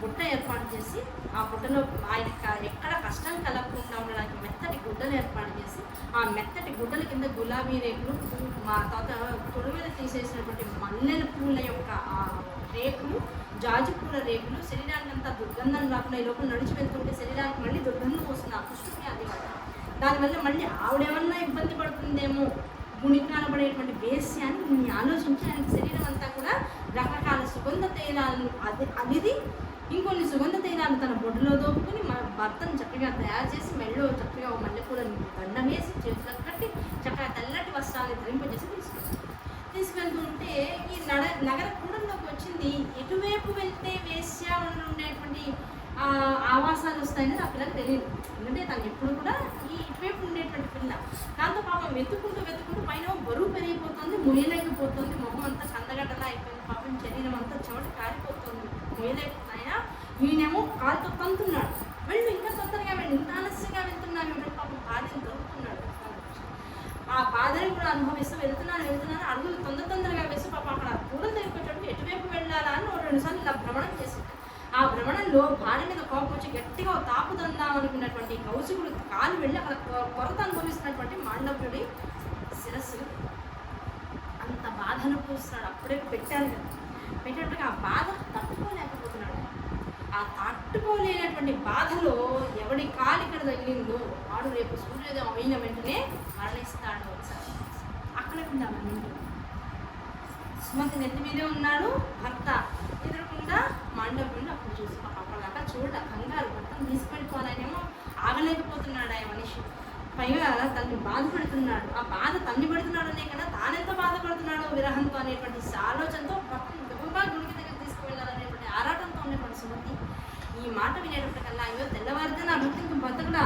బుట్ట ఏర్పాటు చేసి ఆ బుట్టలో ఆయన ఎక్కడ కష్టం కలగకుండా ఉండడానికి మెత్తటి గుడ్డలు ఏర్పాటు చేసి ఆ మెత్తటి గుడ్డల కింద గులాబీ రేకులు, మా తాత తొడు మీద తీసేసినటువంటి మల్లెల పూల యొక్క ఆ రేకులు, జాజి పూల రేకులు, శరీరానికి అంతా దుర్గంధం రాకుండా ఈ లోపల నడిచి వెళ్తుంటే శరీరానికి మళ్ళీ దుర్గంధం వస్తుంది. ఆ పుష్టి అది దానివల్ల మళ్ళీ ఆవిడేమన్నా ఇబ్బంది పడుతుందేమో, గుణికి అనబడేటువంటి వేశ్యాన్ని ఆలోచించి ఆయనకి శరీరం అంతా కూడా రకరకాల సుగంధ తైలాలను అదిది ఇంకొన్ని సుగంధ తైలాలు తన బొడ్డులో దోపుకొని మన భర్తను చక్కగా తయారు చేసి మెళ్ళో చక్కగా మల్లెపూలను దండం వేసి చేతులకు కట్టి చక్కగా తెల్లటి వస్త్రాన్ని ధరింపజేసి తీసుకెళ్తుంటే ఈ నగర కూడంలోకి వచ్చింది. ఎటువైపు వెళ్తే వేశ్య ఉండేటువంటి ఆవాసాలు వస్తాయని ఆ పిల్లకి తెలియదు. ఎందుకంటే తను ఎప్పుడు కూడా ఈ ఇటువైపు ఉండేటువంటి పిల్ల. దాంతో పాపం వెతుక్కుంటూ పైన బరువు పెరిగిపోతుంది, మొయ్యలేకపోతుంది, మొహం అంతా కందగడ్డలా అయిపోయింది, పాపం శరీరం అంతా చెమట కారిపోతుంది, మొయ్యలేకపోతున్నాయా. ఈయనేమో కాలుతో తంతున్నాడు, వెళ్ళు ఇంకా తొందరగా వెళ్ళి, ఇంత ఆలస్యంగా వెళ్తున్నాను అంటే పాపం భార్యను దొరుకుతున్నాడు. ఆ బాధని కూడా అనుభవిస్తూ వెళ్తున్నాను అడుగులు తొందరగా వేసి పాపం అక్కడ కూడలు దగ్గరికి ఎటువైపు వెళ్ళాలా అని 2 సార్లు ఇలా భ్రమణం చేసింది. ఆ భ్రమణంలో భార్య మీద కోపం వచ్చి గట్టిగా తాపుదందాం అనుకున్నటువంటి కౌశికుడు కాలు వెళ్ళి అక్కడ కొరత అనుభవిస్తున్నటువంటి మాండవ్యుడి శిరస్సు అంత బాధ అనుభవిస్తున్నాడు. అప్పుడే పెట్టినట్టుగా ఆ బాధ తట్టుకోలేకపోతున్నాడు. ఆ తట్టుకోలేనటువంటి బాధలో ఎవడి కాలు ఇక్కడ తగిలిందో వాడు రేపు సూర్యోదయం అయిన వెంటనే మరణిస్తాడు. అక్కడే ఉండాలి. సుమతి నెత్తి మీదే ఉన్నాడు భర్త, ఎదురుకుండా మాండవ్యుడు అప్పుడు చూసి అప్పటిదాకా కంగారు భర్తను తీసుకెళ్ళిపోవాలనేమో ఆగలేకపోతున్నాడు. ఆ మనిషి పైగా తనని బాధపడుతున్నాడు. ఆ బాధ తన్ని పడుతున్నాడు అనే కన్నా తానెంత బాధపడుతున్నాడో విరహంతో అనేటువంటి ఆలోచనతో భర్తను గొప్పగా గుడికి దగ్గర తీసుకువెళ్ళాలనేటువంటి ఆరాటంతో ఉన్నటువంటి సుమతి ఈ మాట వినేటప్పటికల్లా అయ్యో తెల్లవారితే నా భర్త ఇంక బతకడా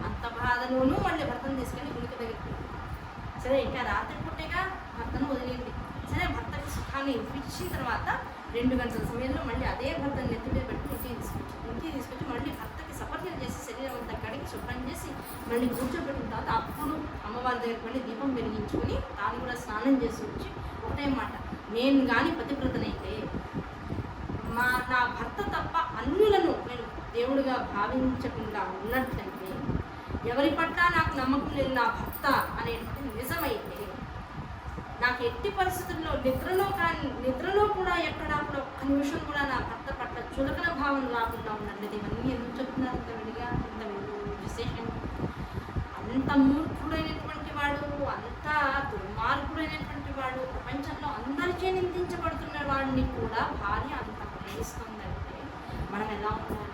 అంత బాధలోనూ మళ్ళీ భర్తను తీసుకెళ్ళి గుడికి దగ్గరికి. సరే ఇంకా రాత్రి పుట్టేగా భర్తను వదిలేండి. సరే భర్తకి సుఖాన్ని ఇప్పించిన తర్వాత 2 గంటల సమయంలో మళ్ళీ అదే భర్తను నెత్తి మీద పెట్టి ఇంటికి తీసుకొచ్చి మళ్ళీ భర్తకి సపర్యలు చేసి శరీరం అంతా కడిగి శుభ్రం చేసి మళ్ళీ కూర్చోబెట్టిన తర్వాత అప్పుడు అమ్మవారి దగ్గరికి మళ్ళీ దీపం వెలిగించుకొని తాను కూడా స్నానం చేసి వచ్చి ఒకటే మాట, నేను కానీ పతివ్రతనైతే నా భర్త తప్ప అన్యులను నేను దేవుడిగా భావించకుండా ఉన్నట్లయితే, ఎవరి పట్ల నాకు నమ్మకం లేదు నా భర్త అనేటువంటి నిజమైతే, నాకు ఎట్టి పరిస్థితుల్లో నిద్రలో కూడా ఎక్కడా కూడా ఒక్క నిమిషం కూడా నా భర్త పట్ల చులకన భావన రాకుండా ఉన్నట్లేదు. ఇవన్నీ ఎందుకు చెప్తున్నారు ఇంత విడిగా, ఇంత విశేషం? అంత మూర్ఖుడైనటువంటి వాడు, అంత దుర్మార్గుడైనటువంటి వాడు, ప్రపంచంలో అందరిచే నిందించబడుతున్న వాడిని కూడా భార్య అంత ప్రేమిస్తుందంటే మనం ఎలా ఉండాలి?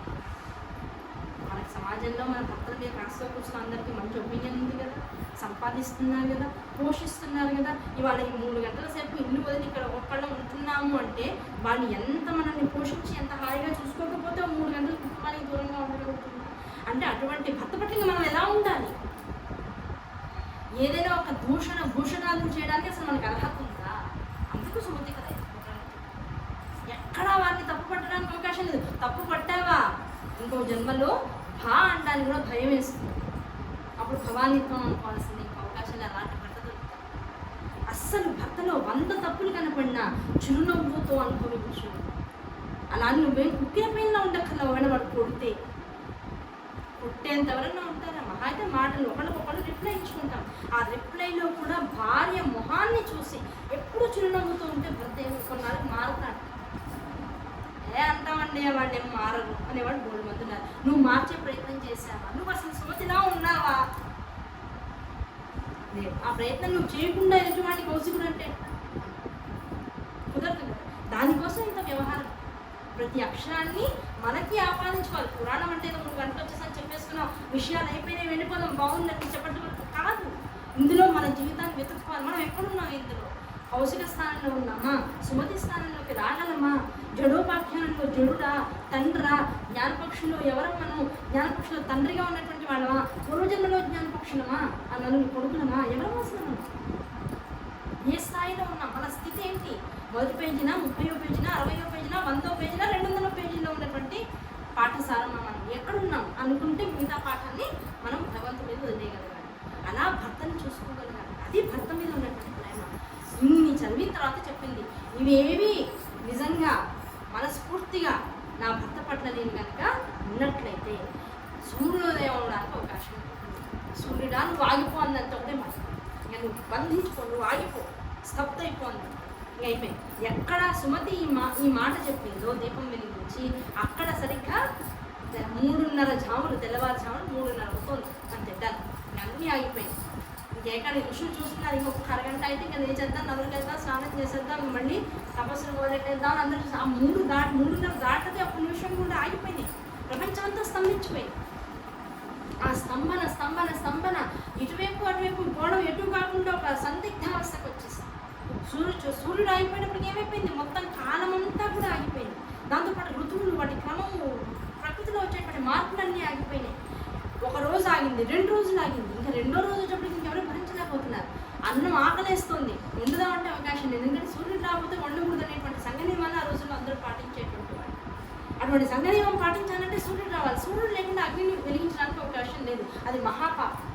మనకి సమాజంలో మన భర్తల మీద కాస్త కూర్చున్న అందరికీ మంచి ఒపీనియన్ ఉంది కదా, సంపాదిస్తున్నారు కదా, పోషిస్తున్నారు కదా. ఇవాళ ఈ 3 గంటల సేపు ఇల్లు వదిలి ఇక్కడ ఒక్కళ్ళ ఉంటున్నాము అంటే వాళ్ళు ఎంత మనల్ని పోషించి ఎంత హాయిగా చూసుకోకపోతే 3 గంటల కుటుంబానికి దూరంగా ఉండగలుగుతుంది. అంటే అటువంటి భర్త పట్ల మనం ఎలా ఉండాలి? ఏదైనా ఒక భూషణాలు చేయడానికి అసలు మనకు అర్హత ఉందా? అందుకు సుమతి కదా ఎక్కడా వారిని తప్పు పట్టడానికి అవకాశం లేదు. తప్పు పట్టావా ఇంకో జన్మలో భా అనడానికి కూడా భయం వేస్తుంది. అప్పుడు భవానిత్వం అనుకోవాల్సింది. ఇంకో అవకాశాలు అలాంటి భర్త దొరుకుతారు. అస్సలు భర్తలో 100 తప్పులు కనపడినా చిరునవ్వుతో అనుభవించు. అలా నువ్వేం కుక్కిన పైన ఉండక్కర్లా. వాడు కొట్టేంత ఎవరన్నా ఉంటారా? మహా అయితే మాటలు ఒకళ్ళకొకళ్ళు రిప్లై ఇచ్చుకుంటాం. ఆ రిప్లైలో కూడా భార్య మొహాన్ని చూసి ఎప్పుడు చిరునవ్వుతూ ఉంటే భర్త కొన్నాళ్ళకి మారుతాడు. అంటామండి వాడు ఏం మారరు అనేవాడు బోల్డ్ మందున్నారు. నువ్వు మార్చే ప్రయత్నం చేసావా? నువ్వు అసలు సుమతిలా ఉన్నావా? ఆ ప్రయత్నం నువ్వు చేయకుండా ఎదుటివాడిని కౌశికుడు అంటే కుదరదు. దానికోసం ఇంత వ్యవహారం. ప్రతి అక్షరాన్ని మనకి ఆపాదించుకోవాలి. పురాణం అంటే 3 గంటలు వచ్చేసరి చెప్పేసుకున్నాం, విషయాలు అయిపోయినాయి, వెళ్ళిపోదాం, బాగుందని చెప్పడం కాదు. ఇందులో మన జీవితాన్ని వెతుక్కోవాలి. మనం ఎక్కడున్నాం? ఇందులో కౌశిక స్థానంలో ఉన్నామా? సుమతి స్థానంలోకి రాగలమా? జడోపాఖ్యానంలో జడుడా, తండ్రా, జ్ఞానపక్షులు ఎవరం? మనం జ్ఞానపక్షులు తండ్రిగా ఉన్నటువంటి వాళ్ళమా? పూర్వజన్మలో జ్ఞానపక్షులమా? ఆ 4 కొడుకులమా? ఎవరం అసలు? ఏ స్థాయిలో ఉన్నాం? మన స్థితి ఏంటి? 1 పేజీనా, 30వ పేజీనా, 60వ పేజీనా, 100వ పేజీనా, 200వ పేజీలో ఉన్నటువంటి పాఠశాల మనం ఎక్కడున్నాం అనుకుంటే మిగతా పాఠాన్ని మనం భగవంతుడి మీద వదిలేయగలగాలి. అలా భర్తను చూసుకోగలగాలి. అది భర్త మీద ఉన్నటువంటి ప్రేమ. ఇన్ని చదివిన తర్వాత చెప్పింది, ఇవేవి నిజంగా మనస్ఫూర్తిగా నా భర్త పట్ల నేను కనుక ఉన్నట్లయితే సూర్యోదయం అవడానికి అవకాశం ఉంటుంది. సూర్యుడా నువ్వు ఆగిపోందంత ఒకటే మాట. ఇక నువ్వు బంధించుకో, నువ్వు ఆగిపో, స్తబ్ద అయిపోంది. ఇక అయిపోయింది. ఎక్కడ సుమతి ఈ మాట చెప్పిందో దీపం వెలిగించి అక్కడ సరిగ్గా 3:30 జాములు, తెల్లవారుజాములు 3:30 అవుతుంది అంతే. డన్. అన్నీ ఆగిపోయింది. ఇంకేకాడ ఋషులు చూస్తున్నారు. ఇంకొక అరగంట అయితే ఇంకా లేచేద్దాం, నదులకు వెళ్దాం, స్నానం చేసేద్దాం, మళ్ళీ తపస్సులు మొదలెట్టేద్దాం అందరూ చూసి ఆ 3:30 దాటితే ఒక్క నిమిషం కూడా ఆగిపోయింది. ప్రపంచం అంతా స్తంభించిపోయింది. ఆ స్తంభన ఇటువైపు అటువైపు గోడ ఎటు కాకుండా ఒక సందిగ్ధావస్థకు వచ్చేసింది. సూర్యుడు ఆగిపోయినప్పుడు ఏమైపోయింది? మొత్తం కాలమంతా కూడా ఆగిపోయింది. దాంతోపాటు ఋతువులు, వాటి క్రమము, ప్రకృతిలో వచ్చేటువంటి మార్పులన్నీ ఆగిపోయినాయి. 1 రోజు ఆగింది, 2 రోజులు ఆగింది, ఇంకా 2వ రోజు వచ్చేప్పటికి ఇంకెవరు భరించలేకపోతున్నారు. అన్నం ఆకలేస్తుంది, వండుదామంటే అవకాశం లేదు. ఎందుకంటే సూర్యుడు రాకపోతే వండకూడదు అనేటువంటి సంఘనియమాన్ని ఆ రోజుల్లో అందరూ పాటించేటువంటి వాడు. అటువంటి సంఘనియమం పాటించాలంటే సూర్యుడు రావాలి. సూర్యుడు లేకుండా అగ్నిని వెలిగించడానికి అవకాశం లేదు, అది మహాపాపం.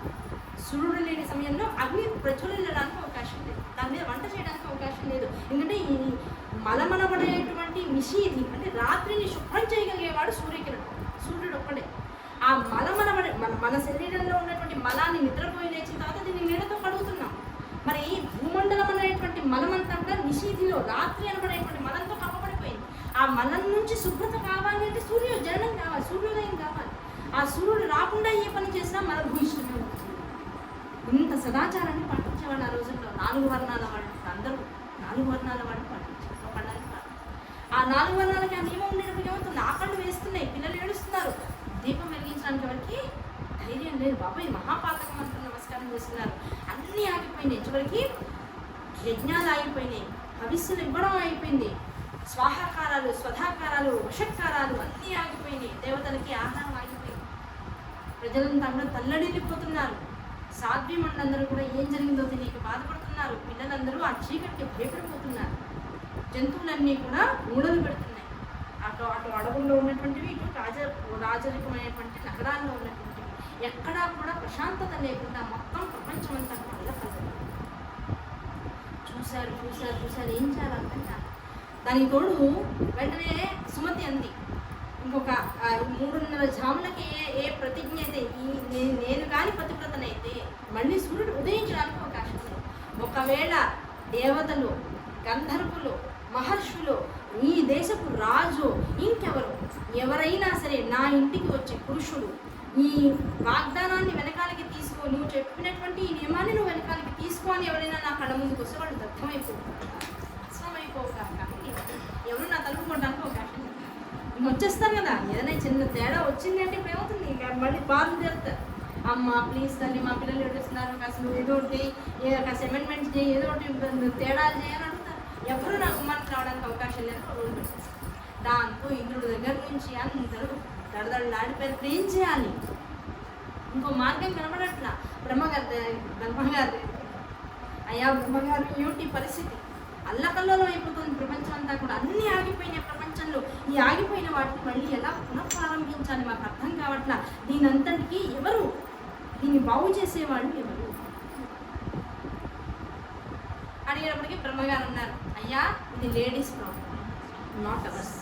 సూర్యుడు లేని సమయంలో అగ్ని ప్రజ్వలించడానికి అవకాశం లేదు, దాని మీద వంట చేయడానికి అవకాశం లేదు. ఎందుకంటే ఈ మలమనబడేటువంటి మిషీది అంటే రాత్రిని శుభ్రం చేయగలిగేవాడు సూర్యకిరణం, సూర్యుడు ఒక్కడే. ఆ మలమనబడే మన శరీరంలో ఉన్నటువంటి మలాన్ని నిద్రపోయి లేచిన తర్వాత దీన్ని నీళ్ళతో కడుగుతున్నాం. మరి భూమండలం అనేటువంటి మలమంతా కూడా నిషీధిలో రాత్రి అనబడేటువంటి మలంతో కప్పబడిపోయింది. ఆ మలం నుంచి శుభ్రత కావాలి అంటే జననం కావాలి, సూర్యోదయం కావాలి. ఆ సూర్యుడు రాకుండా ఏ పని చేసినా మన భూయిష్టమే ఉంటుంది. ఇంత సదాచారాన్ని పాటించేవాళ్ళు ఆ రోజుల్లో. 4 వర్ణాల వాళ్ళు, అందరూ 4 వర్ణాల వాళ్ళు పాటించారు. ఒకళ్ళని కాదు. ఆ 4 వర్ణాలకి ఆ నియమం ఉండేటప్పుడు ఏమవుతుంది? ఆకళ్ళు వేస్తున్నాయి, పిల్లలు ఏడుస్తున్నారు. దీపం వెలిగించడానికి ఎవరికి ధైర్యం లేదు. లేదు బాబా, ఇది మహాపాతకం అంటూ నమస్కారం చేస్తున్నారు. అన్నీ ఆగిపోయినాయి. చివరికి యజ్ఞాలు ఆగిపోయినాయి, హవిస్సులు ఇవ్వడం అయిపోయింది, స్వాహాకారాలు, స్వధాకారాలు, వషత్కారాలు అన్నీ ఆగిపోయినాయి. దేవతలకి ఆహారం ఆగిపోయింది. ప్రజలంతా కూడా తల్లడిల్లిపోతున్నారు. సాధ్వీమండలందరూ కూడా ఏం జరిగిందో తెలియక బాధపడుతున్నారు. పిల్లలందరూ ఆ చీకటికి భయపడిపోతున్నారు. జంతువులన్నీ కూడా ఊడలు పెడుతున్నాయి. అటు అడవుల్లో ఉన్నటువంటివి, ఇటు రాజరికమైనటువంటి నగరాల్లో ఉన్నటువంటివి, ఎక్కడా కూడా ప్రశాంతత లేకుండా మొత్తం ప్రపంచమంతా కూడా చూశారు. ఏం చేయాలంటే దానికి తోడు వెంటనే సుమతి అంది, ఇంకొక 3:30 జాములకి ఏ ప్రతిజ్ఞ అయితే నేను కానీ పతివ్రతనైతే మళ్ళీ సూర్యుడు ఉదయించడానికి అవకాశం ఉంది. ఒకవేళ దేవతలు, గంధర్వులు, మహర్షులు, ఈ దేశపు రాజు, ఇంకెవరు ఎవరైనా సరే నా ఇంటికి వచ్చే పురుషుడు ఈ వాగ్దానాన్ని వెనకాలకి తీసుకో, నువ్వు చెప్పినటువంటి ఈ నియమాన్ని నువ్వు వెనకాలకి తీసుకో అని ఎవరైనా నా కళ్ళ ముందుకు వస్తే వాళ్ళు దగ్ధమైపోతారు. కాబట్టి ఎవరు నా తలుపు కొట్టడానికి అవకాశం లేదు. ఇంక వచ్చేస్తారు కదా, ఏదైనా చిన్న తేడా వచ్చిందంటే ఇప్పుడు ఏమవుతుంది, ఇక మళ్ళీ బాధలు తీరుతారు. అమ్మ ప్లీజ్ తల్లి, మా పిల్లలు ఏడుస్తున్నారు, కాస్త నువ్వు ఏదో ఒకటి కాస్త అమెండ్మెంట్స్ చేయి, ఏదో ఒకటి తేడాలు చేయని అడుగుతారు. ఎవరు నా గుమ్మానికి రావడానికి అవకాశం లేదు. రోడ్డు పెడతారు. దాంతో ఇంద్రుడి దగ్గర నుంచి అందరూ దడదడలాడిపోయారు. ఏం చేయాలి, ఇంకో మార్గం కనబడట్లా. బ్రహ్మగారు అయ్యా బ్రహ్మగారు ఏమిటి పరిస్థితి, అల్లకల్లలో అయిపోతుంది ప్రపంచం అంతా కూడా, అన్నీ ఆగిపోయినాయి ప్రపంచంలో. ఈ ఆగిపోయిన వాటిని మళ్ళీ ఎలా పునఃప్రారంభించాలి మాకు అర్థం కావట్లా. దీనంతటికీ ఎవరు, దీన్ని బాగు చేసేవాళ్ళు ఎవరు అడిగినప్పటికీ బ్రహ్మగారు అన్నారు, అయ్యా ఇది ladies problem, not hours.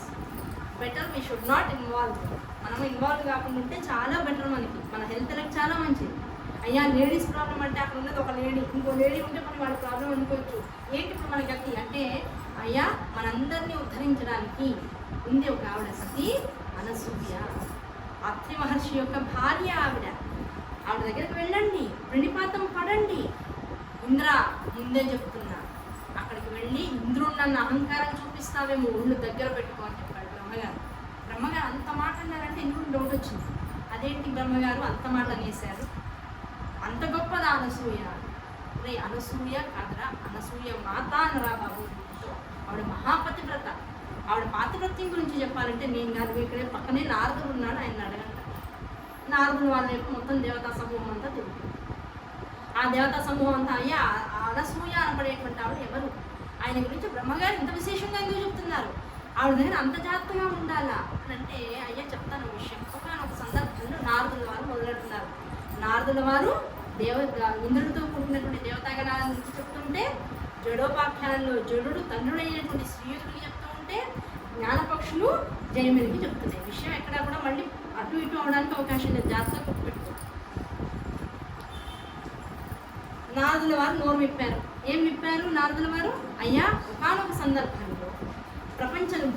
Better we should not involve. మనం ఇన్వాల్వ్ కాకుండా ఉంటే చాలా బెటర్, మన హెల్త్లకు చాలా మంచిది. అయ్యా లేడీస్ ప్రాబ్లం అంటే అక్కడ ఉన్నది ఒక లేడీ, ఇంకో లేడీ ఉంటే మనం వాళ్ళ ప్రాబ్లం అనుకోవచ్చు. ఏంటి ఇప్పుడు మనకి గతి అంటే, అయ్యా మనందరినీ ఉద్ధరించడానికి ఉంది ఒక ఆవిడ, సతీ అనసూయ, అత్రి మహర్షి యొక్క భార్య. ఆవిడ దగ్గరికి వెళ్ళండి, ప్రణిపాతం పడండి. ఇంద్ర ముందే చెప్తున్నా, అక్కడికి వెళ్ళి ఇంద్రుడు నన్ను అహంకారం చూపిస్తావేమో, ఒళ్ళు దగ్గర పెట్టుకో అని చెప్పాడు బ్రహ్మగారు అంత మాట అన్నారంటే ఇంద్రుడు డౌట్ వచ్చింది. అదేంటి బ్రహ్మగారు అంత మాట అనేశారు, అంత గొప్పదా అనసూయ? రే అనసూయ కాదురా, అనసూయ మాత అనరా బాబు. ఆవిడ మహాపతివ్రత. ఆవిడ పాతివ్రత్యం గురించి చెప్పాలంటే నేను కాదు, ఇక్కడే పక్కనే నారదుడు ఉన్నాడు, ఆయన అడగండి. నారదుడు వాళ్ళ యొక్క మొత్తం దేవతా సమూహం అంతా తిరుగుతుంది. ఆ దేవతా సమూహం అంతా అయ్యా అనసూయ అనబడేటువంటి ఆవిడ ఎవరు, ఆయన గురించి బ్రహ్మగారు ఇంత విశేషంగా ఎందుకు చెప్తున్నారు, ఆవిడ దగ్గర అంత జాగ్రత్తగా ఉండాలా అని అంటే, అయ్యా చెప్తాను విషయం. ఒక సందర్భంలో నారదుల వారు మొదలెడుతున్నారు. నారదుల వారు ఇంద్రుడితో కూడినటువంటి దేవతాగణాల నుంచి చెప్తుంటే, జడోపాఖ్యానంలో జడుడు తండ్రుడైనటువంటి శ్రీయుడికి చెప్తూ ఉంటే, జ్ఞానపక్షులు జయమిరికి చెప్తున్నాయి. విషయం ఎక్కడా కూడా మళ్ళీ అటు ఇటు అవడానికి అవకాశం లేదు, జాగ్రత్తగా గుర్తుపెట్టుకో. నారదుల వారు నోరు విప్పారు. ఏం విప్పారు నారదుల వారు? అయ్యా ఒకానొక సందర్భంలో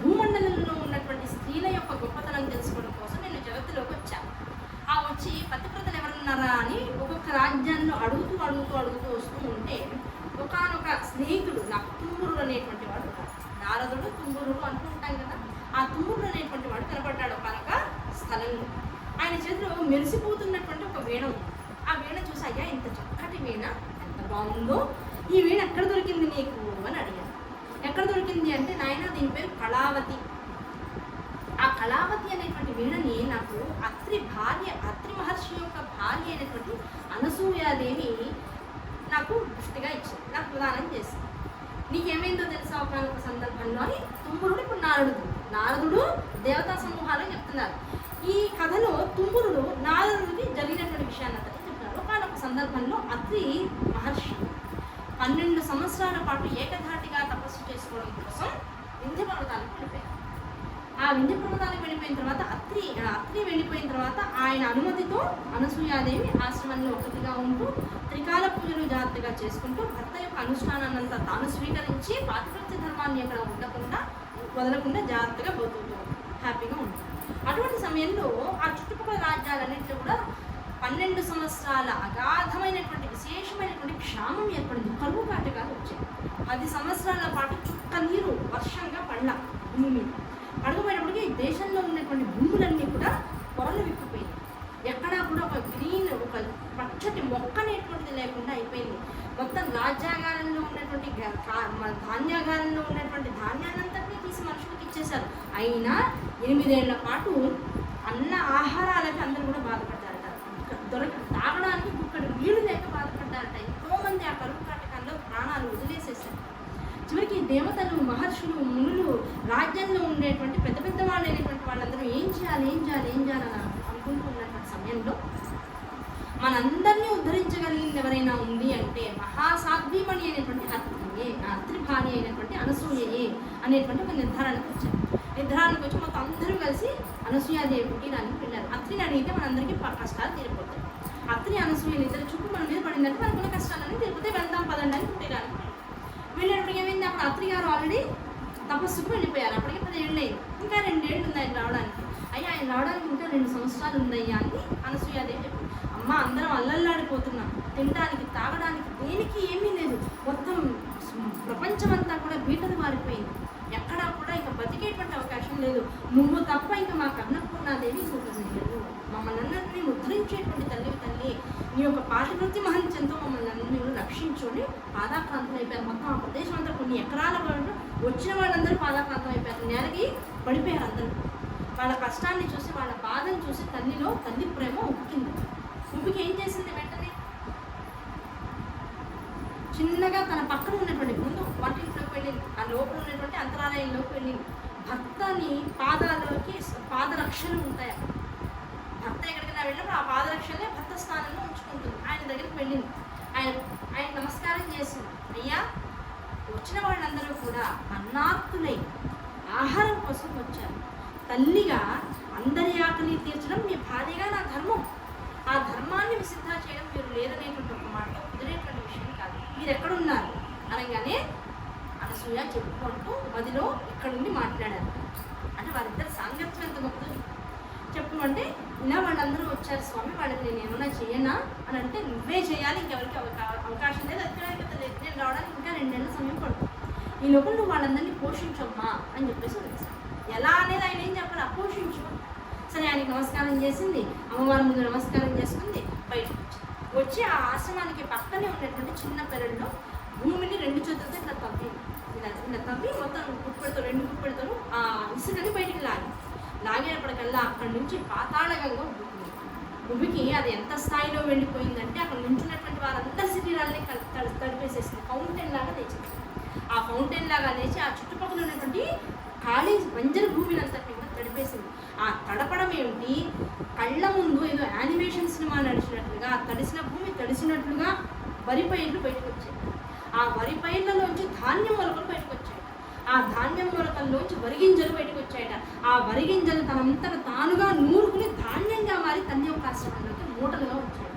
భూమండలంలో ఉన్నటువంటి స్త్రీల యొక్క గొప్పతనం తెలుసుకోవడం కోసం నేను జగత్తులోకి వచ్చాను. ఆ వచ్చి పతివ్రతలు ఎవరున్నారా అని ఒక్కొక్క రాజ్యాల్లో అడుగుతూ వస్తూ ఉంటే, ఒకానొక స్నేహితుడు నాకు తుంబురుడు అనేటువంటి వాడు, నారదుడు తుంబురుడు అంటూ ఉంటాం కదా, ఆ తుంబురుడు అనేటువంటి వాడు కనపడ్డాడు ఒకనొక స్థలంలో. ఆయన చేతిలో మెరిసిపోతున్నటువంటి ఒక వీణ ఉంది. ఆ వీణ చూసి, అయ్యా ఇంత చక్కటి వీణ, ఎంత బాగుందో, ఈ వీణ ఎక్కడ దొరికింది నీకు అని అడిగాను. ఎక్కడ దొరికింది అంటే, నాయన దీని పేరు కళావతి. ఆ కళావతి అనేటువంటి వీణని నాకు అత్రి మహర్షి యొక్క భార్య అయినటువంటి అనసూయాదేవి నాకు దృష్టిగా ఇచ్చింది, నాకు ప్రదానం చేసింది. నీకేమైందో తెలుసా ఒకనొక సందర్భంలో అని తుంబురుడు ఇప్పుడు నారదుడు దేవతా సమూహాలని చెప్తున్నారు. ఈ కథలో తుంబురుడు నారదుడికి జరిగినటువంటి విషయాన్ని అతని చెప్తున్నారు. ఒకనొక సందర్భంలో అత్రి మహర్షి 12 సంవత్సరాల పాటు ఏకధాటిగా తపస్సు చేసుకోవడం కోసం వింధ్య పర్వతాలకు వెళ్ళిపోయారు. ఆ వింధ్య పర్వతాలకు వెళ్ళిపోయిన తర్వాత అత్రి వెళ్ళిపోయిన తర్వాత ఆయన అనుమతితో అనసూయాదేవి ఆశ్రమంలో ఒకటిగా ఉంటూ త్రికాల పూజలు జాగ్రత్తగా చేసుకుంటూ భర్త యొక్క అనుష్ఠానాన్నంతా తాను స్వీకరించి పాతివ్రత్య ధర్మాన్ని ఎక్కడ వదలకుండా జాగ్రత్తగా బతుకుతూ హ్యాపీగా ఉంటుంది. అటువంటి సమయంలో ఆ చుట్టుపక్కల రాజ్యాలన్నింటిలో కూడా 12 సంవత్సరాల అగాధమైనటువంటి విశేషమైనటువంటి క్షామం ఏర్పడింది. కరువు కాటకాలు వచ్చాయి. 10 సంవత్సరాల పాటు చుక్క నీరు వర్షంగా పడల భూమి మీద. పడకపోయేటప్పటికీ దేశంలో ఉన్నటువంటి భూములన్నీ కూడా పొరలు విప్పిపోయింది. ఎక్కడా కూడా ఒక రాజ్యాగారంలో ఉన్నటువంటి ధాన్యాగారంలో ఉన్నటువంటి ధాన్యాన్నంతటినీ తీసి మనుషులకు ఇచ్చేశారు. అయినా 8 ఏళ్ల పాటు అన్న ఆహారాలకి అందరూ కూడా బాధపడ్డారట. తాగడానికి గుక్కడు నీళ్లు లేక బాధపడ్డారట. ఎంతోమంది ఆ కరువు కాటకాల్లో ప్రాణాలు వదిలేసేసారు. చివరికి దేవతలు, మహర్షులు, మునులు, రాజ్యంలో ఉండేటువంటి పెద్ద పెద్ద వాళ్ళు అయినటువంటి వాళ్ళందరూ ఏం చేయాలి అని అనుకుంటూ ఉన్నటువంటి సమయంలో మనందరినీ ఉద్ధరించగలిగింది ఎవరైనా ఉంది అంటే మహాసాధ్వీమణి అయినటువంటి అత్రి భార్య అయినటువంటి అనసూయయే అనేటువంటి ఒక నిర్ధారణకు వచ్చి మొత్తం అందరూ కలిసి అనసూయాదేవి పుట్టినానికి వెళ్ళారు. అత్రిని అడిగితే మనందరికీ కష్టాలు తీరిపోతాయి. అత్రి అనసూయని ఇద్దరు చుట్టూ మన మీద పడిందంటే మనకున్న కష్టాలన్నీ తీరిపోతే వెళ్దాం పదండి అని పుట్టేదానికి వెళ్ళినప్పటికీ ఏమైంది, అప్పుడు అత్రి గారు ఆల్రెడీ తపస్సుకు వెళ్ళిపోయారు. అప్పటికి 10 ఏళ్ళు అయింది. ఇంకా 2 ఏళ్ళు ఉంది ఆయన రావడానికి. అయ్యా ఆయన రావడానికి ఇంకా 2 సంవత్సరాలు ఉందయ్యా అని అనసూయాదేవి చెప్పి, అమ్మ అందరం అల్లల్లాడిపోతున్నాం, తినడానికి తాగడానికి దేనికి ఏమీ లేదు, మొత్తం ప్రపంచమంతా కూడా బీటలు మారిపోయింది, ఎక్కడా కూడా ఇంకా బతికేటువంటి అవకాశం లేదు, నువ్వు తప్ప ఇంకా మా అన్నపూర్ణాదేవి ఇంకొకరు లేదు, మమ్మల్ని అన్నింటినీ ఉద్ధరించేటువంటి తల్లి నీ యొక్క పాతివృత్తి మహత్యంతో మమ్మల్ని అన్ని రక్షించుకొని పాదాక్రాంతం అయిపోయారు. మొత్తం ఆ ప్రదేశం అంతా కొన్ని ఎకరాల వాళ్ళు వచ్చిన వాళ్ళందరూ పాదాక్రాంతం అయిపోయారు. నేలకి పడిపోయారు అందరూ. వాళ్ళ కష్టాన్ని చూసి, వాళ్ళ బాధను చూసి తల్లి ప్రేమ ఉక్కింది. ఉబ్బికి ఏం చేసింది, వెంటనే చిన్నగా తన పక్కన ఉన్నటువంటి ముందు వంటింట్లోకి వెళ్ళింది, ఆ లోపల ఉన్నటువంటి అంతరాలయంలోకి వెళ్ళింది. భర్తని పాదరక్షలు ఉంటాయి. భర్త ఎక్కడికైనా వెళ్ళినప్పుడు ఆ పాదరక్షలే భర్త స్థానంలో ఉంచుకుంటుంది. ఆయన దగ్గరికి వెళ్ళింది. ఆయన నమస్కారం చేసింది. అయ్యా, వచ్చిన వాళ్ళందరూ కూడా అన్నార్తులై ఆహారం కోసం వచ్చారు. తల్లిగా అందరి ఆకలి తీర్చడం మీ భార్యగా నా ధర్మం. ఆ ధర్మాన్ని విసిద్ధ చేయడం మీరు లేదనేటువంటి ఒక మాట కుదిరేటువంటి విషయం కాదు. మీరు ఎక్కడున్నారు అనగానే అనసూయ చెప్పుకుంటూ మదిలో ఇక్కడ నుండి మాట్లాడారు. అంటే వారిద్దరు సాంగత్యం ఎంత గొప్పదో చెప్పమంటే, ఇలా వాళ్ళందరూ వచ్చారు స్వామి, వాళ్ళకి నేను ఏమైనా చేయనా అని అంటే, నువ్వే చేయాలి, ఇంకెవరికి అవకాశం లేదు, అది నేను రావడానికి ఇంకా 2 నెలల సమయం పడుతుంది, ఈ లోపల నువ్వు వాళ్ళందరినీ పోషించమ్మా అని చెప్పేసి వదిలేశాను. ఎలా అనేది ఆయన ఏం చెప్పాలి, పోషించు. సరే, ఆయనకి నమస్కారం చేసింది, అమ్మవారి ముందు నమస్కారం చేసుకుంది, బయటకు వచ్చి ఆ ఆశ్రమానికి పక్కనే ఉన్నటువంటి చిన్న పెరడులో భూమిని 2 చేతులతో ఇట్లా తవ్వి మొత్తం కుప్పెడుతో 2 కుప్పెడుతో ఆ ఇసుకని బయటికి లాగేటప్పటికల్లా అక్కడి నుంచి పాతాళగంగా ఉబికి అది ఎంత స్థాయిలో వెళ్ళిపోయిందంటే, అక్కడ నుంచున్నటువంటి వారందరి శరీరాలని తడిపేసేసింది. ఫౌంటైన్ లాగా లేచింది. ఆ ఫౌంటైన్ లాగా లేచి ఆ చుట్టుపక్కల ఉన్నటువంటి ఖాళీ బంజర భూమిని అంతటి కూడా తడిపేసింది. ఆ తడపడం ఏమిటి, కళ్ళ ముందు ఏదో యానిమేషన్ సినిమా నడిచినట్లుగా తడిసిన భూమి తడిసినట్లుగా వరి పైర్లు బయటకు వచ్చాయి. ఆ వరి పైర్లలోంచి ధాన్యం మొలకలు బయటకు వచ్చాయి. ఆ ధాన్యం మొలకల్లోంచి వరిగింజలు బయటకు వచ్చాయట. ఆ వరిగింజలు తనంతట తానుగా నూరుకుని ధాన్యంగా మారి తన యొక్క ఆశ్రమంలోకి మూటలుగా వచ్చాయి.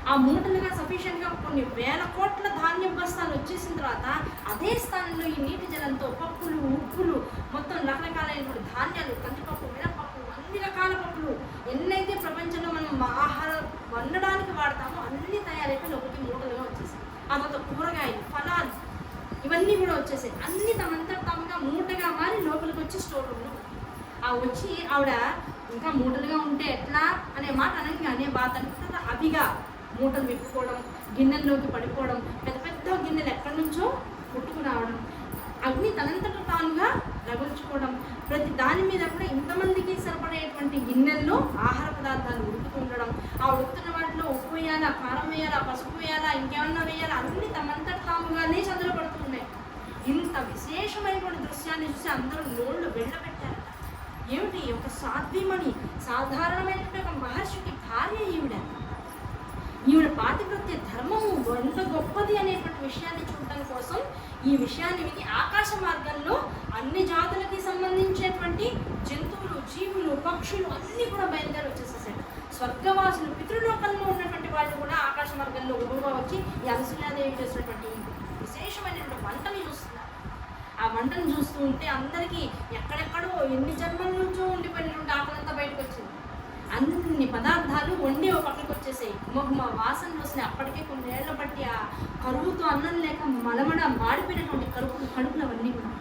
ఆ మూటలుగా సఫిషియెంట్గా కొన్ని 1000 కోట్ల ధాన్యం బస్తాలు వచ్చేసిన తర్వాత అదే స్థానంలో ఈ నీటి జలంతో పప్పులు, ఉప్పులు, మొత్తం రకరకాలైనటువంటి ధాన్యాలు, కందిపప్పు, మినపప్పు, అన్ని రకాల పప్పులు ఎన్నైతే ప్రపంచంలో మనం ఆహారం వండడానికి వాడతామో అన్ని తయారైతే లోపలికి మూటలుగా వచ్చేసాయి. ఆ తర్వాత కూరగాయలు, ఫలాలు ఇవన్నీ కూడా వచ్చేసాయి. అన్ని తమంతట తాముగా మూటగా మారి లోపలికి వచ్చి స్టోర్ రూమ్లో వచ్చి ఆవిడ ఇంకా మూటలుగా ఉంటే ఎట్లా అనే మాట అనగానే బాధ అవిగా మూటలు విప్పుకోవడం, గిన్నెల్లోకి పడిపోవడం, పెద్ద పెద్ద గిన్నెలు ఎక్కడి నుంచో పుట్టుకు రావడం, అగ్ని తనంతట తానుగా రగుల్చుకోవడం, ప్రతి దాని మీద కూడా ఇంతమందికి సరిపడేటువంటి గిన్నెల్లో ఆహార పదార్థాలు ఉడుకుతూ ఉండడం, ఆ ఉడుకుతున్న వాటిలో ఉప్పు వేయాలా, కారం వేయాలా, పసుపు వేయాలా, ఇంకేమన్నా వేయాలా, అన్ని తమంతట తాముగానే చదువు పడుతూ ఉన్నాయి. ఇంత విశేషమైనటువంటి దృశ్యాన్ని చూసి అందరూ నోళ్ళు వెళ్ళబెట్టారు. ఏమిటి, ఒక సాధ్వీమణి, సాధారణమైనటువంటి ఒక మహర్షికి భార్య ఈవిడ పాతివృత్య ధర్మము ఎంత గొప్పది అనేటువంటి విషయాన్ని చూడటం కోసం ఈ విషయాన్ని విని ఆకాశ మార్గంలో అన్ని జాతులకి సంబంధించేటువంటి జంతువులు, జీవులు, పక్షులు అన్నీ కూడా బయలుదేరి వచ్చేసేసాడు. స్వర్గవాసులు, పితృలోకంలో ఉన్నటువంటి వాళ్ళు కూడా ఆకాశ మార్గంలో గురువుగా వచ్చి ఈ అనసూయాదేవి చేసినటువంటి విశేషమైనటువంటి వంటని చూస్తున్నారు. ఆ వంటను చూస్తూ ఉంటే అందరికీ ఎక్కడెక్కడో ఎన్ని జన్మల నుంచో ఉండిపోయినటువంటి ఆకలంతా బయటకు వచ్చింది. అన్ని పదార్థాలు వండి ఒక పక్కకి వచ్చేసాయి. గుమగుమ వాసనలు వస్తున్నాయి. అప్పటికే కొన్ని ఏళ్ల బట్టి ఆ కరువుతో అన్నం లేక మలమడ మాడిపోయినటువంటి కడుపులు అవన్నీ కూడా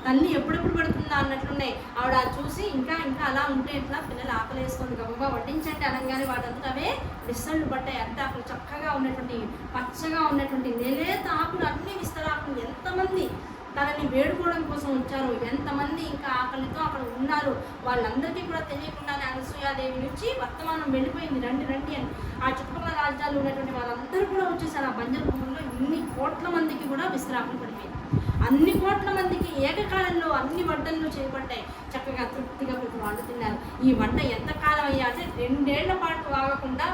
తల్లి ఎప్పుడెప్పుడు పెడుతుందా అన్నట్లున్నాయి. ఆవిడ చూసి ఇంకా ఇంకా అలా ఉంటే ఎట్లా, పిల్లలు ఆకలి వేస్తుంది, గబగబా వడ్డించండి అనగానే వాటంతా అవే విస్తళ్ళు పడ్డాయి. అంటే అక్కడ చక్కగా ఉన్నటువంటి పచ్చగా ఉన్నటువంటి నేలేత ఆకులు, అన్ని విస్తరాకులు. ఎంతమంది తనని వేడుకోవడం కోసం వచ్చారు, ఎంతమంది ఇంకా ఆకలితో అక్కడ ఉన్నారు, వాళ్ళందరికీ కూడా తెలియకుండానే అనసూయాదేవి నుంచి వర్తమానం వెళ్ళిపోయింది, రండి రండి అని. ఆ చుట్టుపక్కల రాజ్యాల్లో ఉన్నటువంటి వాళ్ళందరూ కూడా వచ్చేసారు. ఆ బంజరు భూముల్లో ఇన్ని కోట్ల మందికి కూడా విస్తరాకులు పడిపోయింది. అన్ని కోట్ల మందికి ఏకకాలంలో అన్ని వంటలు చేయబడ్డాయి. చక్కగా తృప్తిగా ప్రతి వాళ్ళు తిన్నారు. ఈ వంట ఎంతకాలం అయ్యాటే 2 ఏళ్ల పాటు ఆగకుండా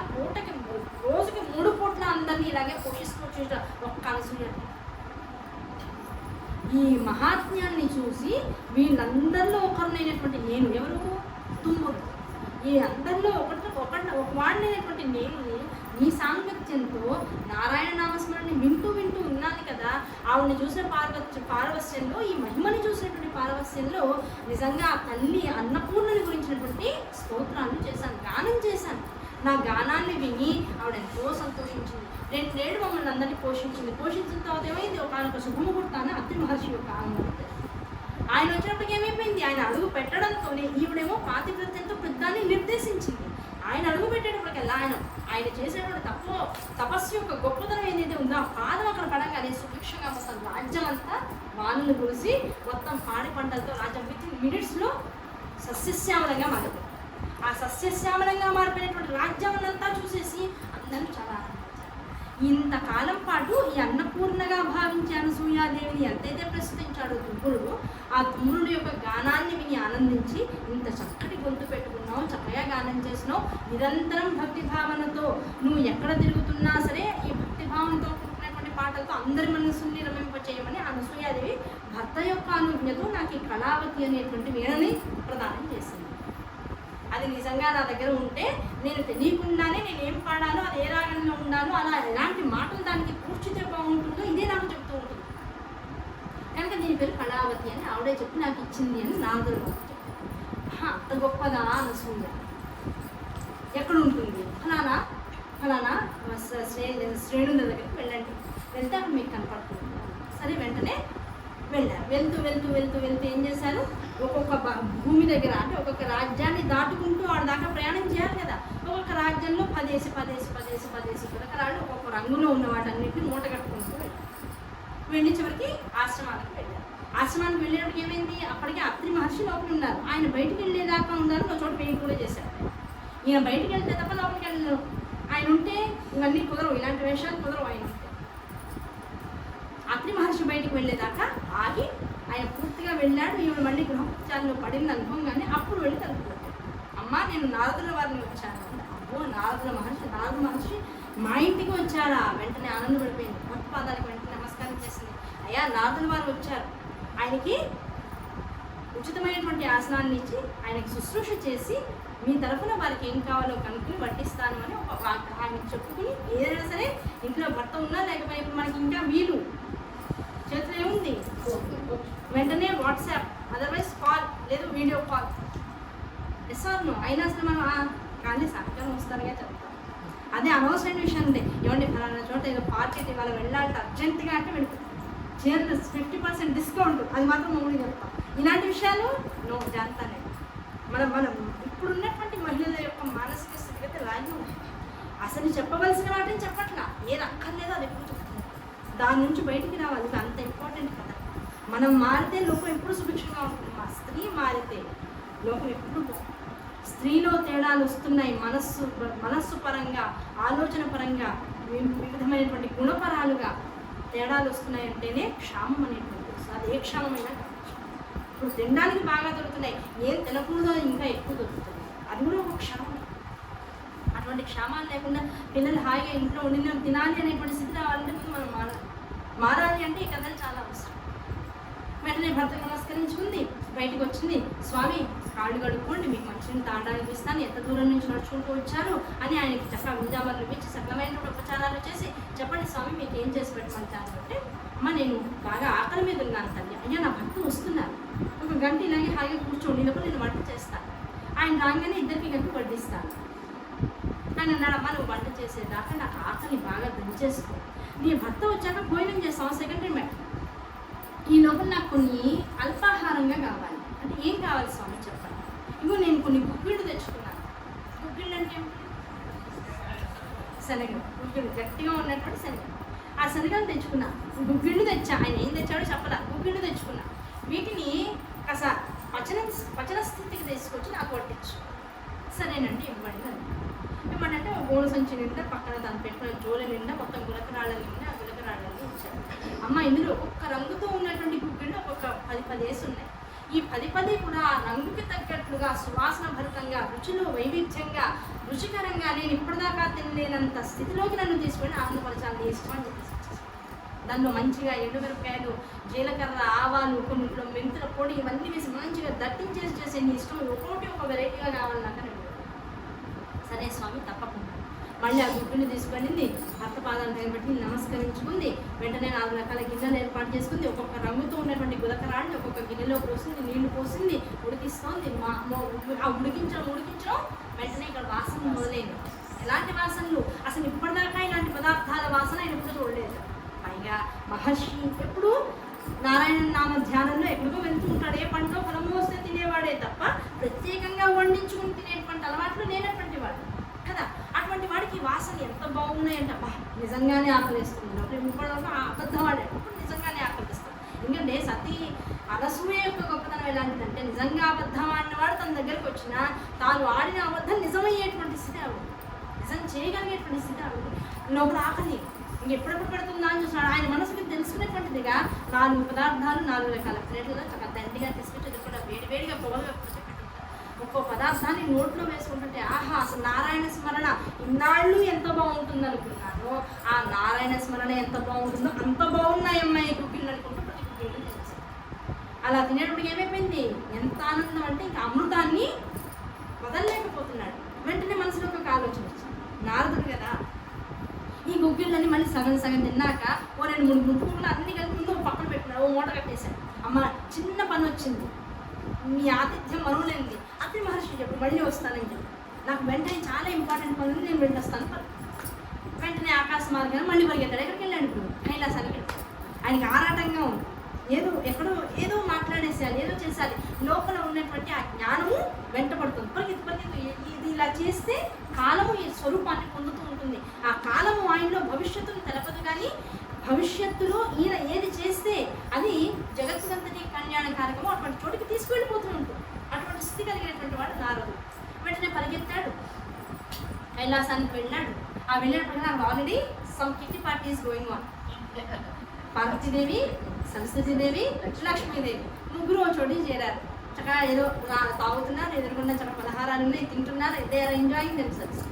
రోజుకి 3 పూట్ల అందరినీ ఇలాగే పోషిస్తూ ఒక్క అనసూయ. ఈ మహాత్మ్యాన్ని చూసి వీళ్ళందరిలో ఒకరినైనటువంటి నేను, ఎవరు, తుమ్ముడు, ఈ అందరిలో ఒక వాడినైనటువంటి నేను ఈ సాంగత్యంతో నారాయణ నామస్మరణని వింటూ వింటూ ఉన్నాను కదా. ఆవిడని చూసిన పారవస్యంలో, ఈ మహిమని చూసినటువంటి పారవస్యంలో నిజంగా ఆ తల్లి అన్నపూర్ణని గురించినటువంటి స్తోత్రాలు చేశాను, గానం చేశాను. నా గానాన్ని విని ఆవిడ ఎంతో సంతోషించింది. 2 ఏళ్ళు మమ్మల్ని అందరినీ పోషించింది. పోషించిన తర్వాత ఏమైంది, ఒక శుభముహూర్తాన్ని అత్రి మహర్షి యొక్క ఆయన వచ్చినప్పటికి ఏమైపోయింది, ఆయన అడుగు పెట్టడంతోనే ఈవిడేమో పాతివ్రత్యంతో పెద్దాన్ని నిర్దేశించింది. ఆయన అడుగు పెట్టేటప్పటికల్లా ఆయన చేసేటువంటి తపస్సు యొక్క గొప్పతనం ఏదైతే ఉందో ఆ పాదం అక్కడ పడంగానే సుభిక్షంగా మొత్తం రాజ్యం అంతా వానలు కురిసి మొత్తం పాడి పంటలతో రాజ్యం వితిన్ మినిట్స్లో సస్యశ్యామలంగా మారిపోయింది. ఆ సస్యశ్యామలంగా మారిపోయినటువంటి రాజ్యం అంతా చూసేసి అందరూ చాలా ఇంతకాలం పాటు ఈ అన్నపూర్ణగా భావించే అనసూయాదేవిని ఎంతైతే ప్రస్తుతించాడో తుమ్ముడు, ఆ తుమ్ముడు యొక్క గానాన్ని విని ఆనందించి ఇంత చక్కటి గొంతు పెట్టుకున్నావు, చక్కగా గానం చేసినావు, నిరంతరం భక్తి భావనతో నువ్వు ఎక్కడ తిరుగుతున్నా సరే ఈ భక్తి భావనతో కూడుకున్నటువంటి పాటలతో అందరి మనసుని రమింపచేయమని అనసూయాదేవి భర్త యొక్క అనుజ్ఞతో నాకు ఈ కళావతి అనేటువంటి వీణని ప్రదానం చేసింది. అది నిజంగా నా దగ్గర ఉంటే నేను తెలియకుండానే నేను ఏం పాడాలో, అది ఏ రాగంలో ఉండాలో, అలా ఎలాంటి మాటలు దానికి కూర్చుతే బాగుంటుందో ఇదే నాకు చెప్తూ ఉంటుంది. కనుక దీని పేరు కళావతి అని ఆవిడే చెప్పి నాకు ఇచ్చింది అని నారదుడు చెప్పారు. అంత గొప్పదా అనసూయ, ఎక్కడ ఉంటుంది, ఫలానా శ్రేణుల దగ్గరికి వెళ్ళండి, వెళ్తే అక్కడ మీకు కనపడుతుంది. సరే వెంటనే వెళ్ళారు. వెళ్తూ ఏం చేశారు, ఒక్కొక్క భూమి దగ్గర, అంటే ఒక్కొక్క రాజ్యాన్ని దాటుకుంటూ ఆడ దాకా ప్రయాణం చేయాలి కదా. ఒక్కొక్క రాజ్యంలో పదేసి పురకరాళ్ళు ఒక్కొక్క రంగులో ఉన్న వాటన్నిటిని మూట కట్టుకుంటూ వెళ్ళి చివరికి ఆశ్రమానికి వెళ్ళారు. ఆశ్రమానికి వెళ్ళేటప్పుడు ఏమైంది, అప్పటికే అత్రి మహర్షి లోపల ఉన్నారు. ఆయన బయటికి వెళ్ళేదాకా ఉండాలని ఒక చోట పెయింట్ కూడా చేశారు. ఈయన బయటికి వెళ్తే తప్ప లోపలికి వెళ్ళరు. ఆయన ఉంటే ఇవన్నీ కుదరవు, ఇలాంటి వేషాలు కుదరవు. ఆయన అత్రి మహర్షి బయటికి వెళ్ళేదాకా ఆగి ఆయన పూర్తిగా వెళ్ళాడు. ఈవిడ మళ్ళీ గృహోపచారంలో పడింది అనుభవం, కానీ అప్పుడు వెళ్ళి తలుపుతాడు. అమ్మ నేను నారదుల వారిని వచ్చాను. అబ్బో నారదుల మహర్షి మా ఇంటికి వచ్చారా? వెంటనే ఆనందపడిపోయింది. భక్తి పాదాలకు వెంటనే నమస్కారం చేసింది. అయ్యా నారదుల వారు వచ్చారు, ఆయనకి ఉచితమైనటువంటి ఆసనాన్ని ఇచ్చి ఆయనకి శుశ్రూష చేసి మీ తరఫున వారికి ఏం కావాలో కనుక్కుని వడ్డిస్తాను అని ఆయనకి చెప్పుకుని, ఏదైనా సరే ఇంట్లో భర్త ఉన్నా లేకపోతే ఇప్పుడు మనకి ఇంకా వీలు చేతిలో ఏముంది, వెంటనే వాట్సాప్, అదర్వైజ్ కాల్, లేదు వీడియో కాల్. ఎస్ఆర్ను అయినా సరే మనం కానీ సహకారం వస్తారుగా చెప్తాం. అదే అనవసరమైన విషయం ఉంది. ఏమంటే ఫలానా చోట ఏదో పార్టీ ఇవాళ వెళ్ళాలంటే అర్జెంటుగా అంటే వెళ్ళిపోతాం. చీరలు 50% డిస్కౌంట్, అది మాత్రం మమ్మల్ని చెప్తాం. ఇలాంటి విషయాలు జాగ్రత్తనే. మనం ఇప్పుడున్నటువంటి మహిళల యొక్క మానసిక స్థితిగతి లాగి ఉంది. అసలు చెప్పవలసిన వాటిని చెప్పట్లా, ఏది అక్కర్లేదో అది ఎప్పుడు చెప్తుంది. దాని నుంచి బయటికి రావాలి, అంత ఇంపార్టెంట్ కదా. మనం మారితే లోకం ఎప్పుడు సుభిక్షంగా ఉంటుంది. మా స్త్రీ మారితే లోకం ఎప్పుడు, స్త్రీలో తేడాలు వస్తున్నాయి. మనస్సు పరంగా, ఆలోచన పరంగా, వివిధమైనటువంటి గుణపరాలుగా తేడాలు వస్తున్నాయంటేనే క్షామం అనేటువంటి. అది ఏ క్షామమైనా కావచ్చు. ఇప్పుడు తినడానికి బాగా దొరుకుతున్నాయి, ఏం తినకూడదో ఇంకా ఎక్కువ దొరుకుతుంది, అది కూడా ఒక క్షామం. అటువంటి క్షామాలు లేకుండా పిల్లలు హాయిగా ఇంట్లో ఉండి తినాలి అనేటువంటి స్థితి రావాలంటే మనం మారాలి అంటే ఈ కథలు చాలా అవసరం. వెంటనే భర్తకు నమస్కరించుకుంది, బయటకు వచ్చింది. స్వామి కాళ్ళు కడుక్కోండి, మీకు మంచిని తాగడానికి ఇస్తాను, ఎంత దూరం నుంచి నడుచుకుంటూ వచ్చారు అని ఆయనకి చక్కగా వింజామర్లు ఇచ్చి సకలమైన ఉపచారాలు చేసి, చెప్పండి స్వామి మీకు ఏం చేసి పెట్టమంటారు అంటే, అమ్మ నేను బాగా ఆకలి మీద ఉన్నాను తల్లి. అయ్యా నా భర్త వస్తున్నారు, ఒక గంట ఇలాగే హాయిగా కూర్చోండి, లేకపోతే నేను వంట చేస్తాను. ఆయన రాగానే ఇద్దరికి గంట వడ్డిస్తాను. ఆయన అన్నాడు, అమ్మ నువ్వు వంట చేసేదాకా నాకు ఆకలి బాగా దంచేసుకో, నీ భర్త వచ్చాక భోజనం చేస్తావు, సెకండరీ మ్యాటర్. ఈ లోపల నాకు కొన్ని అల్పాహారంగా కావాలి. అంటే ఏం కావాలి స్వామి చెప్పండి. ఇగో నేను కొన్ని గుగ్గిళ్ళు తెచ్చుకున్నాను. గుగ్గిళ్ళు అంటే శనగలు, గుగ్గిళ్ళు గట్టిగా ఉన్నటువంటి శనగలు. ఆ శనగలు తెచ్చుకున్నా, గుగ్గిళ్ళు తెచ్చా. ఆయన ఏం తెచ్చాడో చెప్పలా, గుగ్గిళ్ళు తెచ్చుకున్నా. వీటిని కాస పచన స్థితికి తీసుకొచ్చి నాకు పట్టించు. సరేనంటే ఇవ్వండి అని. ఇవ్వండి ఒక గోడు సంచి నిండా పక్కన దాన్ని పెట్టుకున్న జోలి నిండా మొత్తం గులకరాళ్ళ నిండా ఆ గులకరాళ్ళని ఇచ్చారు. అమ్మ ఇందులో ఒక్క రంగుతో ఉన్నటువంటి గుగ్గిళ్ళు ఒక్కొక్క 10 ఉన్నాయి. ఈ 10 కూడా ఆ రంగుకి తగ్గట్లుగా సువాసన భరితంగా, రుచిలో వైవిధ్యంగా, రుచికరంగా నేను ఇప్పటిదాకా తినలేనంత స్థితిలోకి నన్ను తీసుకొని ఆనందపరచాలని ఇష్టం అని చెప్పేసి దానిలో మంచిగా ఎండుమిరపకాయలు, జీలకర్ర, ఆవాలు, కొన్ని మెంతుల పొడి ఇవన్నీ వేసి మంచిగా దట్టించేసి చేసే నీ ఇష్టం ఒక్కొక్కటి ఒక వెరైటీగా కావాలన్నాక నేను సరే స్వామి తప్పకుండా. మళ్ళీ ఆ గుడ్డుని తీసుకొని భర్త పాదాల దగ్గర పెట్టి నమస్కరించుకుంది. వెంటనే 4 రకాల గిన్నెలు ఏర్పాటు చేసుకుంది. ఒక్కొక్క రంగుతో ఉన్నటువంటి గులకరాన్ని ఒక్కొక్క గిన్నెలో పోసింది, నీళ్లు పోసింది, ఉడికిస్తోంది. ఆ ఉడికించడం వెంటనే ఇక్కడ వాసన మొదలైంది. ఎలాంటి వాసనలు అసలు ఇప్పటిదాకా ఇలాంటి పదార్థాల వాసన ఆయన ఎప్పుడు చూడలేదు. పైగా మహర్షి ఎప్పుడు నారాయణ నామ ధ్యానంలో ఎక్కడికో వెళ్తూ ఉంటాడు. ఏ పంటో ఫలము వస్తే తినేవాడే తప్ప ప్రత్యేకంగా వండించుకుని తినేటువంటి అలవాట్లు లేనటువంటి వాడు కదా. అటువంటి వాడికి వాసన ఎంత బాగున్నాయంట, బా నిజంగానే ఆకలిస్తుంది. ఇప్పుడు అబద్ధం వాడాడు, ఇప్పుడు నిజంగానే ఆకలిస్తుంది. ఎందుకంటే సతీ అనసూయ యొక్క గొప్పతనం ఎలాంటిదంటే నిజంగా అబద్ధం ఆడినవాడు తన దగ్గరకు వచ్చినా తాను ఆడిన అబద్ధం నిజమయ్యేటువంటి స్థితి ఆవిడ, నిజం చేయగలిగేటువంటి స్థితి ఆవిడ. లోపల ఆకలి ఇంకెప్పుడెప్పుడు పెడుతుందా అని చూస్తున్నాడు. ఆయన మనసుకి తెలుసుకునేటువంటిదిగా 4 పదార్థాలు 4 రకాల ప్లేట్లలో చక్కగా దండిగా తీసుకొచ్చి కూడా వేడివేడిగా పొగలుగా ఒక్కో పదార్థాన్ని నోట్లో వేసుకుంటుంటే ఆహా అసలు నారాయణ స్మరణ ఇన్నాళ్ళు ఎంత బాగుంటుంది అనుకున్నాను. ఆ నారాయణ స్మరణ ఎంత బాగుంటుందో అంత బాగున్నాయి అమ్మాయి గుగ్గిళ్ళు అనుకుంటూ ప్రతి గుగ్గిళ్ళు తినేసి అలా తినేటప్పుడు ఏమైపోయింది, ఎంత ఆనందం అంటే ఇంకా అమృతాన్ని వదలలేకపోతున్నాడు. వెంటనే మనసులో ఒక ఆలోచన వచ్చింది, నారదుడు కదా ఈ గుగ్గిళ్ళని మళ్ళీ సగం తిన్నాక ఓ 2-3 గుంపులు అన్ని కలిపి ముందు పక్కన పెట్టినాడు. ఓ మూట కట్టేశాడు. అమ్మ చిన్న పని వచ్చింది, మీ ఆతిథ్యం మరువలేనిది. అత్రి మహర్షి చెప్పు మళ్ళీ వస్తానని చెప్పి నాకు వెంటనే చాలా ఇంపార్టెంట్ పనులు, నేను వెళ్ళొస్తాను. వెంటనే ఆకాశ మార్గాన్ని మళ్ళీ పరిగెత్తాడు. ఎక్కడికి వెళ్ళాడు? ఇప్పుడు కైలాసానికి వెళ్ళాడు. ఆయనకి ఆరాటంగా ఉంది, ఏదో మాట్లాడేసేయాలి, ఏదో చేసేయాలి. లోపల ఉన్నటువంటి ఆ జ్ఞానము వెంటబడుతుంది. పరిగెత్తు ఇది ఇలా చేస్తే కాలము ఈ స్వరూపాన్ని పొందుతూ ఉంటుంది. ఆ కాలము ఆయనలో భవిష్యత్తును తెలపదు, కానీ భవిష్యత్తులో ఈయన ఏది చేస్తే అది జగత్తుకంతటి కళ్యాణకారకము అటువంటి చోటికి తీసుకువెళ్ళిపోతూ ఉంటుంది. అటువంటి స్థితి కలిగినటువంటి వాడు నారదుడు. వెంటనే పరిగెత్తాడు, కైలాసానికి వెళ్ళాడు. ఆ వెళ్ళినప్పుడు నాకు already some kitty party is going on. Parvatidevi, Saraswatidevi, Lakshmidevi ముగ్గురు ఒక చోటికి చేరారు. చక్కగా ఏదో తాగుతున్నారు, ఎదురుకుండా చక్కగా పలహారాలు ఉన్నాయి, తింటున్నారు. They are enjoying themselves.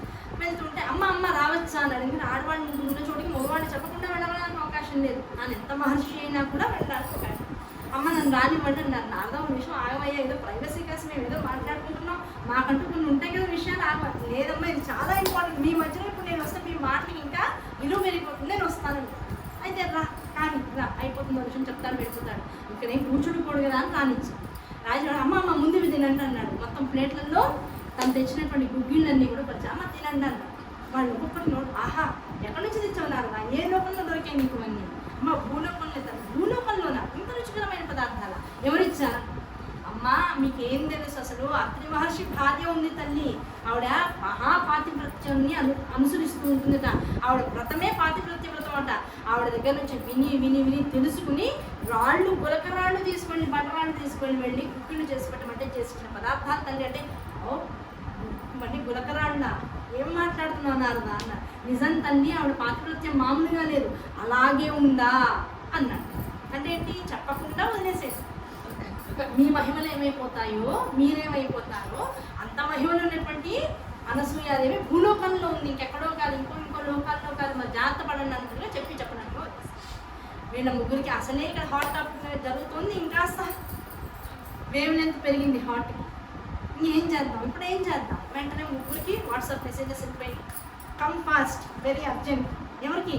వెళ్తుంటే అమ్మ రావచ్చా అని అడిగిన ఆడవాళ్ళు ఉన్న చోటికి మగవాళ్ళు చెప్పకుండా వెళ్ళడానికి అవకాశం లేదు. నన్ను ఎంత మహర్షి అయినా కూడా వెళ్ళడానికి అవకాశం. అమ్మ నన్ను రానివ్వండి అన్నారు. నారద ఒక విషయం ఆగమయ్యా, ఏదో ప్రైవసీ కోసం మేము ఏదో మాట్లాడుకుంటున్నాం, మాకంటూ కొన్ని ఉంటాయి కదా విషయాలు. ఆగ లేదమ్మా ఇది చాలా ఇంపార్టెంట్, మీ మధ్యలో ఇప్పుడు నేను వస్తే మీ మాటకి ఇంకా విలువ పెరిగిపోతుంది, నేను వస్తానండి. అయితే కానీ అయిపోతుంది విషయం చెప్తాను, వెళ్ళిపోతాడు. ఇక్కడ ఏం కూర్చుండిపోడు కదా అని రానిచ్చి రాజు అమ్మ ముందు ఇవి తినండి అన్నాడు. మొత్తం ప్లేట్లలో తను తెచ్చినటువంటి గుగ్గిళ్ళన్నీ కూడా పరిచి అమ్మ తినండి అన్నాడు. వాళ్ళు ఒక్కొక్కటి నోట్ ఆహా ఎక్కడి నుంచి తెచ్చవున్నారు, ఏ లోకంలో దొరికాయి నీకు అన్నీ? అమ్మ భూలోకంలో భూలోకంలోనా ఇంత రుచికరమైన పదార్థాలు ఎవరిచ్చారు? అమ్మ మీకేం తెలుసు, అసలు అత్రి మహర్షి భార్య ఉంది తల్లి, ఆవిడ మహాపాతివ్రత్యాన్ని అనుసరిస్తూ ఉంటుందట. ఆవిడ వ్రతమే పాతివ్రత్య వ్రతం అంట. ఆవిడ దగ్గర నుంచి విని తెలుసుకుని రాళ్ళు గులకరాళ్ళు తీసుకొని బండరాళ్ళు తీసుకొని వెళ్ళి గుగ్గిళ్ళు చేసి పెట్టమంటే చేసిన పదార్థాలు తల్లి. అంటే ఓ మళ్ళీ గులకరాళ్ళ ఏం మాట్లాడుతున్నావు నారదా అన్న. నిజం తల్లి ఆవిడ పాతివ్రత్యం మామూలుగా లేదు, అలాగే ఉందా అన్నాడు. అంటే ఏంటి చెప్పకుండా వదిలేసేసి మీ మహిమలు ఏమైపోతాయో మీరేమైపోతారో అంత మహిమలు ఉన్నటువంటి అనసూయాదేవి భూలోకంలో ఉంది, ఇంకెక్కడో కాదు, ఇంకో లోకాల్లో కాదు. మరి జాగ్రత్త పడండి అన్నట్టుగా చెప్పినట్టు వీళ్ళ ముగ్గురికి అసలే ఇక్కడ హాట్ టాపిక్ జరుగుతుంది. ఇంకాస్త వేవ్ లెంత్ పెరిగింది హాట్కి. ఇంకేం చేద్దాం, ఇప్పుడు ఏం చేద్దాం? వెంటనే ముగ్గురికి వాట్సాప్ మెసేజెస్ వెళ్ళిపోయి కమ్ ఫాస్ట్, వెరీ అర్జెంట్. ఎవరికి?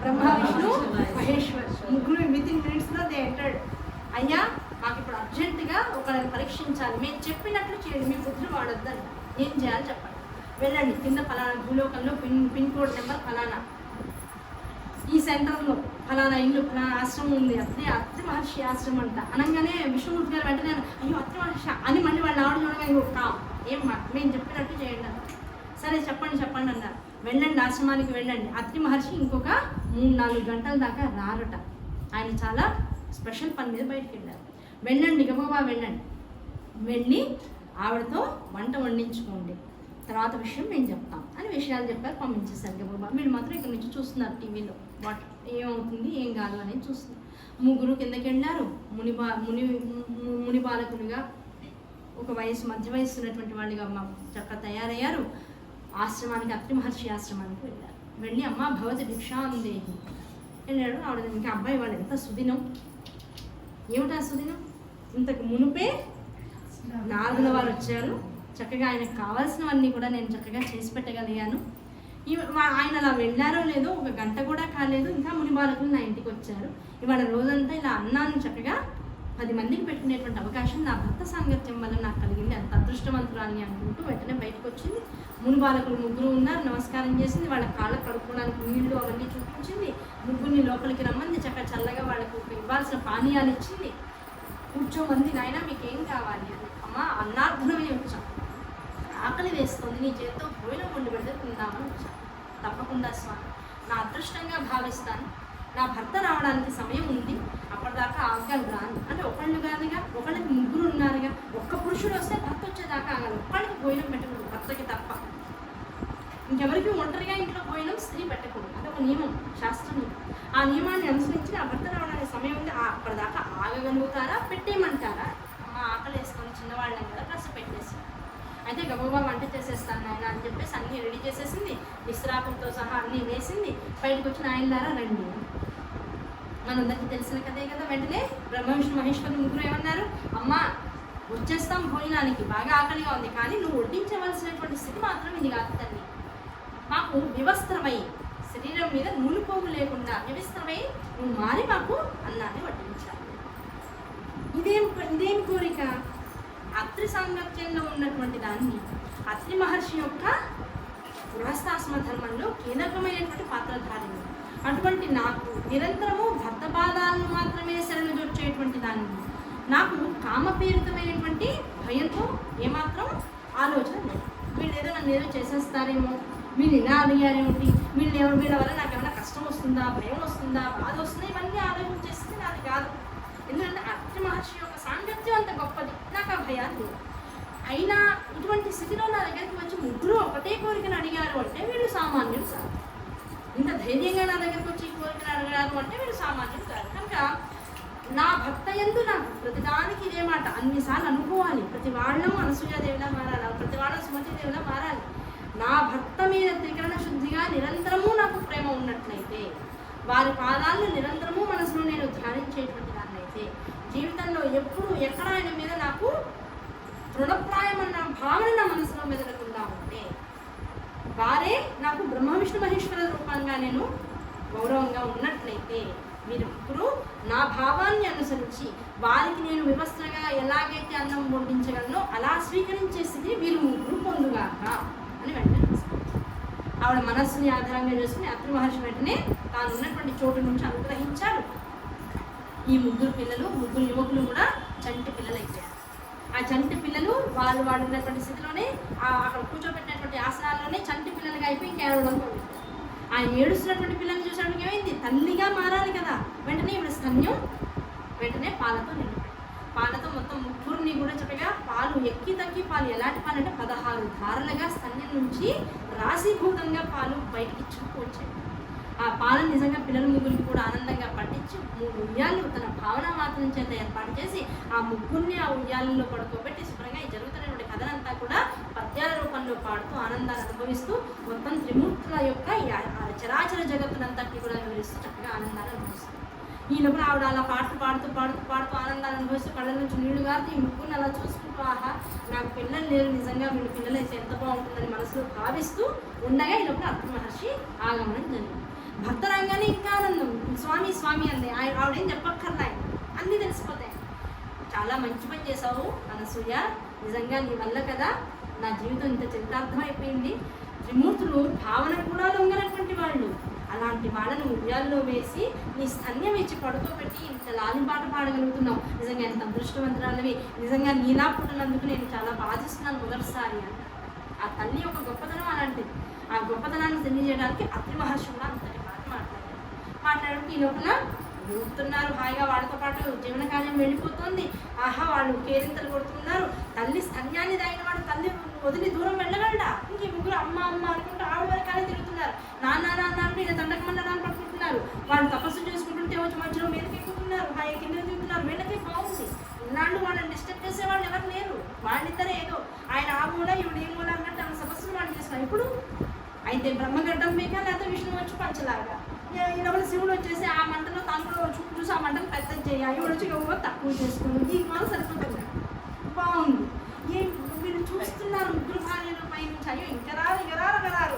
బ్రహ్మ విష్ణు మహేశ్వర్ ముగ్గురు వితిన్ మినిట్స్లో దే ఎంటర్డ్. అయ్యా మాకు ఇప్పుడు అర్జెంటుగా ఒకరిని పరీక్షించాలి, మేము చెప్పినట్లు చేయండి, మీ బుద్ధులు వాడొద్దని. ఏం చేయాలి చెప్పండి. వెళ్ళండి, కింద ఫలానా భూలోకంలో పిన్ కోడ్ నెంబర్ ఫలానా ఈ సెంటర్లో ఫలానా ఇల్లు ఫలానా ఆశ్రమం ఉంది, అత్రి మహర్షి ఆశ్రమం అంట అనగానే విష్ణుమూర్తి గారు వెంటనే అయ్యో అత్రి మహర్షి అని మళ్ళీ వాళ్ళ ఆవిడ చూడగా ఏం మేము చెప్పినట్టు చేయండి అన్నారు. సరే చెప్పండి అన్నారు. వెళ్ళండి ఆశ్రమానికి వెళ్ళండి. అత్రి మహర్షి ఇంకొక 3-4 గంటల దాకా రారట. ఆయన చాలా స్పెషల్ పని మీద బయటికి వెళ్ళారు. వెళ్ళండి గబగబా వెళ్ళండి, వెళ్ళి ఆవిడతో వంట వండించుకోండి, తర్వాత విషయం మేము చెప్తాం అని విషయాలు చెప్పారు. పంపించేశారు గబగబా. వీళ్ళు మాత్రం ఇక్కడ నుంచి చూస్తున్నారు టీవీలో వాట్ ఏమవుతుంది ఏం కాదు అనేది చూస్తున్నారు. 3 కిందకి వెళ్ళారు. ముని బాలకులుగా ఒక మధ్య వయస్సు ఉన్నటువంటి వాళ్ళుగా చక్కగా తయారయ్యారు. ఆశ్రమానికి అత్రి మహర్షి ఆశ్రమానికి వెళ్ళారు. వెళ్ళి అమ్మ భవతి భిక్షాందేహి వెళ్ళాడు. ఆవిడ ఇంకా అబ్బాయి వాళ్ళు ఎంత సుదినం, ఏమిటా సుదినం, ఇంతకు మునుపే నారదుల వారు వచ్చారు, చక్కగా ఆయనకు కావాల్సినవన్నీ కూడా నేను చక్కగా చేసి పెట్టగలిగాను. ఆయన అలా వెళ్ళారో లేదో 1 గంట కూడా కాలేదు, ఇంకా ముని బాలకులు నా ఇంటికి వచ్చారు. ఇవాళ రోజంతా ఇలా అన్నాన్ని చక్కగా 10 మందికి పెట్టుకునేటువంటి అవకాశం నా భర్త సాంగత్యం వల్ల నాకు కలిగింది, అంత అదృష్టవంతురాలని అనుకుంటూ వెంటనే బయటకు వచ్చింది. ముని బాలకులు 3 ఉన్నారు, నమస్కారం చేసింది, వాళ్ళ కాళ్ళ కడుక్కోవడానికి నీళ్లు అవన్నీ చూపించింది. 3 లోపలికి రమ్మంది, చక్కగా చల్లగా వాళ్ళకు ఇవ్వాల్సిన పానీయాలు ఇచ్చింది. కూర్చోమంది, నాయన మీకేం కావాలి అని. అమ్మ అన్నార్థనమే వచ్చాం, ఆకలి వేస్తుంది, నీ చేతితో భోజనం వండి పెడితే తిందామని వచ్చాను. తప్పకుండా స్వామి, నా అదృష్టంగా భావిస్తాను, నా భర్త రావడానికి సమయం ఉంది, అప్పటిదాకా ఆగాను రాను అంటే ఒకళ్ళు కాదుగా, ఒకళ్ళకి 3 ఉన్నారుగా, ఒక్క పురుషుడు వస్తే భర్త వచ్చేదాకా ఆగాలి. ఒక్కళ్ళకి భోజనం పెట్టకూడదు భర్తకి తప్ప, ఇంకెవరికి ఒంటరిగా ఇంట్లో భోజనం స్త్రీ పెట్టకూడదు, అదొక నియమం, శాస్త్రం. ఆ నియమాన్ని అనుసరించి ఆ భర్త రావడానికి సమయం ఉంది, అప్పటిదాకా ఆగగలుగుతారా, పెట్టేయమంటారా? మా ఆకలి వేసుకొని చిన్నవాళ్ళం కదా కాస్త పెట్టేసి, అయితే గబగబా వంట చేసేస్తాను నాయన అని చెప్పేసి అన్నీ రెడీ చేసేసింది, విశ్రాపంతో సహా అన్నీ వేసింది. బయటకు వచ్చిన ఆయన ద్వారా రండి, మనందరికీ తెలిసిన కదే కదా. వెంటనే బ్రహ్మ విష్ణు మహేశ్వరులు 3 ఏమన్నారు, అమ్మా వచ్చేస్తాం భోజనానికి, బాగా ఆకలిగా ఉంది, కానీ నువ్వు వడ్డించవలసినటువంటి స్థితి మాత్రం ఇది కాదు తల్లి. మాకు వివస్త్రమై, శరీరం మీద నూనె పోగు లేకుండా వివస్త్రమై నువ్వు మారి మాకు అన్నాన్ని వడ్డించాలి. ఇదేం కోరిక? అత్రి సాంగత్యంలో ఉన్నటువంటి దాన్ని, అత్రి మహర్షి యొక్క గృహస్థాశ్రమ ధర్మంలో కీలకమైనటువంటి పాత్రధారిని, అటువంటి నాకు నిరంతరము భర్త పాదాలను మాత్రమే శరణుజొచ్చేటువంటి దాన్ని, నాకు కామపీరితమైనటువంటి భయంతో ఏమాత్రం ఆలోచన లేదు. వీళ్ళు ఏదో నన్ను ఏదో చేసేస్తారేమో, వీళ్ళు ఇలా అడిగారేమిటి, వీళ్ళ వల్ల నాకు ఏమైనా కష్టం వస్తుందా, భయం వస్తుందా, బాధ వస్తుందా, ఇవన్నీ ఆలోచన చేస్తే నాది కాదు. ఎందుకంటే అత్రి మహర్షి యొక్క సాంగత్యం అంత గొప్పది, నాకు ఆ భయాలు లేదు. అయినా ఇటువంటి స్థితిలో నా దగ్గరికి వచ్చి 3 ఒకటే కోరికను అడిగారు అంటే వీళ్ళు సామాన్యులు కాదు. ఇంత ధైర్యంగా నా దగ్గరికి వచ్చి ఈ కోరికను అడిగారు అంటే వీళ్ళు సామాన్యులు కాదు. కనుక నా భక్త యందు నాకు ప్రతిదానికి ఇదే మాట, అన్నిసార్లు అనుకోవాలి, ప్రతి వాళ్ళము అనసూయాదేవిలా మారాలి, ప్రతి వాళ్ళ సుమతిదేవిలా మారాలి. నా భక్త మీద త్రికరణ శుద్ధిగా నిరంతరము నాకు ప్రేమ ఉన్నట్లయితే, వారి పాదాలను నిరంతరము మనసులో నేను ధ్యానించేటువంటి దాన్నైతే, జీవితంలో ఎప్పుడు ఎక్కడ ఆయన మీద నాకు తృణప్రాయం అన్న భావన నా మనసులో మెదలకుండా ఉంటే, వారే నాకు బ్రహ్మ విష్ణు మహేశ్వర రూపంగా నేను గౌరవంగా ఉన్నట్లయితే, మీరు ఇప్పుడు నా భావాన్ని అనుసరించి వారికి నేను వివస్త్రగా ఎలాగైతే అన్నం వండించగలనో అలా స్వీకరించే స్థితి వీరు 3 పొందుగాక అని వెంటనే ఆవిడ మనస్సుని ఆధారంగా చేసుకుని అత్రి మహర్షి వెంటనే తాను ఉన్నటువంటి చోటు నుంచి అనుగ్రహించాడు. ఈ 3 పిల్లలు, 3 యువకులు కూడా చంటి పిల్లలు అయిపోయారు. ఆ చంటి పిల్లలు వాళ్ళు ఉన్నటువంటి స్థితిలోనే అక్కడ కూర్చోబెట్టినటువంటి ఆసనాల్లోనే చంటి పిల్లలుగా అయిపోయి ఇంకేడవడం మొదలెట్టారు. ఆ ఏడుస్తున్నటువంటి పిల్లల్ని చూసడానికి ఏమైంది, తల్లిగా మారాలి కదా. వెంటనే ఇప్పుడు స్తన్యం వెంటనే పాలతో నిండిపోయింది. పాలతో మొత్తం 3 కూడా చక్కగా పాలు ఎక్కి తగ్గి పాలు, ఎలాంటి పాలు అంటే 16 ధారలుగా స్తన్యం నుంచి రాశీభూతంగా పాలు బయటికి వచ్చాయి. ఆ పాలను నిజంగా పిల్లల 3 కూడా ఆనందంగా పట్టించి 3 ఉయ్యాలు తన భావన మాత్రం చేత ఏర్పాటు చేసి ఆ 3 ఆ ఉయ్యాలలో పడుకోబెట్టి శుభ్రంగా ఈ జరుగుతున్నటువంటి కథనంతా కూడా పద్యాల రూపంలో పాడుతూ ఆనందాన్ని అనుభవిస్తూ మొత్తం త్రిమూర్తుల యొక్క చరాచర జగత్తునంతటి కూడా వివరిస్తూ చక్కగా ఆనందాన్ని అనుభవిస్తుంది. ఈ లోపల ఆవిడ అలా పాటలు పాడుతూ ఆనందాన్ని అనుభవిస్తూ కళ్ళ నుంచి నీళ్లు గారుతూ ఈ 3 అలా చూసుకుంటూ, ఆహా నాకు పిల్లలు లేరు, నిజంగా వీళ్ళు పిల్లలు అయితే ఎంత బాగుంటుందని మనసులో భావిస్తూ ఉండగా ఈ లోపల అత్రి మహర్షి ఆగమనం జరిగింది. భక్త రాగానే ఇంకా ఆనందం, స్వామి స్వామి అంది. ఆవిడేం చెప్పక్కర్లే, అన్నీ తెలిసిపోతాయి. చాలా మంచి పని చేసావు అనసూయ, నిజంగా నీ వల్ల కదా నా జీవితం ఇంత చరితార్థం అయిపోయింది. త్రిమూర్తులు భావన కూడా లొంగనటువంటి వాళ్ళు, అలాంటి వాళ్ళను ఉయ్యాల్లో వేసి నీ స్తన్యం ఇచ్చి పడుకోబెట్టి ఇంత లాలిపాట పాడగలుగుతున్నావు. నిజంగా ఎంత అదృష్టవంతురాలవి, నిజంగా నీలా పుట్టినందుకు నేను చాలా బాధిస్తున్నాను మొదటిసారి అని. ఆ తల్లి యొక్క గొప్పతనం అలాంటిది. ఆ గొప్పతనాన్ని తెలియజేయడానికి అత్రి మహర్షి కూడా అంతటి మాట మాట్లాడడానికి ఈ లోపల ఊరుతున్నారు హాయిగా. వాళ్ళతో పాటు జీవన కార్యం వెళ్ళిపోతుంది. ఆహా, వాళ్ళు కేరింతలు కొడుతున్నారు. తల్లి స్తన్యాన్ని తాగిన వాడు తల్లి వదిలి దూరం వెళ్ళగలడా? ఇంక ఈ ముగ్గురు అమ్మ అమ్మ అనుకుంటూ ఆవిడ వరకానే తిరుగుతున్నారు. నాన్న నాన్న అంటే ఇక దండకమన్నాన్ని పట్టుకుంటున్నారు. వాళ్ళు తపస్సు చేసుకుంటుంటే వచ్చి మధ్యలో మీదకి ఎక్కుతున్నారు, హాయి కింద దిగుతున్నారు. వీళ్ళకి బాగుంది. ఇన్నాళ్ళు వాళ్ళని డిస్టర్బ్ చేసేవాళ్ళు ఎవరు లేరు. వాళ్ళిద్దరే ఏదో ఆయన ఆ మూల ఇవిడ ఈ మూల అన్నట్టు ఆమె తపస్సులు వాళ్ళు చేస్తున్నారు. ఇప్పుడు అయితే బ్రహ్మగడ్డం మేక లేకపోతే విష్ణువు వచ్చి పంచలాగా, ఈరోజు శివుడు వచ్చేసి ఆ మంటలో తాను కూడా చూసి ఆ మంటను పెద్దది చేయాలి, ఈవిడ వచ్చి ఎవరో తక్కువ చేసుకుని ఈ మనం సరిపోతుంది. బాగుంది. మీరు చూస్తున్నారు ముగ్గురు భార్యల పై నుంచి, అయ్యో ఇంకా రారు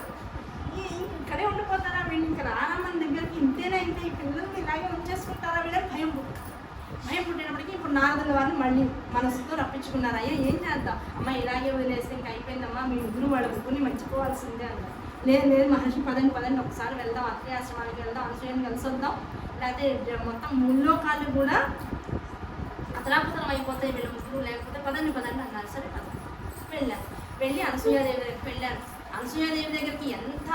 ఇక్కడే ఉండిపోతారా వీళ్ళు, ఇంకా రారా మన దగ్గరికి, ఇంతేనా ఇంకా ఈ పిల్లల్ని ఇలాగే ఉంచేసుకుంటారా వీళ్ళని భయం పుట్టినప్పటికీ ఇప్పుడు నారదుల వారిని మళ్ళీ మనసుతో రప్పించుకున్నారు. అయ్యా ఏం చేద్దాం అమ్మ, ఇలాగే వదిలేస్తే ఇంకా అయిపోయిందమ్మా, మీ ముగ్గురు వాళ్ళ ముగ్గురిని మర్చిపోవాల్సిందే అన్నారు. లేదు మహర్షి పదండి ఒకసారి వెళ్దాం, అత్రి ఆశ్రమానికి వెళ్దాం, అనసూయని కలిసి వద్దాం, లేకపోతే మొత్తం ముల్లోకాలు కూడా అతలాపుతలం అయిపోతాయి వీళ్ళ ముగ్గురు, లేకపోతే పదండి అన్నారు. సరే పదండి. వెళ్ళి అనసూయాదేవి దగ్గరికి వెళ్ళారు. అనసూయాదేవి దగ్గరికి ఎంత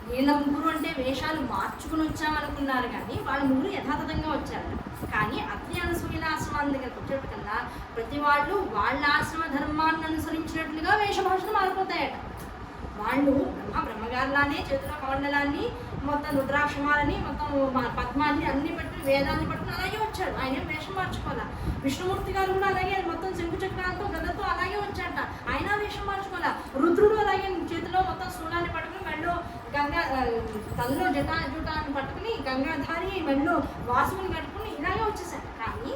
వీళ్ళ ముగ్గురు అంటే వేషాలు మార్చుకుని వచ్చామనుకున్నారు, కానీ వాళ్ళ ముగ్గురు యథాతథంగా వచ్చారు. కానీ అత్రి అనసూయల ఆశ్రమాల దగ్గరకు వచ్చేటకల్లా ప్రతి వాళ్ళు వాళ్ళ ఆశ్రమ ధర్మాన్ని అనుసరించినట్లుగా వేషభాషలు మారిపోతాయట. వాళ్ళు బ్రహ్మగారులానే చేతిలో కమండలాన్ని, మొత్తం రుద్రాక్షమాలని, మొత్తం పద్మాన్ని అన్ని పట్టుకుని వేదాన్ని పట్టుకుని అలాగే వచ్చాడు. ఆయన వేషం మార్చుకోవాలా. విష్ణుమూర్తి గారు కూడా అలాగే మొత్తం శంకు చక్రాలతో గదతో అలాగే వచ్చాట. ఆయన వేషం మార్చుకోవాలా. రుద్రుడు అలాగే చేతిలో మొత్తం శూలాన్ని పట్టుకుని, మెళ్ళో గంగా తల్లో జటాన్ని పట్టుకుని, గంగాధారి మెళ్ళో వాసుని కట్టుకుని ఇలాగే వచ్చేసాడు. కానీ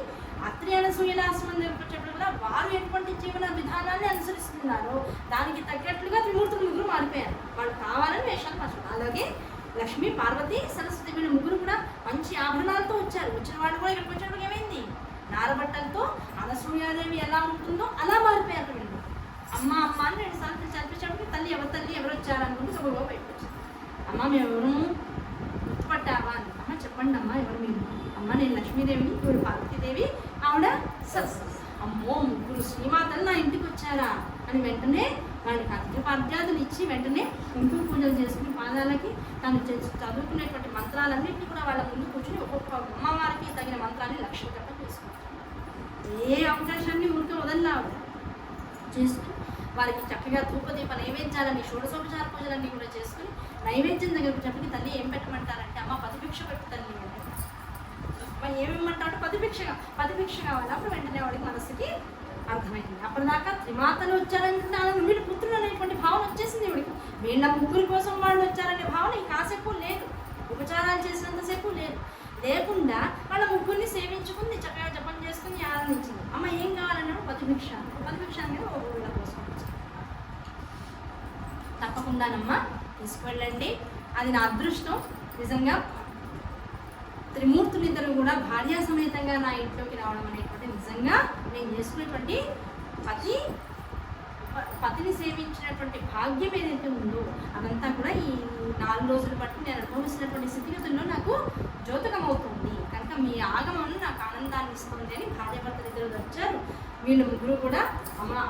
అత్రి అనసూయల ఆశ్రమం వచ్చేప్పుడు కూడా వారు ఎటువంటి జీవన విధానాన్ని అనుసరిస్తున్నారో దానికి తగ్గట్లుగా త్రిమూర్తులు ముగ్గురు మారిపోయారు. వాళ్ళు కావాలని వేషాలు మార్చుకున్నారు. అలాగే లక్ష్మి, పార్వతి, సరస్వతి వీళ్ళ ముగ్గురు కూడా మంచి ఆభరణాలతో వచ్చారు. వచ్చిన వాళ్ళు కూడా ఇక్కడికి వచ్చేటప్పుడు ఏమైంది, నారబట్టలతో అనసూయాదేవి ఎలా ఉంటుందో అలా మారిపోయారు. వీళ్ళు అమ్మ అని 2 సార్లు చనిపించడానికి తల్లి ఎవరు వచ్చారనుకుంటే గొప్ప బయటకు వచ్చారు. అమ్మ మేమెవరు గుర్తుపట్టావా అని. అమ్మ చెప్పండి అమ్మ ఎవరు మీరు? అమ్మ నేను లక్ష్మీదేవిని, ఇప్పుడు పార్వతీదేవి, ఆవిడ సరస్వతి. అమ్మో ముగ్గురు శ్రీమాతలు నా ఇంటికి వచ్చారా అని వెంటనే వాళ్ళకి అర్ఘ్యపాద్యాదులు ఇచ్చి వెంటనే కుంకుమ పూజలు చేసుకుని పాదాలకి తను చదువుకునేటువంటి మంత్రాలన్నింటినీ కూడా వాళ్ళ ముందు కూర్చొని ఒక్కొక్క అమ్మవారికి తగిన మంత్రాన్ని లక్ష్మీకరణ చేసుకుంటారు. ఏ అవకాశాన్ని ఊరికే వదల్లా చేసుకుని వారికి చక్కగా ధూపదీప నైవేద్యాలని, షోడశోపచార పూజలన్నీ కూడా చేసుకుని నైవేద్యం దగ్గరకు చెప్పి తల్లి ఏం పెట్టమంటారంటే, అమ్మ పతిభిక్ష పెట్టు తల్లి అంటే. ఏమేమంటాడు? పతిభిక్ష కావాలి. అప్పుడు వెంటనే వాడికి మనసుకి అర్థమైంది. అప్పటిదాకా త్రిమాతలు వచ్చారంటే వీళ్ళు పుత్రులు అనేటువంటి భావన వచ్చేసింది వీడికి. వీళ్ళ ముగ్గురి కోసం వాళ్ళు వచ్చారనే భావన ఈ కాసేపు లేదు, ఉపచారాలు చేసినంతసేపు లేకుండా వాళ్ళ ముగ్గురిని సేవించుకుంది, చక్కగా జపం చేసుకుని ఆనందించింది. అమ్మ ఏం కావాలన్నాడు? పతిభిక్ష అనేది ఒక వీళ్ళ కోసం వచ్చింది. తప్పకుండానమ్మా తీసుకువెళ్ళండి, అది నా అదృష్టం. నిజంగా త్రిమూర్తులిద్దరూ కూడా భార్యా సమేతంగా నా ఇంట్లోకి రావడం అనేటువంటి నిజంగా నేను చేసుకునేటువంటి పతిని సేవించినటువంటి భాగ్యం ఏదైతే ఉందో అదంతా కూడా ఈ 4 రోజులు బట్టి నేను అనుభవిస్తున్నటువంటి స్థితిగతుల్లో నాకు ద్యోతకమవుతుంది. కనుక మీ ఆగమనం నాకు ఆనందాన్ని ఇస్తుంది అని భార్యాభర్తలు ఇద్దరు వచ్చారు. వీళ్ళు ముగ్గురు కూడా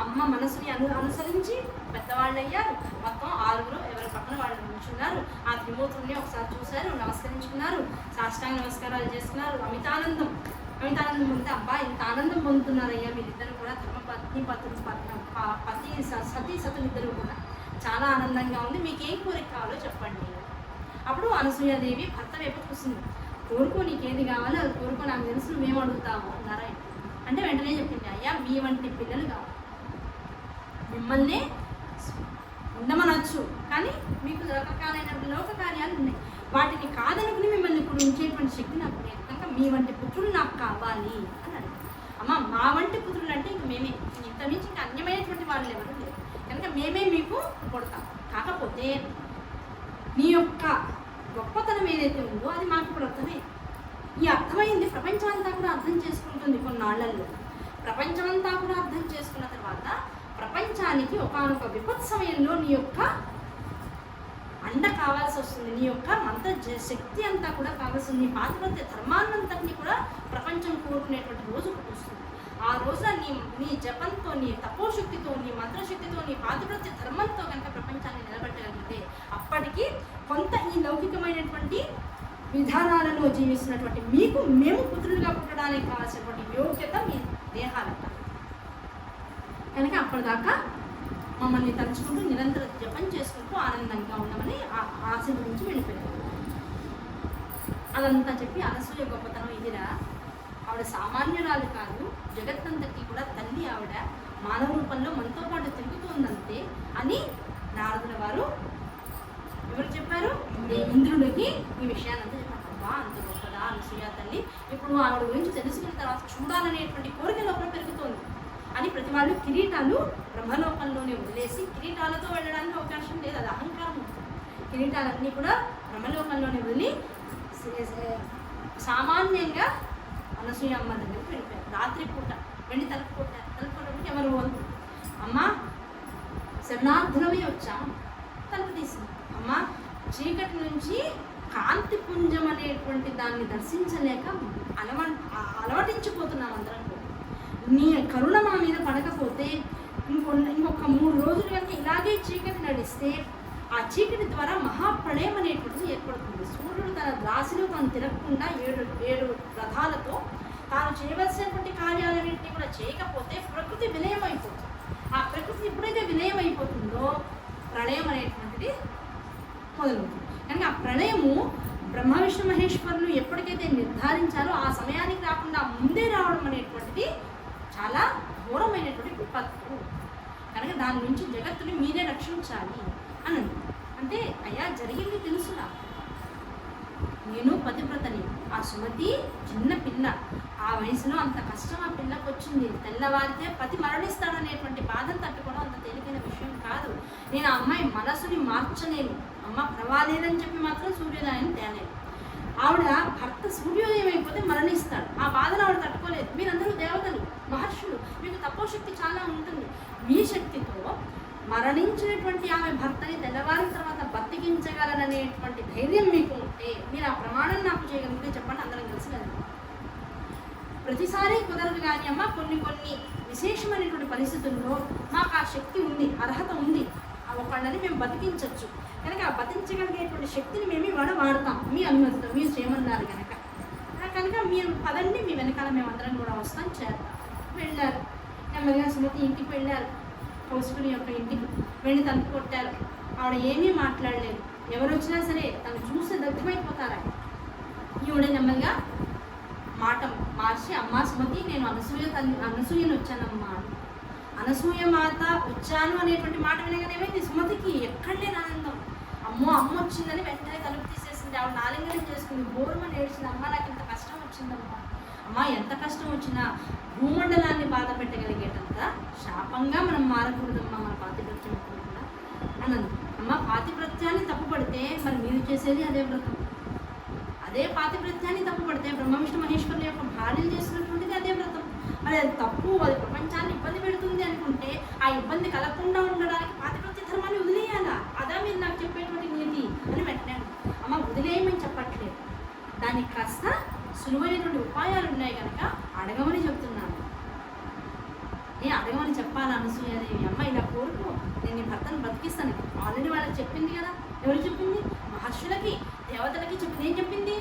అమ్మ మనసుని అనుసరించి పెద్దవాళ్ళు అయ్యారు. మొత్తం 6 ఎవరి పక్కన వాళ్ళు నిల్చున్నారు. ఆ త్రిమూర్తుల్ని ఒకసారి చూశారు, నమస్కరించుకున్నారు, సాష్టాంగ నమస్కారాలు చేసుకున్నారు. అమితానందం ఉంటే అబ్బా ఇంత ఆనందం పొందుతున్నారయ్యా వీళ్ళిద్దరు కూడా, ధర్మపత్ని పతి సతీసతులు ఇద్దరు కూడా చాలా ఆనందంగా ఉంది. మీకు ఏం కోరిక కావాలో చెప్పండి. అప్పుడు అనసూయాదేవి భర్త వైపు చూసింది. కోరుకో, నీకేది కావాలో అది కోరుకో, నాకు తెలుసు నువ్వేం అడుగుతావు అన్నారా. అంటే వెంటనే చెప్పింది, అయ్యా మీ వంటి పిల్లలు కావాలి, మిమ్మల్ని ఉండమనొచ్చు, కానీ మీకు రకరకాలైన లోక కార్యాలు ఉన్నాయి, వాటిని కాదనుకుని మిమ్మల్ని ఇప్పుడు ఉంచేటువంటి శక్తి నాకు లేదు. కనుక మీ వంటి పుత్రులు నాకు కావాలి అని అడిగారు. అమ్మ మా వంటి పుత్రులు అంటే ఇంక మేమే, ఇంత మించి ఇంకా అన్యమైనటువంటి వాళ్ళు ఎవరు లేరు, కనుక మేమే మీకు కొడతాం. కాకపోతే నీ యొక్క గొప్పతనం ఏదైతే ఉందో అది మాకు ఇప్పుడు అర్థమైంది. ఈ అర్థమైంది ప్రపంచమంతా కూడా అర్థం చేసుకుంటుంది. కొన్నాళ్లలో ప్రపంచమంతా కూడా అర్థం చేసుకున్న తర్వాత ప్రపంచానికి ఒకానొక విపత్ సమయంలో నీ యొక్క అండ కావాల్సి వస్తుంది, నీ యొక్క మంత్ర శక్తి అంతా కూడా కావాల్సి వస్తుంది, నీ పాతివ్రత్య ధర్మాన్నంతటినీ కూడా ప్రపంచం కోరుకునేటువంటి రోజు ఒకటి వస్తుంది. ఆ రోజున నీ జపంతో, నీ తపోశక్తితో, నీ మంత్రశక్తితో, నీ పాతివ్రత్య ధర్మంతో కనుక ప్రపంచాన్ని నిలబెట్టగలిగితే అప్పటికి కొంత ఈ లౌకికమైనటువంటి విధానాలలో జీవిస్తున్నటువంటి మేము పుత్రులుగా పుట్టడానికి కావాల్సినటువంటి యోగ్యత మీ దేహాలంట. కనుక అప్పటిదాకా మమ్మల్ని తలుచుకుంటూ నిరంతర జపం చేసుకుంటూ ఆనందంగా ఉండమని ఆశీర్వదించి వెళ్ళిపోయారు. అదంతా చెప్పి అనసూయ గొప్పతనం ఇదిరా, ఆవిడ సామాన్యురాలు కాదు, జగత్తంతకి కూడా తల్లి ఆవిడ, మానవ రూపంలో మనతో పాటు తిరుగుతుందంతే అని నారదుల వారు ఎవరు చెప్పారు? ఇంద్రుడికి ఈ విషయాన్ని చెప్పారు. అబ్బా, అంత గొప్పదా అనసూయ తల్లి, ఇప్పుడు ఆవిడ గురించి తెలుసుకున్న తర్వాత చూడాలనేటువంటి కోరిక లోపల పెరుగుతోంది అని ప్రతి వాళ్ళు కిరీటాలు బ్రహ్మలోకంలోనే వదిలేసి, కిరీటాలతో వెళ్ళడానికి అవకాశం లేదు, అది అహంకారం. కిరీటాలన్నీ కూడా బ్రహ్మలోకంలోనే వదిలి సామాన్యంగా అనసూయ అమ్మ దగ్గరికి వెళ్ళిపోయారు. రాత్రిపూట వెళ్ళి తలుపుకోవడానికి ఎవరు వద్దు, అమ్మ శరణార్థులమే వచ్చాం, తలుపు తీసింది. అమ్మ, చీకటి నుంచి కాంతి పుంజం అనేటువంటి దాన్ని దర్శించలేక అలవటించిపోతున్నాం అందరం. నీ కరుణ మా మీద పడకపోతే ఇంకొక 3 రోజులు కనుక ఇలాగే చీకటి నడిస్తే ఆ చీకటి ద్వారా మహాప్రళయం అనేటువంటిది ఏర్పడుతుంది. సూర్యుడు తన రాశిలో తాను తిరగకుండా 7 రథాలతో తాను చేయవలసినటువంటి కార్యాలన్నింటినీ కూడా చేయకపోతే ప్రకృతి విలయం అయిపోతుంది. ఆ ప్రకృతి ఎప్పుడైతే విలయం అయిపోతుందో ప్రళయం అనేటువంటిది మొదలవుతుంది. కనుక ఆ ప్రళయము బ్రహ్మ విష్ణు మహేశ్వరులు ఎప్పటికైతే నిర్ధారించారో ఆ సమయానికి రాకుండా ముందే రావడం అనేటువంటిది చాలా ఘోరమైనటువంటి విపత్తు. కనుక దాని నుంచి జగత్తుని మీరే రక్షించాలి అని అంటే, అయ్యా జరిగింది తెలుసునా, నేను పతివ్రతని, ఆ సుమతి చిన్న పిల్ల, ఆ వయసులో అంత కష్టం ఆ పిల్లకు వచ్చింది, తెల్లవారితే పతి మరణిస్తాడనేటువంటి బాధను తట్టుకోవడం అంత తేలికైన విషయం కాదు. నేను ఆ అమ్మాయి మనసుని మార్చలేను, అమ్మ పర్వాలేదని చెప్పి మాత్రం సూర్యోదయాన్ని తేలేను. ఆవిడ భర్త సూర్యోదయం అయిపోతే మరణిస్తాడు, ఆ బాధను ఆవిడ తట్టుకోలేదు. మీరందరూ దేవతలు, మహర్షులు, మీకు తపోశక్తి చాలా ఉంటుంది. మీ శక్తితో మరణించినటువంటి ఆమె భర్తని తెల్లవారిన తర్వాత బతికించగలననేటువంటి ధైర్యం మీకు ఉంటే మీరు ఆ ప్రమాణం నాకు చేయగలిగితే చెప్పండి, అందరం కలిసి వెళ్దాం. ప్రతిసారి కుదరదు కానీ అమ్మ, కొన్ని విశేషమైనటువంటి పరిస్థితుల్లో మాకు ఆ శక్తి ఉంది, అర్హత ఉంది, ఒకళ్ళని మేము బతికించవచ్చు. కనుక ఆ బతికించగలిగేటువంటి శక్తిని మేము ఇవాళ వాడతాం మీ అనుమతితో, మీరు చేయమన్నారు కనుక మీరు పదండి, మీ వెనకాల మేమందరం కూడా వస్తాం, చేద్దాం. వెళ్ళారు. నెమ్మదిగా సుమతి ఇంటికి వెళ్ళారు. కౌశికుని యొక్క ఇంటికి వెళ్ళి తలుపు కొట్టారు. ఆవిడ ఏమీ మాట్లాడలేదు. ఎవరు వచ్చినా సరే తను చూస్తే దగ్ధమైపోతారా. ఈవిడ నెమ్మదిగా మాట మార్చి, అమ్మ సుమతి, నేను అనసూయను వచ్చానమ్మా, అనసూయ మాత వచ్చాను అనేటువంటి మాట వినగానే ఏమైంది, సుమతికి ఎక్కడ లేని ఆనందం. అమ్మ వచ్చిందని వెంటనే తలుపు తీసేసింది. ఆవిడ నాలింగనం చేసుకుంది, బోరుమని ఏడ్చింది. అమ్మ, నాకు ఇంత కష్టం వచ్చిందమ్మా. అమ్మ, ఎంత కష్టం వచ్చినా భూమండలాన్ని బాధ పెట్టగలిగేటంత శాపంగా మనం మారకూడదమ్మా, మన పాతివ్రత్యం కూడా అన్నది. అమ్మ, పాతివ్రత్యాన్ని తప్పుపడితే మరి మీరు చేసేది అదే వ్రతం, అదే పాతివ్రత్యాన్ని తప్పుపడితే బ్రహ్మ విష్ణు మహేశ్వరుల యొక్క భార్యలు చేసినటువంటిది అదే వ్రతం. మరి అది తప్పు, అది ప్రపంచాన్ని ఇబ్బంది పెడుతుంది అనుకుంటే ఆ ఇబ్బంది కలగకుండా ఉండడానికి పాతివ్రత్య ధర్మాన్ని వదిలేయాలా? అదా మీరు నాకు చెప్పేటువంటి నీతి అని వెంటనే అమ్మ వదిలేయమని చెప్పట్లేదు, దానికి కాస్త సులువైనటువంటి ఉపాయాలు ఉన్నాయి కనుక అడగమని చెప్తున్నాను. నేను అడగమని చెప్పాలి అనసూయాదేవి. అమ్మ, ఇలా కోరుకో, నేను నీ భర్తను బతికిస్తాను. ఆల్రెడీ వాళ్ళకి చెప్పింది కదా. ఎవరు చెప్పింది? మహర్షులకి, దేవతలకి చెప్పింది. ఏం చెప్పింది?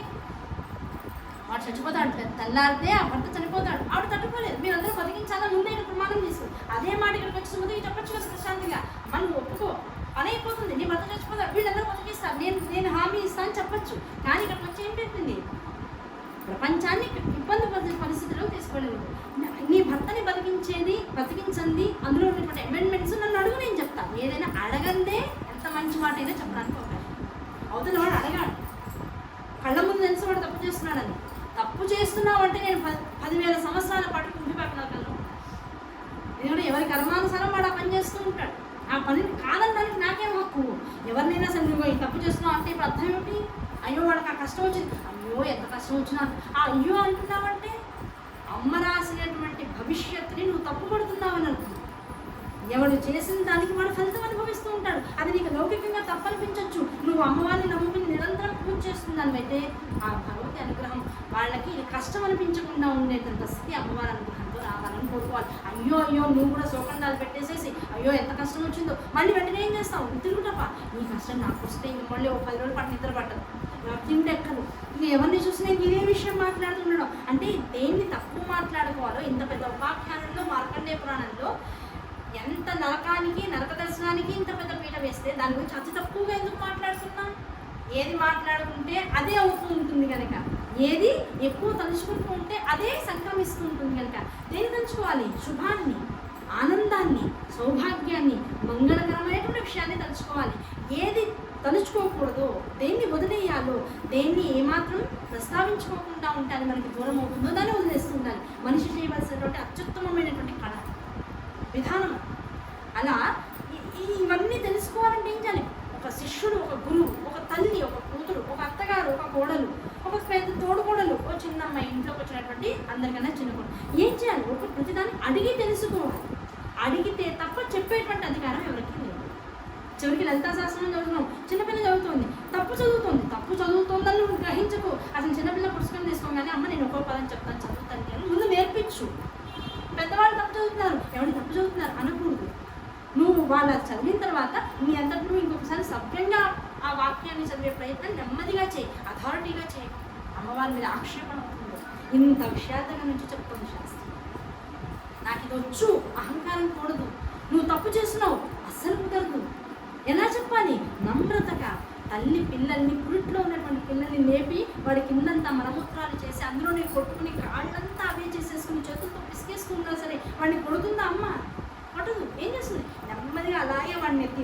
వాడు చచ్చిపోతాడు, తెల్లారితే ఆ భర్త చనిపోతాడు. ఆవిడ తట్టుకోలేదు. మీరందరూ బతికించాలని ముందే ప్రమాణం చేస్తుంది. అదే మాట ఇక్కడికి వచ్చి సుమతికి చెప్పచ్చు కదా ప్రశాంతిగా, మనం ఒప్పుకో, పని అయిపోతుంది, నీ భర్త చచ్చిపోతాడు, వీళ్ళందరూ బతికిస్తారు, నేను హామీ ఇస్తాను చెప్పచ్చు. కానీ ఇక్కడికి వచ్చి ఏం చెప్పింది? ప్రపంచాన్ని ఇబ్బంది పరిస్థితిలో తీసుకోలేదు. నీ భర్తని బతికించండి, అందులో ఉన్నటువంటి అమెండ్మెంట్స్ నన్ను అడుగు, నేను చెప్తాను. ఏదైనా అడగందే ఎంత మంచి మాట అయినా చెప్పడానికి అవకాశం. అవతల వాడు అడగాడు, కళ్ళ ముందు తెలిసి వాడు తప్పు చేస్తున్నాడని. తప్పు చేస్తున్నావు అంటే నేను 10,000 సంవత్సరాల పాటు కుంగిపోతున్నాను. ఎందుకంటే ఎవరి కర్మానుసారం వాడు ఆ పని చేస్తూ ఉంటాడు. ఆ పని కాదనడానికి నాకేం హక్కు? ఎవరినైనా సరే నువ్వు తప్పు చేస్తున్నావు అంటే ఇప్పుడు అర్థం ఏమిటి? అయ్యో వాడికి ఆ కష్టం వచ్చింది, అయ్యో ఎంత కష్టం వచ్చినా ఆ అయ్యో అంటున్నావంటే అమ్మ రాసినటువంటి భవిష్యత్తుని నువ్వు తప్పు పడుతున్నావని అర్థం. ఎవడు చేసిన దానికి వాడు ఫలితం అనుభవిస్తూ ఉంటాడు. అది నీకు లౌకికంగా తప్పనిపించవచ్చు, నువ్వు నువ్వు అమ్మవారిని నమ్ముకుని నిరంతరం పూజ చేస్తుందానివైతే ఆ భగవతి అనుగ్రహం వాళ్ళకి ఇది కష్టం అనిపించకుండా ఉండేటంత స్థితి అమ్మవారి అనుగ్రహంతో రావాలని కోరుకోవాలి. అయ్యో అయ్యో నువ్వు కూడా శోకండాలు పెట్టేసేసి అయ్యో ఎంత కష్టం వచ్చిందో మళ్ళీ వెంటనే ఏం చేస్తావు, తిరుగుటప్ప నీ కష్టం నాకు వస్తే ఇంక మళ్ళీ ఒక 10 రోజుల పాటు నిద్ర పట్టదు, తిండెక్కదు, ఇంక ఎవరిని చూసి నేను ఇదే విషయం మాట్లాడుతున్నాడు అంటే దేన్ని తక్కువ మాట్లాడుకోవాలో ఇంత పెద్ద ఉపాఖ్యానంలో మార్కండేయ పురాణంలో ఎంత నరకానికి నరక దర్శనానికి ఇంత పెద్ద పీట వేస్తే దాని గురించి అతి తక్కువగా ఎందుకు మాట్లాడుతున్నాం? ఏది మాట్లాడుకుంటే అదే అవుతూ ఉంటుంది కనుక, ఏది ఎక్కువ తలుచుకుంటూ ఉంటే అదే సంక్రమిస్తూ ఉంటుంది కనుక దేన్ని తలుచుకోవాలి? శుభాన్ని, ఆనందాన్ని, సౌభాగ్యాన్ని, మంగళకరమైనటువంటి విషయాన్ని తలుచుకోవాలి. ఏది తలుచుకోకూడదో, దేన్ని వదిలేయాలో, దేన్ని ఏమాత్రం ప్రస్తావించుకోకుండా ఉంటే అది మనకి దూరం అవుతుందో దాన్ని వదిలేస్తూ ఉండాలి. మనిషి చేయవలసినటువంటి అత్యుత్తమమైనటువంటి కళ విధానం. అలా ఇవన్నీ తెలుసుకోవాలంటే ఏం చేయాలి? ఒక శిష్యుడు, ఒక గురువు, ఒక తల్లి, ఒక కూతురు, ఒక అత్తగారు, ఒక కోడలు, ఒక పెద్ద తోడుకోడలు, ఒక చిన్నమ్మాయి, ఇంట్లోకి వచ్చినటువంటి అందరికన్నా చిన్న కోడలు ఏం చేయాలి? ఒక ప్రతిదాన్ని అడిగి తెలుసుకోవాలి. అడిగితే తప్ప చెప్పేటువంటి అధికారం ఎవరికి లేదు. చివరికి లలితా శాస్త్రం చదువుతున్నాం, చిన్నపిల్ల చదువుతుంది, తప్పు చదువుతోందని నువ్వు గ్రహించకు. అసలు చిన్నపిల్ల పుస్తకం తీసుకోగానే అమ్మ నేను ఒక్కో పదం చెప్తాను చదువుతానికి అని ముందు నేర్పించు. పెద్దవాళ్ళు తప్పు చదువుతున్నారు, ఎవరు తప్పు చదువుతున్నారు అనకూడదు. నువ్వు వాళ్ళ చదివిన తర్వాత నీ అంతటి నువ్వు ఇంకొకసారి సభ్యంగా ఆ వాక్యాన్ని చదివే ప్రయత్నం నెమ్మదిగా చేయి, అథారిటీగా చేయి. అమ్మవారి మీద ఆక్షేపణ అవుతుంది. ఇంత విషయాల దగ్గర నుంచి చెప్తుంది శాస్త్రం. నాకు ఇది వచ్చు, అహంకారం కూడదు, నువ్వు తప్పు చేస్తున్నావు అస్సలు కుదరదు. ఎలా చెప్పాలి? నమ్రతగా. తల్లి పిల్లల్ని, పురిట్లో ఉన్నటువంటి పిల్లల్ని లేపి వాడి కిందంతా మలమూత్రాలు చేసి అందులోనే కొట్టుకుని కాళ్ళంతా అవే చేసేసుకుని చేతులతో పిసికేసుకున్నా సరే వాడిని కొడుతుందా అమ్మ? కొట్టదు. ఏం చేస్తుంది? నెమ్మదిగా అలాగే వాడిని ఎత్తి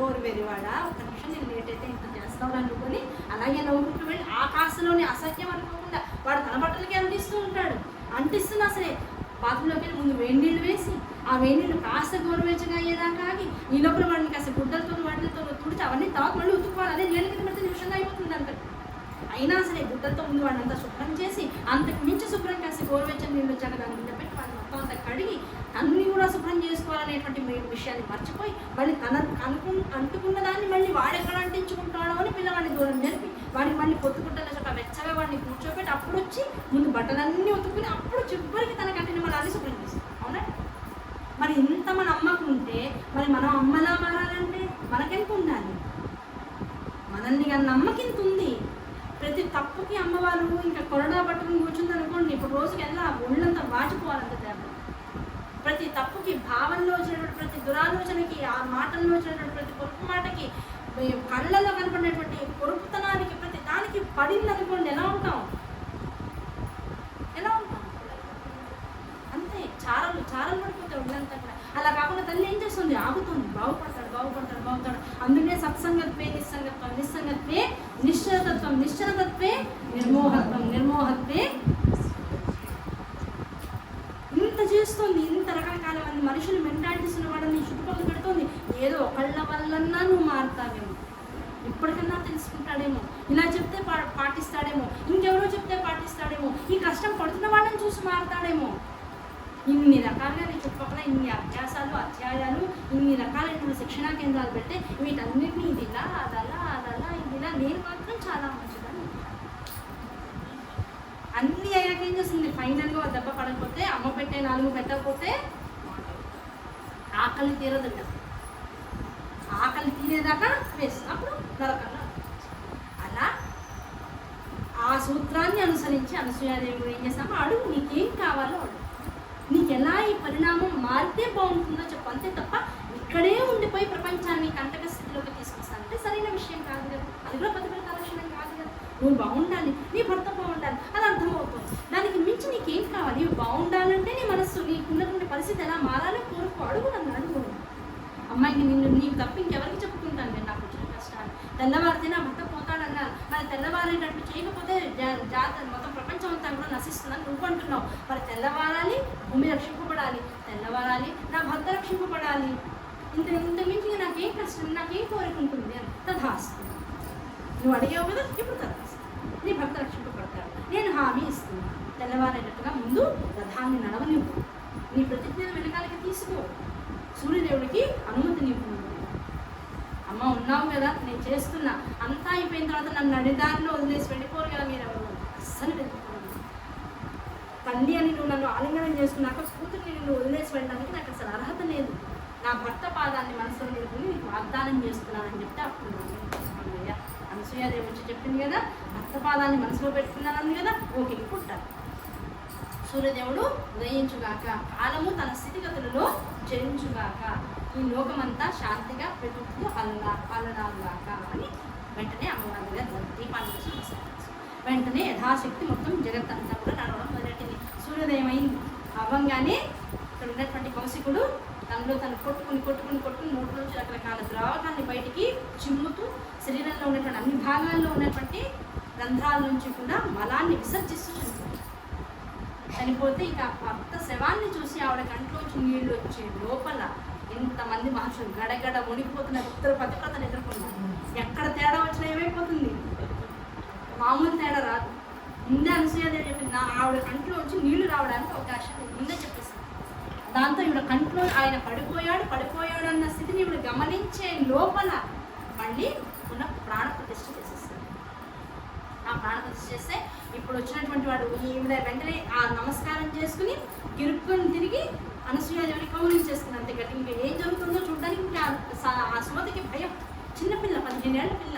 ఓరు వెరివాడా, ఒక నిమిషం నేను లేట్ అయితే ఇంత చేస్తావు అనుకొని అలాగే నవ్వుకుంటూ వెళ్ళి ఆకాశంలోని అసహ్యం అనుకోకుండా వాడు తన బట్టలకి అంటిస్తూ ఉంటాడు. అంటిస్తున్నా సరే బాత్రూంలోకి వెళ్ళి ముందు వేడి నీళ్ళు వేసి ఆ వేడి నీళ్ళు కాస్త గోరువెచ్చగా అయ్యేదాకా ఆగి ఈ లోపల వాడిని కాస్త గుడ్డలతో వాటితో తుడిచి అవన్నీ తర్వాత మళ్ళీ ఉతుక్కోవాలి. అదే నీళ్ళ కింద పెడితే నిమిషంగా అయిపోతుంది అంత. అయినా సరే గుడ్డలతో ముందు వాడిని అంతా శుభ్రం చేసి అంతకు మించి శుభ్రం కాసి గోరువెచ్చని నీళ్ళు వచ్చాక దాని మీద పెట్టి వాడిని మొత్తం అంతా కడిగి అన్ని కూడా శుభ్రం చేసుకోవాలనేటువంటి విషయాన్ని మర్చిపోయి మళ్ళీ అంటుకున్న దాన్ని మళ్ళీ వాడెక్కడ అంటించుకుంటాడో అని పిల్లవాడిని దూరం జరిపి వాడికి మళ్ళీ పొత్తుకుంటానే చెప్ప వెచ్చగా వాడిని కూర్చోబెట్టి అప్పుడు వచ్చి ముందు బట్టలన్నీ ఉతుక్కుని అప్పుడు చివరికి తన కంటిని మళ్ళీ అది శుభ్రం చేస్తాం. అవునా? మరి ఇంత మన అమ్మకు ఉంటే మరి మనం అమ్మలా మారాలంటే మనకెంత ఉండాలి? మనల్ని కానీ అమ్మకింత ఉంది. ప్రతి తప్పుకి అమ్మవారు ఇంకా కొరడా పట్టుకుని కూర్చుంది అనుకోండి, ఇప్పుడు రోజుకి ఎలా ఒళ్ళంతా వాచిపోవాలంత తేడా. ప్రతి తప్పుకి, భావంలో వచ్చినటువంటి ప్రతి దురాలోచనకి, ఆ మాటల్లో వచ్చినటువంటి ప్రతి పొరుపు మాటకి, కళ్ళల్లో కనపడినటువంటి పొరుపుతనానికి, ప్రతి దానికి పడింది అనుకోండి ఎలా ఉంటాం? అంతే చారలు పడిపోతాయి ఒళ్ళంతా కూడా. అలా కాకుండా తల్లి ఏం చేస్తుంది? ఆగుతుంది. బాగుపడతాడు. అందుకే సత్సంగత్వే నిస్సంగత్వే నిశ్చలతత్వే నిర్మోహత్వే ఇంత చేస్తుంది. ఇంత రకరకాల మంది మనుషులు మెంటాలిటీస్ ఉన్న వాడిని చుట్టుపక్కల పెడుతుంది. ఏదో ఒకళ్ళ వల్లన్నా నువ్వు మారుతావేమో, ఇప్పటికన్నా తెలుసుకుంటాడేమో, ఇలా చెప్తే పాటిస్తాడేమో, ఇంకెవరో చెప్తే పాటిస్తాడేమో, ఈ కష్టం పడుతున్న వాళ్ళని చూసి మారుతాడేమో. ఇన్ని రకాలుగా నీ చుట్టుపక్కల ఇన్ని అధ్యాయాలు ఇన్ని రకాలైన శిక్షణా కేంద్రాలు పెడితే వీటన్నిటిని ఇదిలా అదలా ఇదిలా నేను మాత్రం చాలా మంచిదని అన్నీ అయ్యాక ఏం చేస్తుంది? ఫైనల్గా దెబ్బ పడకపోతే, అమ్మ పెట్టే 4 పెట్టకపోతే ఆకలి తీరదట. ఆకలి తీరేదాకా వేస్ట్, అప్పుడు నరకన్నా. అలా ఆ సూత్రాన్ని అనుసరించి అనసూయాదేవి ఏం చేస్తామో అడుగు, నీకేం కావాలో అడుగు, నీకు ఎలా ఈ పరిణామం మారితే బాగుంటుందో చెప్పు. అంతే తప్ప ఇక్కడే ఉండిపోయి ప్రపంచాన్ని కంటక స్థితిలోకి తీసుకొస్తానంటే సరైన విషయం కాదు కదా. అది కూడా పతిఫలిత లక్షణం కాదు కదా. నువ్వు బాగుండాలి, నీ భర్త బాగుండాలి, అది అర్థమవుతుంది. దానికి మించి నీకేం కావాలి? నువ్వు బాగుండాలంటే నీ మనస్సు, నీకున్నటువంటి పరిస్థితి ఎలా మారాలో కోరుకో. అడుగు, నన్ను అడుగు. అమ్మాయికి నీకు తప్ప ఇంకెవరికి చెప్పుకుంటాను నేను నాకు వచ్చిన కష్టాన్ని. తెల్లవారితే నా భర్త పోతాడన్నారు, మరి తెల్లవారేటట్టు చేయకపోతే మొత్తం ప్రపంచం అంతా కూడా నశిస్తుందని నువ్వు అంటున్నావు. మరి తెల్లవారాలి, భూమి రక్షింపబడాలి, తెల్లవారాలి, నా భర్త రక్షింపబడాలి. ఇంత మించి నాకేం కష్టం, నాకేం కోరిక ఉంటుంది అని. తథాస్తు, నువ్వు అడిగావు కదా, ఇప్పుడు తథాస్తు, నీ భర్త రక్షింపబడతాడు. నేను హామీ ఇస్తున్నాను. తెల్లవారేటట్టుగా ముందు రథాన్ని నడవనివ్వు, నీ ప్రతిజ్ఞను వెనకాలకి తీసుకో, సూర్యదేవుడికి అనుమతినివ్వు. అమ్మ ఉన్నావు కదా, నేను చేస్తున్నా, అంతా అయిపోయిన తర్వాత నన్ను నడిదారిలో వదిలేసి వెళ్ళిపోరు కదా మీరు ఎవరు, అస్సలు వెళ్ళిపోరు. తల్లి అని నువ్వు నన్ను ఆలింగనం చేసుకున్నాక కూతుర్ని నిన్ను వదిలేసి వెళ్ళడానికి నాకు అసలు అర్హత లేదు. నా భర్త పాదాన్ని మనసులో నిలుపుని నీకు వాగ్దానం చేస్తున్నానని చెప్తే అప్పుడు అనసూయాదేవి వచ్చి చెప్పింది కదా, భర్త పాదాన్ని మనసులో పెట్టుకున్నాను కదా, ఓకే పుట్టారు. సూర్యదేవుడు ఉదయించుగాక, కాలము తన స్థితిగతులలో చెరించుగాక, ఈ లోకమంతా శాంతిగా ప్రకృతిలో అల్లడాగాక అని వెంటనే అమ్మవారి దగ్గర దీపాన్ని చూసి వెంటనే యథాశక్తి మొత్తం జగత్తంతా కూడా నడవడం మొదలెట్టింది. సూర్యోదయం అయింది. అవ్వంగానే ఇక్కడ ఉన్నటువంటి కౌశికుడు తనలో తను కొట్టుకుని నోట్లో నుంచి రకరకాల ద్రావకాన్ని బయటికి చిమ్ముతూ శరీరంలో ఉన్నటువంటి అన్ని భాగాల్లో ఉన్నటువంటి రంధ్రాల నుంచి కూడా మలాన్ని విసర్జిస్తూ చనిపోతే ఇక భర్త శవాన్ని చూసి ఆవిడ కంట్లోంచి నీళ్లు వచ్చే లోపల ఇంతమంది మహర్షులు గడగడ వణికిపోతున్న ఉత్తర పతివ్రతను ఎదుర్కొన్నారు. ఎక్కడ తేడా వచ్చినా ఏమైపోతుంది, మామూలు తేడా రాదు. ముందే అనసూయాదేవి చెప్పింది, నా ఆవిడ కంట్లోంచి నీళ్లు రావడానికి అవకాశం లేదు, ముందే చెప్పేసింది. దాంతో ఈవిడ కంట్లో ఆయన పడిపోయాడు అన్న స్థితిని ఈవిడ గమనించే లోపల మళ్ళీ ప్రాణ ప్రతిష్ఠ చేసేస్తారు. ఆ ప్రాణ ప్రతిష్ఠ చేస్తే ఇప్పుడు వచ్చినటువంటి వాడు ఈవిడ వెంటనే ఆ నమస్కారం చేసుకుని గిరుక్కుని తిరిగి అనసూయాదేవిని కౌలించేసుకుని అంతే గట్టి. ఇంకా ఏం జరుగుతుందో చూడడానికి ఇంకా ఆ సుమతికి భయం. చిన్నపిల్ల, 15 ఏళ్ల పిల్ల.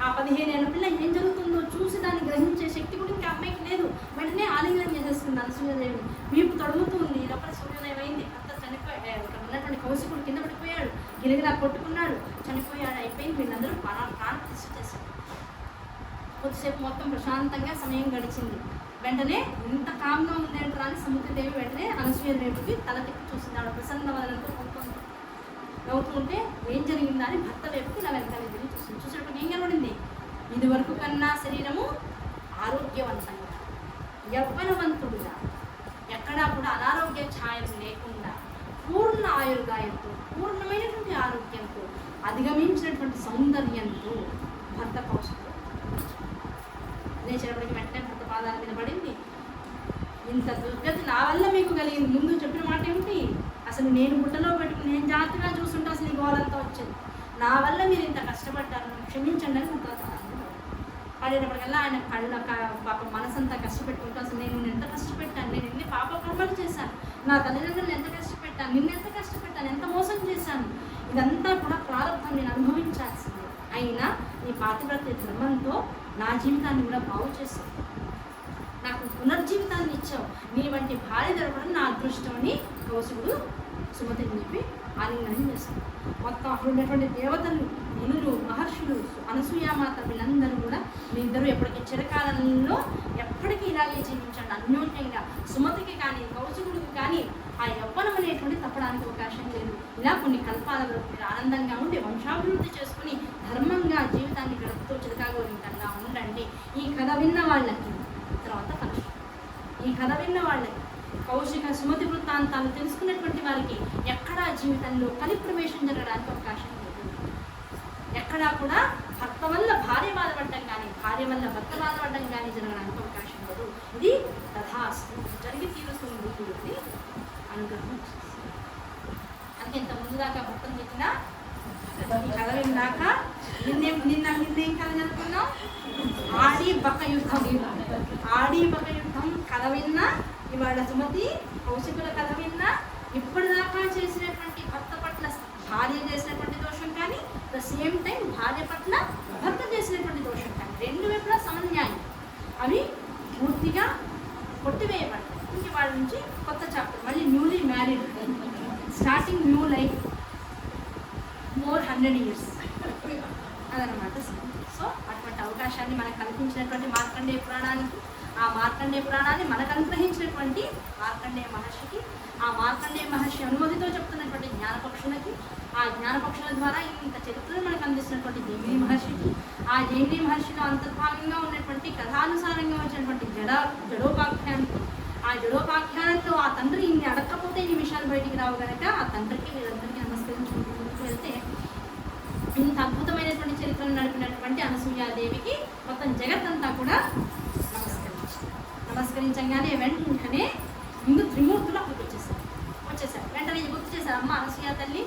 ఆ 15 ఏళ్ల పిల్ల ఏం జరుగుతుందో చూసి దాన్ని గ్రహించే శక్తి కూడా ఇంకా అమ్మాయికి లేదు. వెంటనే ఆలింగనం చేసేస్తుంది అనసూయాదేవిని. వీపు తడుగుతూ ఉంది. లోపల సూర్యోదయం అయింది. అంతా చనిపోయాడు. ఇక్కడ ఉన్నటువంటి కౌశికుడు కింద పడిపోయాడు, గిరిగిరా కొట్టుకున్నాడు, చనిపోయాడు. అయిపోయింది. వీళ్ళందరూ ప్రాణ ప్రతిష్ఠ చేశారు. కొద్దిసేపు మొత్తం ప్రశాంతంగా సమయం గడిచింది. వెంటనే ఇంత కామ్గా ఉందేంటారా అని సముద్రదేవి వెంటనే అనసూయాదేవికి తల తిప్పి చూసింది. ఆవిడ ప్రసన్న వదనంతో నవ్వుతుంటే ఏం జరిగిందా అని భర్త వైపుకి ఇలా వెనకాల తిరిగి చూసింది. చూసేటప్పుడు ఏం కనబడింది, ఇది వరకు కన్నా శరీరము ఆరోగ్యవంతంగా, యవ్వనవంతుడుగా, ఎక్కడా కూడా అనారోగ్య ఛాయలు లేకుండా పూర్ణ ఆయుర్దాయంతో, పూర్ణమైనటువంటి ఆరోగ్యంతో, అధిగమించినటువంటి సౌందర్యంతో భర్త కౌశికుడు లేచేటప్పటికి వెంటనే భర్త పాదాల మీద పడింది. ఇంత దుర్గతి నా వల్ల మీకు కలిగింది. ముందు చెప్పిన మాట ఏమిటి, అసలు నేను బుట్టలో పెట్టుకుని నేను జాగ్రత్తగా చూస్తుంటే అసలు ఈ గోలంతా వచ్చింది, నా వల్ల మీరు ఇంత కష్టపడ్డారు, క్షమించండి అని పడేటప్పటికల్లా ఆయన కళ్ళ పాప మనసంతా కష్టపెట్టుకుంటూ అసలు నేను ఎంత కష్టపెట్టాను, నేను ఎన్ని పాప కర్మలు చేశాను, నా తల్లిదండ్రులను ఎంత కష్టపెట్టాను, నిన్ను ఎంత కష్టపెట్టాను, ఎంత మోసం చేశాను, ఇదంతా కూడా ప్రారంభం నేను అనుభవించాల్సిందే. అయినా నీ పాతివ్రత ధర్మంతో నా జీవితాన్ని కూడా బాగు చేశావు, నాకు పునర్జీవితాన్ని ఇచ్చావు, నీ వంటి భార్య దొరకడం నా అదృష్టం అని కౌశికుడు సుమతిని చెప్పి ఆలింగనం చేస్తాడు. మొత్తం అక్కడ ఉన్నటువంటి దేవతలు, మునులు, మహర్షులు, అనసూయామాత వీళ్ళందరూ కూడా మీ ఇద్దరు ఎప్పటికీ చిరకాలంలో ఎప్పటికీ ఇలాగే జీవించండి అన్యోన్యంగా. సుమతికి కానీ కౌశికుడికి కానీ ఆ యవ్వనం అనేటువంటి తప్పడానికి అవకాశం లేదు. ఇలా కొన్ని కల్పాలలో మీరు ఆనందంగా ఉండి వంశాభివృద్ధి చేసుకుని ధర్మంగా జీవితాన్ని గడుపుతూ చిరకాగోరింతంగా ఉండండి. ఈ కథ విన్న వాళ్ళకి తర్వాత ఫంక్షన్, ఈ కథ విన్న వాళ్ళకి కౌశిక సుమతి వృత్తాంతాలు తెలుసుకున్నటువంటి వారికి ఎక్కడా జీవితంలో కలిప్రవేశం జరగడానికి అవకాశం లేదు. ఎక్కడా కూడా భర్త వల్ల భార్య బాధపడడం కానీ, భార్య వల్ల భర్త బాధపడడం కానీ జరగడానికి అవకాశం లేదు. ఇది తథాస్తు జరిగి తీరుతుంది అనుగ్రహం. అంటే ఇంత ముందు దాకా భర్తను చెప్పినా ఈ కథ విన్నాక నిన్నేం కథ జరుపుకున్నాం, ఆడి బక్క యుద్ధం కథ విన్నా, ఇవాళ సుమతి కౌశికుల కథ విన్నా, ఇప్పటిదాకా చేసినటువంటి భర్త పట్ల భార్య చేసినటువంటి దోషం కానీ, ద సేమ్ టైం భార్య పట్ల భర్త చేసినటువంటి దోషం కానీ, రెండు వైపులా సమన్యాయం అవి పూర్తిగా కొట్టివేయబడతాయి. ఇంక వాళ్ళ నుంచి కొత్త చాప్టర్, మళ్ళీ newly married, starting new life, more 100 years అదనమాట. సో అటువంటి అవకాశాన్ని మనకు కల్పించినటువంటి మార్కండేయ పురాణానికి, ఆ మార్కండేయ పురాణాన్ని మనకు అనుగ్రహించినటువంటి మార్కండేయ మహర్షికి, ఆ మార్కండేయ మహర్షి అనుమతితో చెప్తున్నటువంటి జ్ఞానపక్షులకి, ఆ జ్ఞానపక్షుల ద్వారా ఇంత చరిత్రను మనకు అందిస్తున్నటువంటి జైమిని మహర్షికి, ఆ జైమిని మహర్షిలో అంతర్భాగంగా ఉన్నటువంటి కథానుసారంగా వచ్చినటువంటి జడోపాఖ్యానికి, ఆ జడోపాఖ్యానంతో ఆ తండ్రి ఇన్ని అడగకపోతే ఇన్ని విషయాలు బయటికి రావు కనుక ఆ తండ్రికి వీళ్ళందరికీ నమస్కరించుకుంటూ ముందుకు వెళ్తే ఇంత అద్భుతమైనటువంటి చరిత్రను నడిపినటువంటి అనసూయాదేవికి మొత్తం జగత్తంతా కూడా నమస్కరించగానే వెంటనే ముందు త్రిమూర్తులు అక్కడికి వచ్చేసారు. వెంటనే గుర్తు చేశారు, అమ్మ అనసూయ తల్లి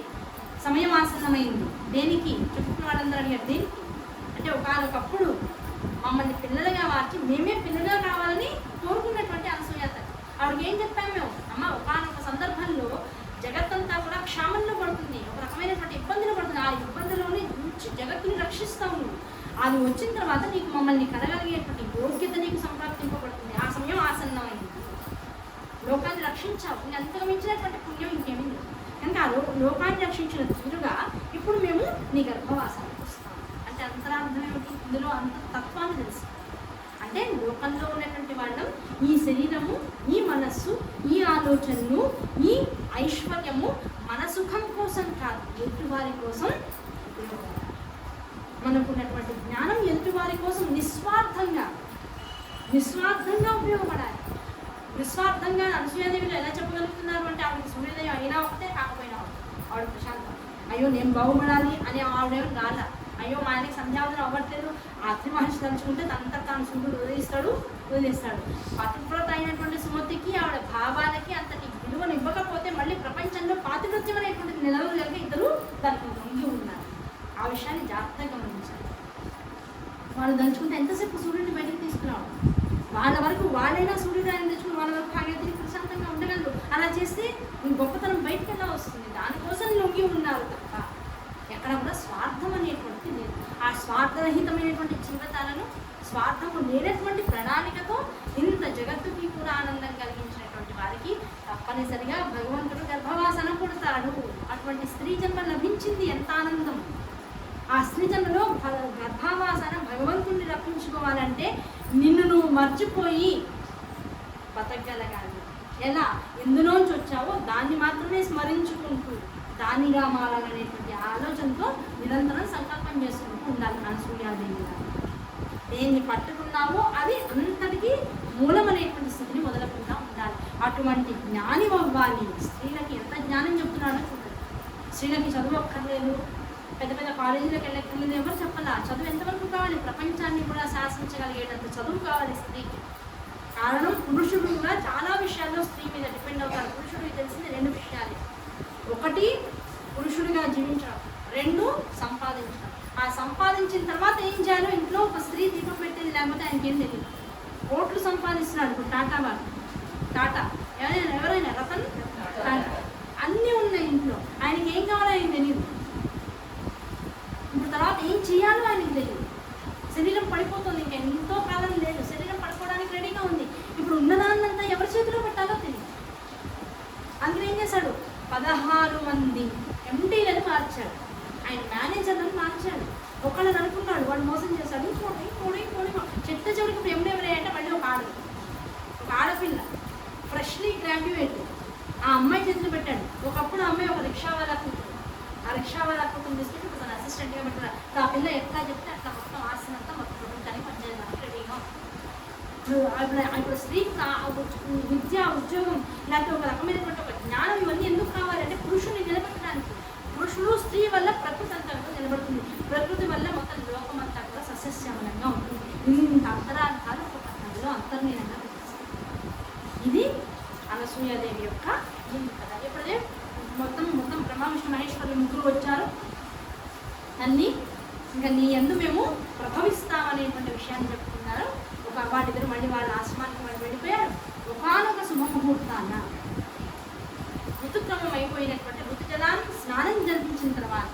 సమయం ఆసన్నమైంది. దేనికి? చుట్టూ వాళ్ళందరూ అడిగారు దేనికి అంటే ఒకనొకప్పుడు మమ్మల్ని పిల్లలుగా మార్చి మేమే పిల్లలుగా కావాలని కోరుకున్నటువంటి అనసూయత. ఆవిడకి ఏం చెప్పాము మేము, అమ్మ ఒకనొక సందర్భంలో జగత్తంతా కూడా క్షామంలో పడుతుంది, ఒక రకమైనటువంటి ఇబ్బందులు పడుతుంది, ఆ ఇబ్బందులోని నుంచి జగత్తుని రక్షిస్తాము. అది వచ్చిన తర్వాత నీకు మమ్మల్ని కలగలిగేటువంటి యోగ్యత నీకు సంప్రాప్తింపబడుతుంది. ఆ సమయం ఆసన్నమైంది, లోకాన్ని రక్షించావు, ఇంకా అంతగా మించినటువంటి పుణ్యం ఇంకేమీ లేదు. కనుక ఆ లోకాన్ని రక్షించిన తీరుగా ఇప్పుడు మేము నీ గర్భవాసానికి వస్తాము అంటే అంతరార్థం ఏమిటి? ఇందులో అంత తత్వాన్ని తెలుసు. అంటే లోకంలో ఉన్నటువంటి వాళ్ళం ఈ శరీరము, ఈ మనస్సు, ఈ ఆలోచనలు, ఈ ఐశ్వర్యము మన సుఖం కోసం కాదు, ఎదుటివారి కోసం ఉపయోగపడాలి. మనకున్నటువంటి జ్ఞానం ఎదుటివారి కోసం నిస్వార్థంగా ఉపయోగపడాలి. నిస్వార్థంగా అనసూయాదేవిలో ఎలా చెప్పగలుగుతున్నారు అంటే ఆవిడకి సూర్యోదయం అయినా ఒకటే కాకపోయినా ఆవిడ ప్రశాంతం. అయ్యో నేను బాగుపడాలి అని ఆవిడేమో రాల, అయ్యో మా ఆయనకి సంధ్యావందనం అవ్వట్లేదు, ఆత్రి మహర్షి తలుచుకుంటే తనంతా తాను సూర్యుడు వదిలేస్తాడు. పతివ్రత అయినటువంటి సుమతికి ఆవిడ భావాలకి అంతటి విలువను ఇవ్వకపోతే మళ్ళీ ప్రపంచంలో పాతివృత్యం అనేటువంటిది నిలవగలిగే ఇద్దరు దానికి వంగి ఉన్నారు. ఆ విషయాన్ని జాగ్రత్తగా గమనించాలి. వాళ్ళు దంచుకుంటే ఎంతసేపు సూర్యుడిని బయటకు తీసుకురావడం, వాళ్ళ వరకు వాళ్ళైనా సూర్యోదయాన్ని తెచ్చుకుని వాళ్ళ వరకు భాగ్యతని ప్రశాంతంగా ఉండగలరు. అలా చేస్తే ఈ గొప్పతనం బయటకు ఎలా వస్తుంది? దానికోసం లొంగి ఉన్నారు తప్ప ఎక్కడ కూడా స్వార్థం అనేటువంటిది లేదు. ఆ స్వార్థరహితమైనటువంటి జీవితాలను, స్వార్థము లేనటువంటి ప్రణాళికతో ఇంత జగత్తుకి కూడా ఆనందం కలిగించినటువంటి వారికి తప్పనిసరిగా భగవంతుడు గర్భవాసన పుడతాడు. అటువంటి స్త్రీ జన్మ లభించింది, ఎంత ఆనందం! ఆ స్త్రీ జన్మలో గర్భావాసన భగవంతుడిని రప్పించుకోవాలంటే నిన్ను నువ్వు మర్చిపోయి బతకగలగాలి. ఎలా? ఎందులోంచి వచ్చావో దాన్ని మాత్రమే స్మరించుకుంటూ దానిగా మారాలనేటువంటి ఆలోచనతో నిరంతరం సంకల్పం చేసుకుంటూ ఉండాలి. అనసూయాదేవి దేన్ని పట్టుకున్నావో అది అంతటికి మూలమనేటువంటి స్థితిని మొదలకుండా ఉండాలి. అటువంటి జ్ఞాని అవ్వాలి. స్త్రీలకి ఎంత జ్ఞానం చెప్తున్నాడో చూడండి. స్త్రీలకి చదువు అక్కర్లేదు, పెద్ద పెద్ద కాలేజీలకు వెళ్ళక్కర్లేదు, ఎవరు చెప్పాలా? చదువు ఎంతవరకు కావాలి? ప్రపంచాన్ని కూడా శాసించగలిగేటంత చదువు కావాలి స్త్రీకి. కారణం పురుషుడు కూడా చాలా విషయాల్లో స్త్రీ మీద డిపెండ్ అవుతారు. పురుషుడికి తెలిసింది రెండు విషయాలు, ఒకటి పురుషుడిగా జీవించడం, రెండు సంపాదించడం. ఆ సంపాదించిన తర్వాత ఏం చేయాలో ఇంట్లో ఒక స్త్రీ దీపం పెట్టేది లేకపోతే ఆయనకి ఏం తెలియదు. కోట్లు సంపాదిస్తున్నాడు ఇప్పుడు టాటా వాళ్ళు, టాటా ఎవరైనా రతన్ టాటా అన్నీ ఉన్నాయి ఇంట్లో, ఆయనకి ఏం కావాలో ఆయన తెలియదు. ఇప్పుడు తర్వాత ఏం చేయాలో ఆయనకి తెలియదు. శరీరం పడిపోతుంది, ఇంకా ఎంతో కాలం లేదు, శరీరం పడిపోవడానికి రెడీగా ఉంది. ఇప్పుడు ఉన్నదాన్నంతా ఎవరి చేతిలో పెట్టాలో తెలియదు. అందులో ఏం చేశాడు? 16 మంది ఎండీలను మార్చాడు, ఆయన మేనేజర్లను మార్చాడు. ఒకళ్ళని అనుకున్నాడు, వాడు మోసం చేశాడు, ఇంకోటి చెత్త చివరికి ఇప్పుడు ఎవరెవరే అంటే మళ్ళీ ఒక ఆడపిల్ల ఫ్రెష్లీ గ్రాడ్యుయేట్ ఆ అమ్మాయి చేతిలో పెట్టాడు. ఒకప్పుడు ఆ అమ్మాయి ఒక రిక్షా వాళ్ళ కూతురు, ఆ రిక్షా వాళ్ళ కూతురు తీసుకుంటే ఇప్పుడు తన అసిస్టెంట్గా పెట్టారు. ఆ పిల్ల ఎట్లా చెప్తే అట్లా మొత్తం ఆస్తినంతా మొత్తం ప్రపంచానికి పనిచేయడానికి రెడీగా. ఇప్పుడు స్త్రీకి విద్య, ఉద్యోగం లేకపోతే ఒక రకమైనటువంటి ఒక జ్ఞానం ఇవన్నీ ఎందుకు కావాలంటే పురుషుని నిలబెట్టడానికి. పురుషుడు స్త్రీ వల్ల ప్రకృతి అంతా కూడా నిలబడుతుంది, ప్రకృతి వల్ల మొత్తం లోకం అంతా కూడా సస్యశ్యామలంగా ఉంటుంది. ఇంత అంతరార్థాలు ఒక కథలో అంతర్లీనంగా కనిపిస్తాయి. ఇది అనసూయాదేవి యొక్క కథ. ఎప్పుడైతే మొత్తం బ్రహ్మ విష్ణు మహేశ్వరులు ముగ్గురు వచ్చారు, అన్నీ ఇంకా నీ యందు మేము ప్రభవిస్తామనేటువంటి విషయాన్ని చెప్పుకున్నారు. వాళ్ళిద్దరు మళ్ళీ వాళ్ళ ఆశ్రమానికి వాళ్ళు వెళ్ళిపోయారు. ఒకనొక శుభముహూర్తాన ఋతుక్రమం అయిపోయినటువంటి ఋతుజలానికి స్నానం జరిపించిన తర్వాత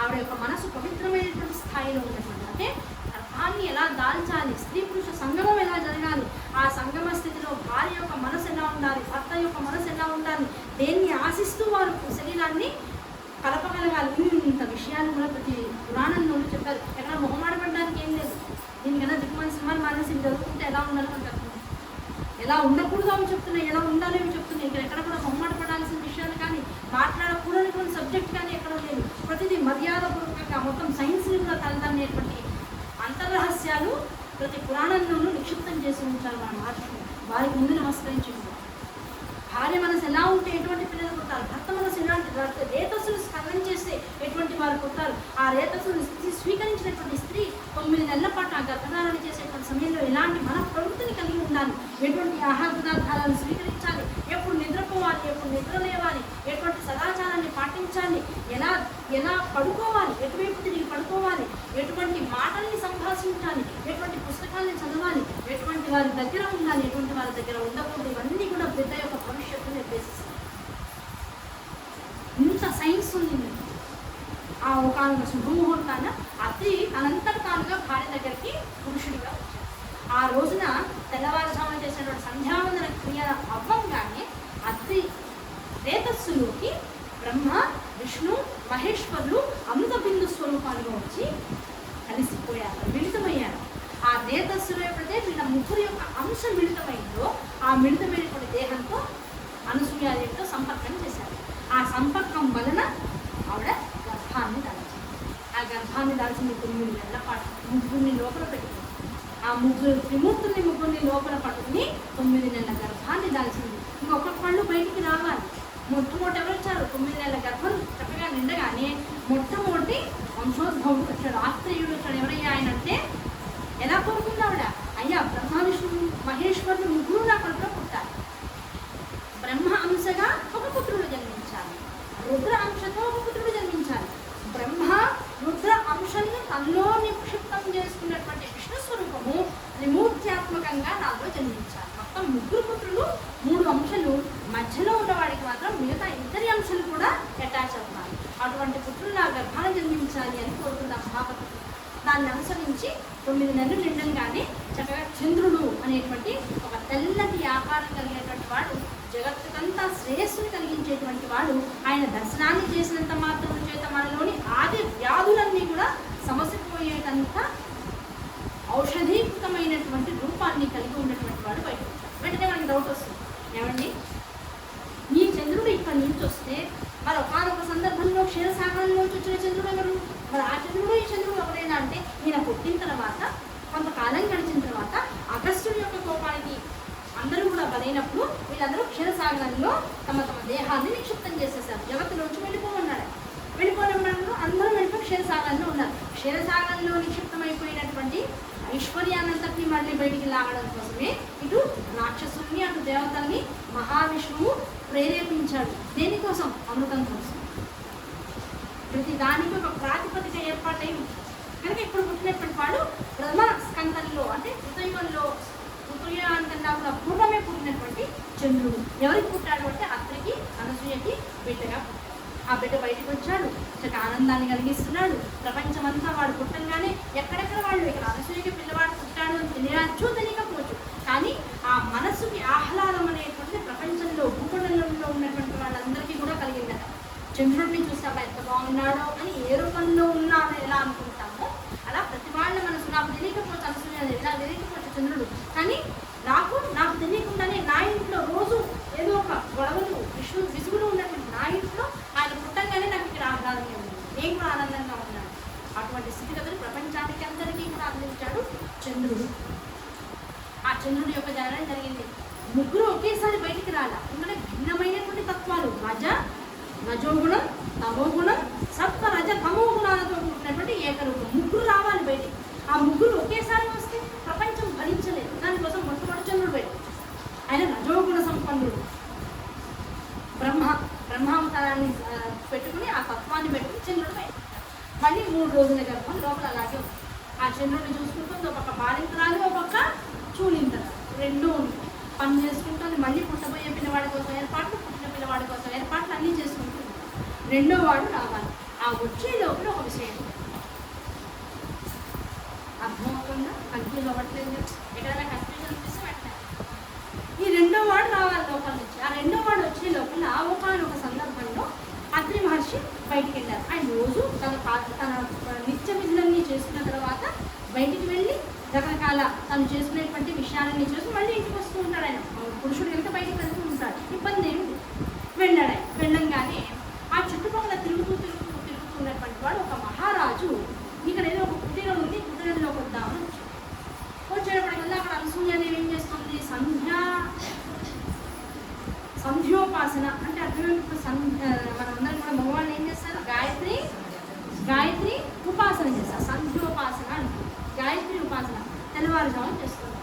ఆవిడ యొక్క మనసు పవిత్రమైనటువంటి స్థాయిలో ఉన్నటువంటి, అంటే గర్భాన్ని ఎలా దాల్చాలి, స్త్రీ పురుష సంగమం ఎలా జరగాలి, ఆ సంగమ స్థితిలో భార్య యొక్క మనసు ఎలా ఉండాలి, భర్త యొక్క మనసు ఎలా ఉండాలి, దేన్ని ఆశిస్తూ వారు శరీరాన్ని కలపగలగాలి. ఇంత విషయాలు కూడా ప్రతి పురాణంలో చెప్పారు. ఎక్కడ మొహమాడపడడానికి ఏం లేదు. దీనికన్నా దిక్కుమాల సినిమాలు మానేసి చదువుకుంటే ఎలా ఉండాలో అని చెప్తున్నాయి, ఎలా ఉండకూడదు అని చెప్తున్నాయి, ఎలా ఉండాలి అని చెప్తున్నాయి. ఇక్కడ ఎక్కడ కూడా మొహమాటపడాల్సిన విషయాలు కానీ మాట్లాడకూడనటువంటి సబ్జెక్ట్ కానీ ఎక్కడ లేదు. ప్రతిదీ మర్యాదపూర్వకంగా మొత్తం సైన్స్ని కూడా తలదనేటువంటి అంతర్రహస్యాలు ప్రతి పురాణంలోనూ నిక్షిప్తం చేసి ఉంచారు మన మహర్షులు. వారికి ముందు నమస్కరించారు. భార్య మనసు ఎలా ఉంటే ఎటువంటి పిల్లలు పుడతారు, భర్త మనసు ఎలాంటి రేతస్సులు స్కందం చేస్తే ఎటువంటి వారు పుడతారు, ఆ రేతస్సును స్వీకరించినటువంటి స్త్రీ 9 నెలల పాటు ఆ గర్భధారణ చేసేటువంటి సమయంలో ఎలాంటి మన ప్రవృత్తిని కలిగి ఉండాలి, ఎటువంటి ఆహార పదార్థాలను స్వీకరించాలి, ఎప్పుడు నిద్రపోవాలి, ఎప్పుడు నిద్ర లేవాలి, ఎటువంటి సదాచారాన్ని పాటించాలి, ఎలా పడుకోవాలి, ఎటువైపు తిరిగి పడుకోవాలి, ఎటువంటి మాటల్ని సంభాషించాలి, ఎటువంటి పుస్తకాలని చదవాలి, ఎటువంటి వారి దగ్గర ఉండాలి, ఎటువంటి వారి దగ్గర ఉండకూడదు, ఇవన్నీ కూడా బిడ్డ యొక్క భవిష్యత్తు నిర్దేశిస్తాయి. ఇంత సైన్స్ ఉంది. ఆ ఒక శుభముహూర్తాన అతి తనంతట తానుగా భార్య దగ్గరికి పురుషుడిగా వచ్చాడు. ఆ రోజున తెల్లవారుజామున చేసినటువంటి సంధ్యావందన క్రియ అవ్వంగానే అతి రేతస్సులోకి బ్రహ్మ, విష్ణు, మహేశ్వరులు అమృత బిందు స్వరూపాలుగా వచ్చి కలిసిపోయారు, మిళితమయ్యారు. ఆ రేతస్సులో ఎప్పుడైతే వీళ్ళ ముగ్గురు యొక్క అంశం మిళితమైందో ఆ మిళితమైనటువంటి దేహంతో అనసూయాదేవితో సంపర్కం చేశారు. ఆ సంపర్కం వలన ఆవిడ గర్భాన్ని దాల్చింది. ఆ గర్భాన్ని దాల్చింది 9 నెలల పాటు. ముగ్గురిని లోపల పెట్టుకుంది. ఆ త్రిమూర్తుల్ని ముగ్గురిని లోపల పట్టుకుని 9 నెలల గర్భాన్ని దాల్చింది. ఇంకొక పళ్ళు బయటికి రావాలి. మొట్టమొదటి ఎవరు వచ్చారు? 9 నెలల గర్భం చక్కగా నిండగానే మొట్టమొదటి వంశోద్భవుడు వచ్చాడు, ఆత్రేయుడు వచ్చాడు. ఎవరయ్యా ఆయన అంటే ఎలా కోరుకుంది ఆవిడ? అయ్యా, బ్రహ్మ, విష్ణు, మహేశ్వరుడు ముగ్గురు నా కడుపులో పుట్టాలి. బ్రహ్మ అంశగా ఒక పుత్రుడు జన్మించాలి, రుద్ర అంశతో ఒక పుత్రుడు జన్మించాలి. బ్రహ్మ రుద్ర అంశాన్ని తనలో నిక్షిప్తం చేసుకున్నటువంటి విష్ణు స్వరూపము త్రిమూర్త్యాత్మకంగా నాలో జన్మించాలి. మొత్తం ముగ్గురు పుత్రులు, 3 అంశాలు. మధ్యలో ఉన్నవాడికి మాత్రం మిగతా ఇద్దరి అంశాలు కూడా అటాచ్ అవుతాయి. అటువంటి పుత్రులు నా గర్భాన్ని జన్మించాలి అని కోరుకుందాం మహాపతి. దాన్ని అనుసరించి 9 నెలలు నిండంగానే చక్కగా చంద్రుడు అనేటువంటి ఒక తెల్లటి ఆకారం కలిగినటువంటి వాడు, జగత్తుకంతా శ్రేయస్సుని కలిగించేటువంటి వాడు, ఆయన దర్శనాన్ని చేసినంత మాత్రం చేత మనలోని ఆది వ్యాధులన్నీ కూడా సమసిపోయేటంత ఔషధీకృతమైనటువంటి రూపాన్ని కలిగి ఉన్నటువంటి వాడు బయటకు వచ్చాడు. వెంటనే మనకి డౌట్ వస్తుంది, ఏమండి ఈ చంద్రుడు ఇక్కడి నుంచి వస్తే మరి ఒకనొక సందర్భంలో క్షీరసాగరంలోంచి వచ్చిన చంద్రుడు ఎవరు? మరి ఆ చంద్రుడు ఈ చంద్రుడు ఎవరైనా అంటే ఈయన పుట్టిన తర్వాత కొంతకాలం గడిచిన తర్వాత అగస్త్యుడి యొక్క కోపానికి అందరూ కూడా బలైనప్పుడు వీళ్ళందరూ క్షీరసాగరంలో తమ తమ దేహాన్ని నిక్షిప్తం చేసేసారు. జగత్తులోంచి వెళ్ళిపోమన్నారు. వెళ్ళిపోయినప్పుడు అందరూ వెళ్ళిపోయి క్షీరసాగరంలో ఉన్నారు. క్షీరసాగరంలో నిక్షిప్తమైపోయినటువంటి ఐశ్వర్యానంతటిని మళ్ళీ బయటికి లాగడం కోసమే ఇటు రాక్షసుల్ని అటు దేవతల్ని మహావిష్ణువు ప్రేరేపించాడు. దేనికోసం? అమృతం కోసం. ప్రతి దానికి ఒక ప్రాతిపదిక ఏర్పాటైంది కనుక ఇప్పుడు పుట్టినటువంటి వాడు ప్రథమ స్కందంలో అంటే ఋతుయాంతంగా కూడా పూర్వమే పుట్టినటువంటి చంద్రుడు. ఎవరికి పుట్టాడు అంటే అత్రికి, అనసూయకి బిడ్డగా పుట్టాడు. ఆ బిడ్డ బయటకు వచ్చాడు, చక్క ఆనందాన్ని కలిగిస్తున్నాడు. ప్రపంచమంతా వాడు పుట్టంగానే ఎక్కడెక్కడ వాళ్ళు ఇక్కడ అనసూయకి పిల్లవాడు పుట్టాడు అని తెలియచ్చు, తెలియకపోవచ్చు, కానీ ఆ మనస్సుకి ఆహ్లాదం అనేటువంటిది ప్రపంచంలో భూపటంలో ఉన్నటువంటి వాళ్ళందరికీ కూడా కలిగిందట. చంద్రుడిని చూసాక ఎంత బాగున్నాడో అని ఏ రూపంలో ఉన్నాడో ఎలా అనుకుంటామో అలా ప్రతి వాళ్ళ మనసు, నాకు తెలియకపోవచ్చు అనసూయ, ఎలా తెలియకపోవచ్చు చంద్రుడు, కానీ నాకు తెలియకుండానే నా ఇంట్లో రోజు ఏదో ఒక గొడవలు విసుగులు ఉన్నటువంటి నా ఇంట్లో ఆయన పుట్టంగానే నాకు ఇక్కడ ఆహ్లాదంగా ఉంది, నేను కూడా ఆనందంగా ఉన్నాను. అటువంటి స్థితిగతులు ప్రపంచానికి అందరికీ కూడా అందించాడు చంద్రుడు. ఆ చంద్రుడి యొక్క జననం జరిగింది. ముగ్గురు ఒకేసారి బయటికి రాలా, ఎందుకంటే భిన్నమైనటువంటి తత్వాలు, రజోగుణం, తమోగుణం, సప్త రజ తమో గుణాలతో కూడినటువంటి ఏకరూపం. ముగ్గురు రావాలి బయటికి. ఆ ముగ్గురు ఒకేసారి వస్తే ప్రపంచం భరించలేదు. దానికోసం మొట్టమొదటి చంద్రుడు బయటకు ఆయన రజోగుణ సంపన్నుడు. బ్రహ్మావతారాన్ని పెట్టుకుని ఆ తత్వాన్ని పెట్టుకుని చంద్రుడు బయట. మళ్ళీ 3 రోజుల గర్భం లోపల అలాగే ఉంది. ఆ చంద్రుడిని చూసుకుంటుంది. ఒక పక్క బాలింతరాలు, ఒక పక్క చూలింతరాలు, రెండూ ఉంది. పని చేసుకుంటుంది. మళ్ళీ పుట్టబోయే పిల్లవాడి కోసం ఏర్పాట్లు, పుట్టిన పిల్లవాడి కోసం ఏర్పాట్లు అన్నీ చేసుకుంటుంది. రెండో వాడు రావాలి. ఆ వచ్చే లోపల ఒక విషయం అర్థమవుతుందా? కన్ఫ్యూజ్ అవ్వట్లేదు. ఎక్కడైనా కన్ఫ్యూజన్ అనిపిస్తే వెంటనే ఈ రెండో వాడు రావాలి లోపల నుంచి. ఆ రెండో వాడు వచ్చే లోపల ఒకనొక సందర్భంలో అత్రి మహర్షి బయటికి వెళ్ళారు. ఆయన రోజు తన నిత్య విధులన్నీ చేసుకున్న తర్వాత బయటికి వెళ్ళి రకరకాల తను చేసుకునేటువంటి విషయాలన్నీ చేసి మళ్ళీ ఇంటికి వస్తూ ఉంటాడు. ఆయన పురుషుడు ఎంత బయటికి వెళ్తూ ఉంటాడు, ఇబ్బంది ఏమిటి. వెళ్ళాడు. ఆయన వెళ్ళంగానే ఆ చుట్టుపక్కల తిరుగుతున్నటువంటి వాడు ఒక మహారాజు, ఇక్కడ ఏదో ఒక కుటీరం ఉంది, కుటీరంలోకి వద్దామని వచ్చాడు. వచ్చేటప్పటికల్లా అక్కడ అనసూయదేవి ఏం చేస్తుంది? సంధ్యోపాసన అంటే అర్థమైనప్పుడు మనందరం కూడా మగవాళ్ళు ఏం చేస్తారు? గాయత్రి ఉపాసన చేస్తారు. సంధ్యోపాసన అంటారు. గాయత్రి ఉపాసన తెల్లవారుజామున చేస్తుంది.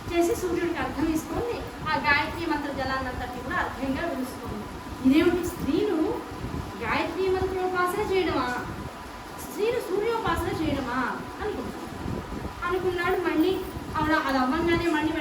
చేసి సూర్యుడికి అర్థం ఇస్తుంది. ఆ గాయత్రి మంత్ర జలాన్నంతటి కూడా అర్థంగా పిలుస్తుంది. ఇదేమిటి? స్త్రీలు గాయత్రి మంత్రోపాసన చేయడమా? అనుకున్నాడు. మళ్ళీ అది అవ్వంగానే మళ్ళీ